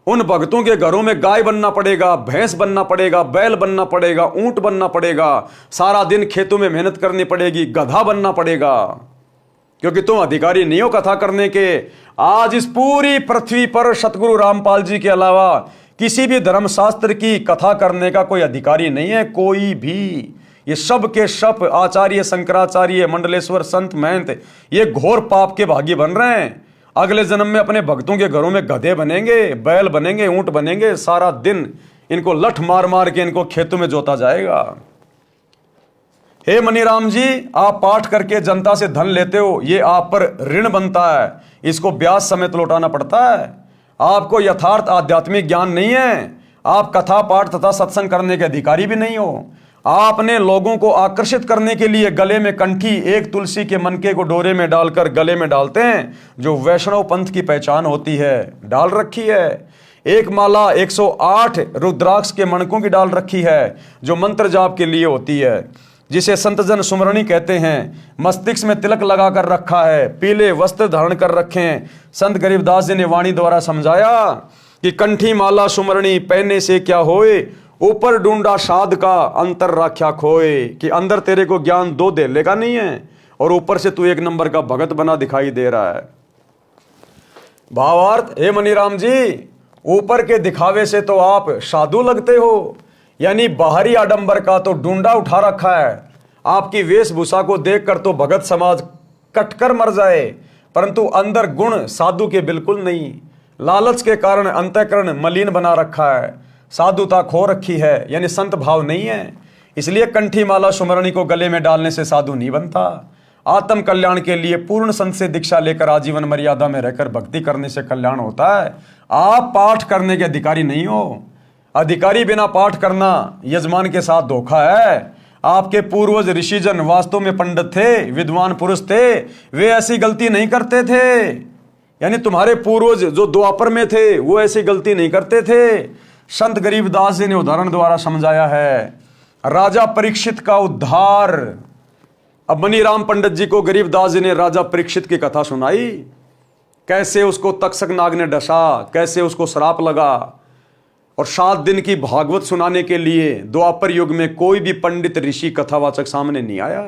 उन भक्तों के घरों में गाय बनना पड़ेगा, भैंस बनना पड़ेगा, बैल बनना पड़ेगा, ऊंट बनना पड़ेगा, सारा दिन खेतों में मेहनत करनी पड़ेगी, गधा बनना पड़ेगा, क्योंकि तुम अधिकारी नहीं हो कथा करने के। आज इस पूरी पृथ्वी पर सतगुरु रामपाल जी के अलावा किसी भी धर्मशास्त्र की कथा करने का कोई अधिकारी नहीं है, कोई भी। ये सब के सब आचार्य, शंकराचार्य, मंडलेश्वर, संत, महंत, ये घोर पाप के भागी बन रहे हैं। अगले जन्म में अपने भक्तों के घरों में गधे बनेंगे, बैल बनेंगे, ऊंट बनेंगे, सारा दिन इनको लठ मार मार के इनको खेतों में जोता जाएगा। हे मनीराम जी, आप पाठ करके जनता से धन लेते हो, ये आप पर ऋण बनता है, इसको ब्याज समेत लौटाना पड़ता है। आपको यथार्थ आध्यात्मिक ज्ञान नहीं है, आप कथा पाठ तथा सत्संग करने के अधिकारी भी नहीं हो। आपने लोगों को आकर्षित करने के लिए गले में कंठी एक तुलसी के मनके को डोरे में डालकर गले में डालते हैं, जो वैष्णव पंथ की पहचान होती है, डाल रखी है। एक माला 108 रुद्राक्ष के मणकों की डाल रखी है, जो मंत्र जाप के लिए होती है, जिसे संतजन सुमरणी कहते हैं। मस्तिष्क में तिलक लगा कर रखा है, पीले वस्त्र धारण कर रखे हैं। संत गरीबदास जी ने वाणी द्वारा समझाया कि कंठी माला सुमरणी पहनने से क्या होए, ऊपर ढूंढा साध का अंतर राख्या खोए, कि अंदर तेरे को ज्ञान दो दे लेगा नहीं है और ऊपर से तू एक नंबर का भगत बना दिखाई दे रहा है। भावार्थ, हे मनीराम जी, ऊपर के दिखावे से तो आप साधु लगते हो, यानी बाहरी आडंबर का तो ढूंढा उठा रखा है। आपकी वेशभूषा को देखकर तो भगत समाज कटकर मर जाए, परंतु अंदर गुण साधु के बिल्कुल नहीं। लालच के कारण अंतःकरण मलिन बना रखा है, साधुता खो रखी है, यानी संत भाव नहीं है। इसलिए कंठी माला सुमरणी को गले में डालने से साधु नहीं बनता। आत्म कल्याण के लिए पूर्ण संत से दीक्षा लेकर आजीवन मर्यादा में रहकर भक्ति करने से कल्याण होता है। आप पाठ करने के अधिकारी नहीं हो। अधिकारी बिना पाठ करना यजमान के साथ धोखा है। आपके पूर्वज ऋषिजन वास्तव में पंडित थे, विद्वान पुरुष थे, वे ऐसी गलती नहीं करते थे। यानी तुम्हारे पूर्वज जो द्वापर में थे वो ऐसी गलती नहीं करते थे। संत गरीबदास जी ने उदाहरण द्वारा समझाया है। राजा परीक्षित का उद्धार। अब मनीराम पंडित जी को गरीबदास जी ने राजा परीक्षित की कथा सुनाई, कैसे उसको तक्षक नाग ने डसा, कैसे उसको श्राप लगा, और 7 दिन की भागवत सुनाने के लिए द्वापर युग में कोई भी पंडित ऋषि कथावाचक सामने नहीं आया।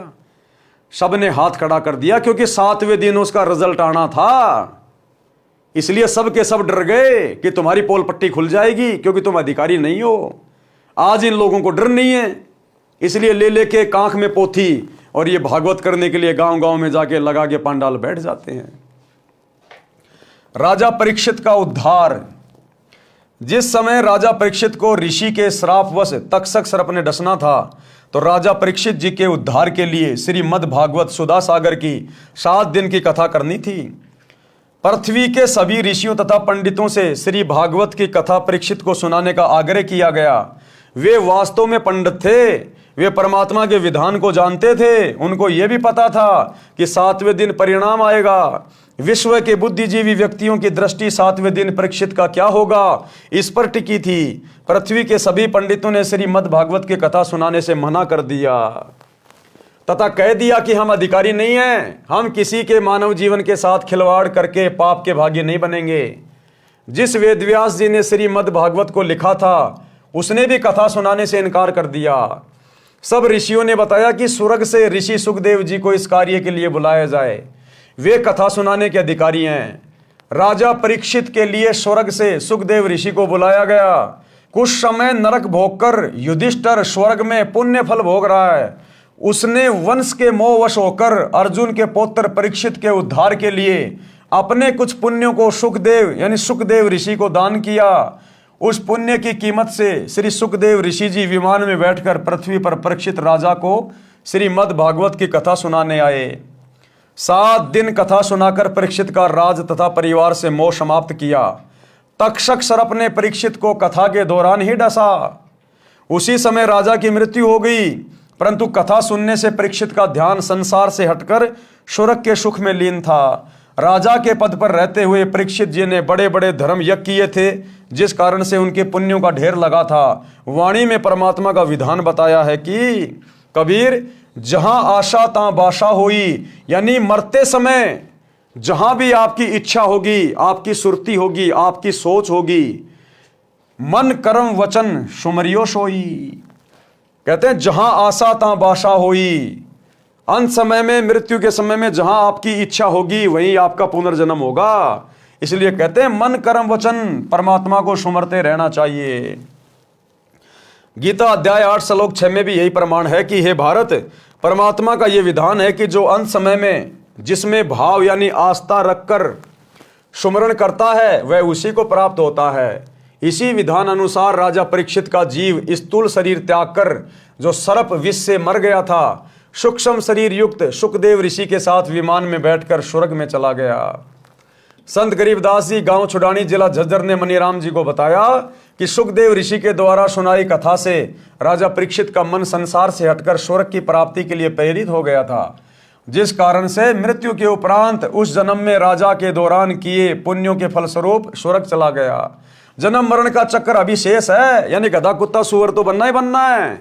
सबने हाथ खड़ा कर दिया, क्योंकि 7वें दिन उसका रिजल्ट आना था। इसलिए सब के सब डर गए कि तुम्हारी पोल पट्टी खुल जाएगी, क्योंकि तुम अधिकारी नहीं हो। आज इन लोगों को डर नहीं है, इसलिए ले लेके कांख में पोथी और ये भागवत करने के लिए गांव गांव में जाके लगा के पांडाल बैठ जाते हैं। राजा परीक्षित का उद्धार। जिस समय राजा परीक्षित को ऋषि के श्रापवश तक्षक सर्प ने डसना था, तो राजा परीक्षित जी के उद्धार के लिए श्रीमद् भागवत सुधा सागर की 7 दिन की कथा करनी थी। पृथ्वी के सभी ऋषियों तथा पंडितों से श्री भागवत की कथा परीक्षित को सुनाने का आग्रह किया गया। वे वास्तव में पंडित थे, वे परमात्मा के विधान को जानते थे। उनको यह भी पता था कि 7वें दिन परिणाम आएगा। विश्व के बुद्धिजीवी व्यक्तियों की दृष्टि 7वें दिन परीक्षित का क्या होगा, इस पर टिकी थी। पृथ्वी के सभी पंडितों ने श्रीमद् भागवत की कथा सुनाने से मना कर दिया तथा कह दिया कि हम अधिकारी नहीं हैं, हम किसी के मानव जीवन के साथ खिलवाड़ करके पाप के भागी नहीं बनेंगे। जिस वेदव्यास जी ने श्रीमद् भागवत को लिखा था, उसने भी कथा सुनाने से इनकार कर दिया। सब ऋषियों ने बताया कि स्वर्ग से ऋषि सुखदेव जी को इस कार्य के लिए बुलाया जाए, वे कथा सुनाने के अधिकारी हैं। राजा परीक्षित के लिए स्वर्ग से सुखदेव ऋषि को बुलाया गया। कुछ समय नरक भोगकर युधिष्ठिर स्वर्ग में पुण्य फल भोग रहा है। उसने वंश के मोहवश होकर अर्जुन के पौत्र परीक्षित के उद्धार के लिए अपने कुछ पुण्यों को सुखदेव यानी सुखदेव ऋषि को दान किया। उस पुण्य की कीमत से श्री सुखदेव ऋषि जी विमान में बैठकर पृथ्वी पर परीक्षित राजा को श्रीमद् भागवत की कथा सुनाने आए। 7 दिन कथा सुनाकर परीक्षित का राज तथा परिवार से मोह समाप्त किया। तक्षक सर्प ने परीक्षित को कथा के दौरान ही डसा। उसी समय राजा की मृत्यु हो गई, परंतु कथा सुनने से परीक्षित का ध्यान संसार से हटकर स्वर्ग के सुख में लीन था। राजा के पद पर रहते हुए परीक्षित जी ने बड़े बड़े धर्म यज्ञ किए थे, जिस कारण से उनके पुण्यों का ढेर लगा था। वाणी में परमात्मा का विधान बताया है कि कबीर, जहां आशा तां बाशा होई, यानी मरते समय जहां भी आपकी इच्छा होगी, आपकी सुरती होगी, आपकी सोच होगी, मन कर्म वचन सुमरियो सोई। कहते हैं जहां आशा तां बाशा होई, अंत समय में मृत्यु के समय में जहां आपकी इच्छा होगी वहीं आपका पुनर्जन्म होगा। इसलिए कहते हैं मन कर्म वचन परमात्मा को सुमरते रहना चाहिए। गीता अध्याय 8 श्लोक 6 में भी यही प्रमाण है कि हे भारत, परमात्मा का यह विधान है कि जो अंत समय में जिसमें भाव यानी आस्था रखकर सुमरण करता है वह उसी को प्राप्त होता है। इसी विधान अनुसार राजा परीक्षित का जीव स्थूल शरीर त्याग कर जो सर्प विष से मर गया था, सूक्ष्म शरीर युक्त सुखदेव ऋषि के साथ विमान में बैठकर स्वर्ग में चला गया। संत गरीबदास जी गांव छुडानी जिला झज्जर ने मनीराम जी को बताया कि सुखदेव ऋषि के द्वारा सुनाई कथा से राजा परीक्षित का मन संसार से हटकर स्वर्ग की प्राप्ति के लिए प्रेरित हो गया था, जिस कारण से मृत्यु के उपरांत उस जन्म में राजा के दौरान किए पुण्यों के फलस्वरूप स्वर्ग चला गया। जन्म मरण का चक्कर अभी शेष है, यानी गधा कुत्ता सुअर तो बनना ही बनना है।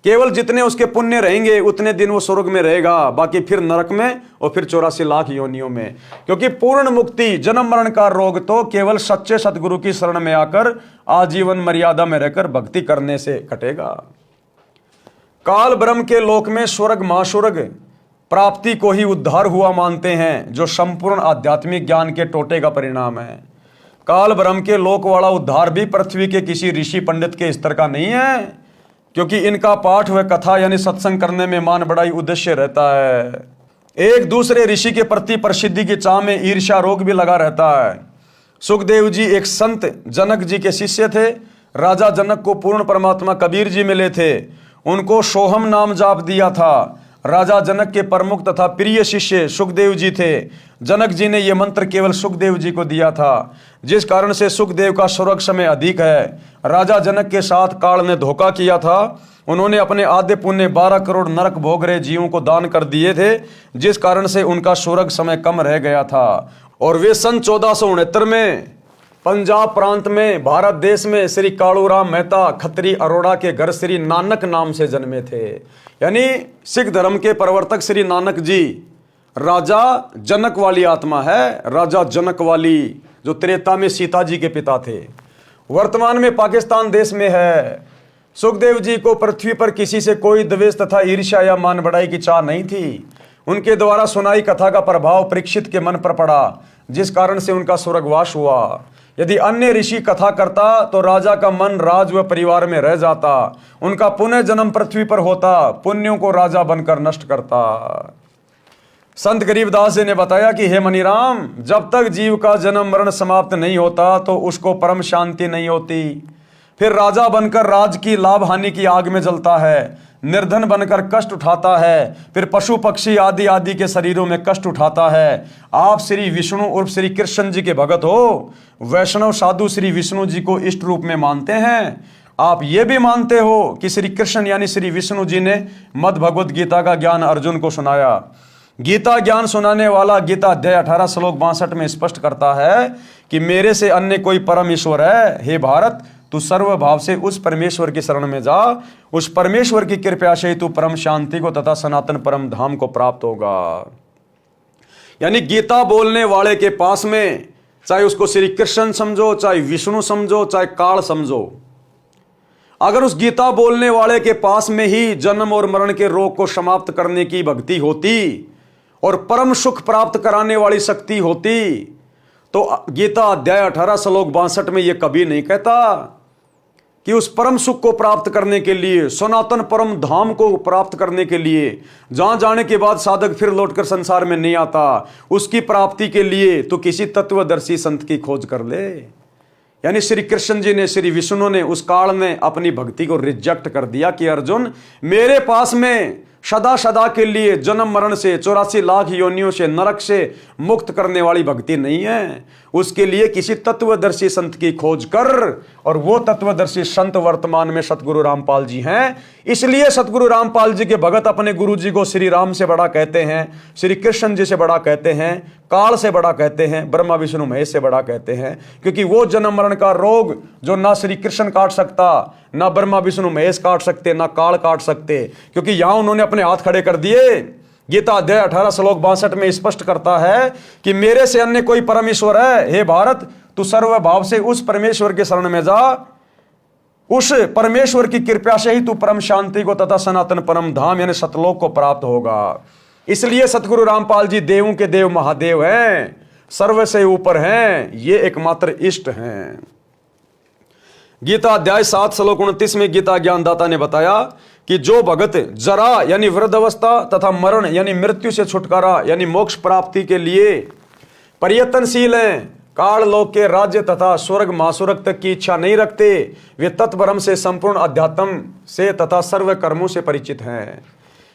केवल जितने उसके पुण्य रहेंगे उतने दिन वो स्वर्ग में रहेगा, बाकी फिर नरक में और फिर 84 लाख योनियों में। क्योंकि पूर्ण मुक्ति जन्म मरण का रोग तो केवल सच्चे सतगुरु की शरण में आकर आजीवन मर्यादा में रहकर भक्ति करने से कटेगा। काल ब्रह्म के लोक में स्वर्ग महास्वर्ग प्राप्ति को ही उद्धार हुआ मानते हैं, जो संपूर्ण आध्यात्मिक ज्ञान के टोटे का परिणाम है। काल ब्रह्म के लोक वाला उद्धार भी पृथ्वी के किसी ऋषि पंडित के स्तर का नहीं है, क्योंकि इनका पाठ व कथा यानी सत्संग करने में मान बढ़ाई उद्देश्य रहता है। एक दूसरे ऋषि के प्रति प्रसिद्धि की चाह में ईर्ष्या रोग भी लगा रहता है। सुखदेव जी एक संत जनक जी के शिष्य थे। राजा जनक को पूर्ण परमात्मा कबीर जी मिले थे, उनको सोहम नाम जाप दिया था। राजा जनक के प्रमुख तथा प्रिय शिष्य सुखदेव जी थे। जनक जी ने यह मंत्र केवल सुखदेव जी को दिया था, जिस कारण से सुखदेव का स्वर्ग समय अधिक है। राजा जनक के साथ काल ने धोखा किया था। उन्होंने अपने आधे पुण्य 12 करोड़ नरक भोग रहे जीवों को दान कर दिए थे, जिस कारण से उनका स्वर्ग समय कम रह गया था। और वे सन 1469 में पंजाब प्रांत में भारत देश में श्री कालूराम मेहता खत्री अरोड़ा के घर श्री नानक नाम से जन्मे थे। यानी सिख धर्म के प्रवर्तक श्री नानक जी राजा जनक वाली आत्मा है, राजा जनक वाली, जो त्रेता में सीता जी के पिता थे, वर्तमान में पाकिस्तान देश में है। सुखदेव जी को पृथ्वी पर किसी से कोई द्वेष तथा ईर्ष्या या मान बढ़ाई की चाह नहीं थी। उनके द्वारा सुनाई कथा का प्रभाव परीक्षित के मन पर पड़ा, जिस कारण से उनका स्वर्गवास हुआ। यदि अन्य ऋषि कथा करता तो राजा का मन राज व परिवार में रह जाता, उनका पुनः जन्म पृथ्वी पर होता, पुण्यों को राजा बनकर नष्ट करता। संत गरीबदास जी ने बताया कि हे मनीराम, जब तक जीव का जन्म मरण समाप्त नहीं होता तो उसको परम शांति नहीं होती। फिर राजा बनकर राज की लाभ हानि की आग में जलता है, निर्धन बनकर कष्ट उठाता है, फिर पशु पक्षी आदि आदि के शरीरों में कष्ट उठाता है। आप श्री विष्णु उर्फ श्री कृष्ण जी के भगत हो। वैष्णव साधु श्री विष्णु जी को इष्ट रूप में मानते हैं। आप ये भी मानते हो कि श्री कृष्ण यानी श्री विष्णु जी ने मद् भगवत गीता का ज्ञान अर्जुन को सुनाया। गीता ज्ञान सुनाने वाला गीता अध्याय 18 श्लोक 62 में स्पष्ट करता है कि मेरे से अन्य कोई परम ईश्वर है। हे भारत, तू सर्वभाव से उस परमेश्वर की शरण में जा। उस परमेश्वर की कृपा से तू परम शांति को तथा सनातन परम धाम को प्राप्त होगा। यानी गीता बोलने वाले के पास में चाहे उसको श्री कृष्ण समझो, चाहे विष्णु समझो, चाहे काल समझो, अगर उस गीता बोलने वाले के पास में ही जन्म और मरण के रोग को समाप्त करने की भक्ति होती और परम सुख प्राप्त कराने वाली शक्ति होती, तो गीता अध्याय 18 श्लोक 62 में यह कभी नहीं कहता कि उस परम सुख को प्राप्त करने के लिए, सनातन परम धाम को प्राप्त करने के लिए, जहां जाने के बाद साधक फिर लौटकर संसार में नहीं आता, उसकी प्राप्ति के लिए तो किसी तत्वदर्शी संत की खोज कर ले। यानी श्री कृष्ण जी ने, श्री विष्णु ने उस काल में अपनी भक्ति को रिजेक्ट कर दिया कि अर्जुन, मेरे पास में सदा सदा के लिए जन्म मरण से, 84 लाख योनियों से, नरक से मुक्त करने वाली भक्ति नहीं है। उसके लिए किसी तत्वदर्शी संत की खोज कर, और वो तत्वदर्शी संत वर्तमान में सतगुरु रामपाल जी हैं। इसलिए सतगुरु रामपाल जी के भगत अपने गुरु जी को श्री राम से बड़ा कहते हैं, श्री कृष्ण जी से बड़ा कहते हैं, काल से बड़ा कहते हैं, ब्रह्मा विष्णु महेश से बड़ा कहते हैं। क्योंकि वो जन्म मरण का रोग जो ना श्री कृष्ण काट सकता, ना ब्रह्मा विष्णु महेश काट सकते, ना काल काट सकते, क्योंकि यहां उन्होंने अपने हाथ खड़े कर दिए। गीता अध्याय 18 श्लोक 62 में स्पष्ट करता है कि मेरे से अन्य कोई परमेश्वर है, हे भारत तू सर्व भाव से उस परमेश्वर के शरण में जा, उस परमेश्वर की कृपा से ही तू परम शांति को तथा सनातन परम धाम यानी सतलोक को प्राप्त होगा। इसलिए सतगुरु रामपाल जी देवों के देव महादेव हैं, सर्व से ऊपर हैं, ये एकमात्र इष्ट हैं। गीता अध्याय 7 श्लोक 29 में गीता ज्ञानदाता ने बताया कि जो भगत जरा यानी वृद्धावस्था तथा मरण यानी मृत्यु से छुटकारा यानी मोक्ष प्राप्ति के लिए प्रयत्नशील हैं, काल लोक के राज्य तथा स्वर्ग महास्वर्ग तक की इच्छा नहीं रखते, वे तत्ब्रह्म से संपूर्ण अध्यात्म से तथा सर्व कर्मों से परिचित हैं।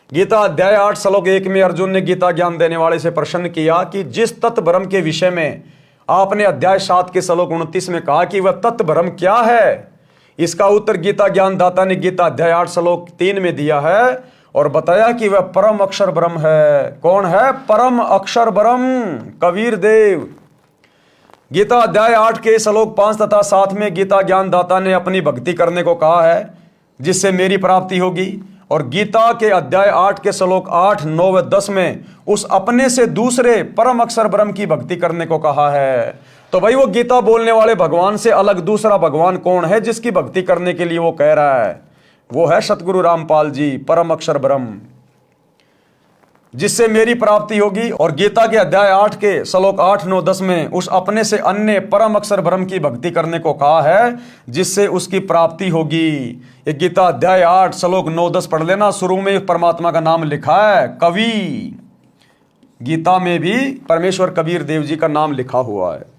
गीता अध्याय 8 श्लोक 1 में अर्जुन ने गीता ज्ञान देने वाले से प्रश्न किया कि जिस तत्ब्रह्म के विषय में आपने अध्याय 7 के श्लोक 29 में कहा कि वह तत्ब्रह्म क्या है, इसका उत्तर गीता ज्ञानदाता ने गीता अध्याय 8 श्लोक 3 में दिया है और बताया कि वह परम अक्षर ब्रह्म है। कौन है? परम अक्षर ब्रह्म, कबीर देव। गीता अध्याय 8 के श्लोक 5 तथा 7 में गीता ज्ञानदाता ने अपनी भक्ति करने को कहा है जिससे मेरी प्राप्ति होगी, और गीता के अध्याय 8 के श्लोक 8, 9 व 10 में उस अपने से दूसरे परम अक्षर ब्रह्म की भक्ति करने को कहा है। तो भाई वो गीता बोलने वाले भगवान से अलग दूसरा भगवान कौन है जिसकी भक्ति करने के लिए वो कह रहा है? वो है सतगुरु रामपाल जी, परम अक्षर ब्रह्म, जिससे मेरी प्राप्ति होगी। और गीता के अध्याय 8 के श्लोक 8, 9, 10 में उस अपने से अन्य परम अक्षर ब्रह्म की भक्ति करने को कहा है जिससे उसकी प्राप्ति होगी। ये गीता अध्याय 8 श्लोक 9, 10 पढ़ लेना। शुरू में परमात्मा का नाम लिखा है कवि, गीता में भी परमेश्वर कबीर देव जी का नाम लिखा हुआ है।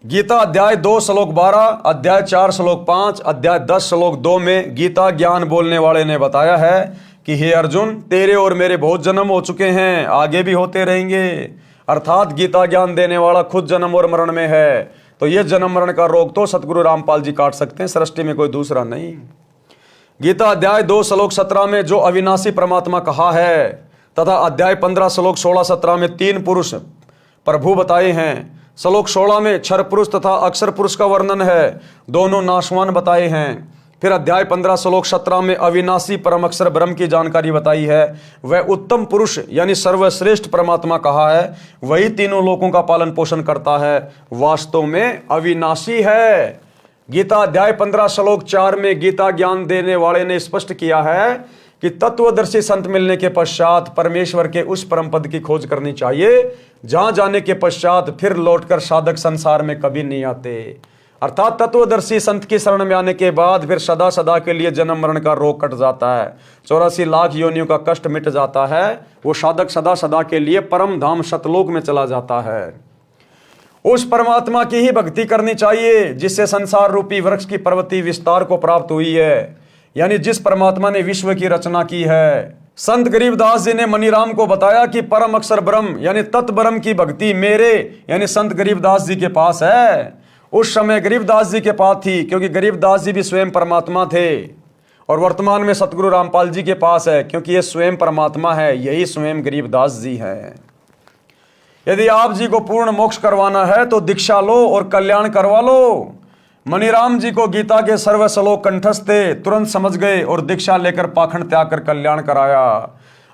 गीता अध्याय 2 श्लोक 12, अध्याय 4 श्लोक 5, अध्याय 10 श्लोक 2 में गीता ज्ञान बोलने वाले ने बताया है कि हे अर्जुन, तेरे और मेरे बहुत जन्म हो चुके हैं, आगे भी होते रहेंगे। अर्थात गीता ज्ञान देने वाला खुद जन्म और मरण में है, तो ये जन्म मरण का रोग तो सतगुरु रामपाल जी काट सकते हैं, सृष्टि में कोई दूसरा नहीं। गीता अध्याय 2 श्लोक 17 में जो अविनाशी परमात्मा कहा है तथा अध्याय 15 श्लोक 16, 17 में 3 पुरुष प्रभु बताए हैं। श्लोक 16 में क्षर पुरुष तथा अक्षर पुरुष का वर्णन है, दोनों नाशवान बताए हैं। फिर अध्याय 15 श्लोक 17 में अविनाशी परम अक्षर ब्रह्म की जानकारी बताई है। वह उत्तम पुरुष यानी सर्वश्रेष्ठ परमात्मा कहा है, वही तीनों लोकों का पालन पोषण करता है, वास्तव में अविनाशी है। गीता अध्याय 15 श्लोक 4 में गीता ज्ञान देने वाले ने स्पष्ट किया है कि तत्वदर्शी संत मिलने के पश्चात परमेश्वर के उस परम पद की खोज करनी चाहिए जहां जाने के पश्चात फिर लौटकर साधक संसार में कभी नहीं आते। अर्थात तत्वदर्शी संत की शरण में आने के बाद फिर सदा सदा के लिए जन्म मरण का रोग कट जाता है, 84 लाख योनियों का कष्ट मिट जाता है। वो साधक सदा सदा के लिए परम धाम सतलोक में चला जाता है। उस परमात्मा की ही भक्ति करनी चाहिए जिससे संसार रूपी वृक्ष की पर्वतीय विस्तार को प्राप्त हुई है, यानी जिस परमात्मा ने विश्व की रचना की है। संत गरीबदास जी ने मनीराम को बताया कि परम अक्षर ब्रह्म यानी तत्ब्रह्म की भक्ति मेरे यानी संत गरीबदास जी के पास है। उस समय गरीबदास जी के पास थी क्योंकि गरीबदास जी भी स्वयं परमात्मा थे, और वर्तमान में सतगुरु रामपाल जी के पास है क्योंकि ये स्वयं परमात्मा है, यही स्वयं गरीबदास जी हैं। यदि आप जी को पूर्ण मोक्ष करवाना है तो दीक्षा लो और कल्याण करवा लो। मनीराम जी को गीता के सर्व श्लोक कंठस्थ थे, तुरंत समझ गए और दीक्षा लेकर पाखंड त्याग कर कल्याण कराया।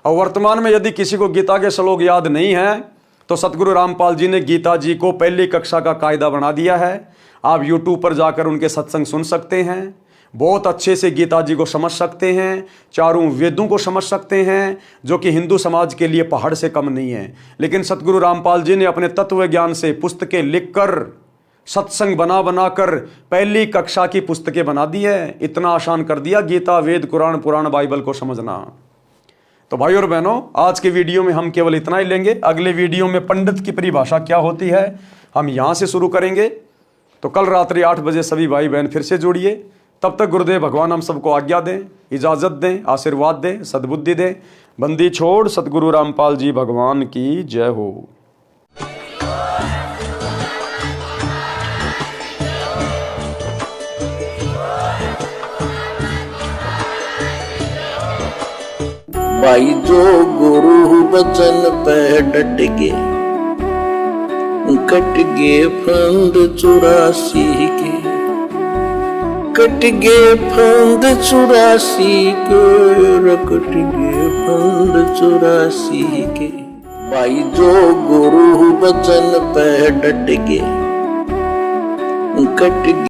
और वर्तमान में यदि किसी को गीता के श्लोक याद नहीं है तो सतगुरु रामपाल जी ने गीता जी को पहली कक्षा का कायदा बना दिया है। आप यूट्यूब पर जाकर उनके सत्संग सुन सकते हैं, बहुत अच्छे से गीता जी को समझ सकते हैं, चारों वेदों को समझ सकते हैं, जो कि हिंदू समाज के लिए पहाड़ से कम नहीं है। लेकिन सतगुरु रामपाल जी ने अपने तत्व ज्ञान से पुस्तकें लिखकर सत्संग बना बना कर पहली कक्षा की पुस्तकें बना दी है। इतना आसान कर दिया गीता, वेद, कुरान, पुराण, बाइबल को समझना। तो भाई और बहनों, आज के वीडियो में हम केवल इतना ही लेंगे। अगले वीडियो में पंडित की परिभाषा क्या होती है हम यहां से शुरू करेंगे। तो कल रात्रि 8 बजे सभी भाई बहन फिर से जुड़िए। तब तक गुरुदेव भगवान हम सबको आज्ञा दें, इजाजत दें, आशीर्वाद दें, सद्बुद्धि दें। बंदी छोड़ सतगुरु रामपाल जी भगवान की जय हो।
भाई जो गुरु बचन पे डट गे, कट गे फंद 84 के, कट गे फंद 84 के, कट गे फंद 84 के। भाई जो गुरु बचन पे डट गे, कट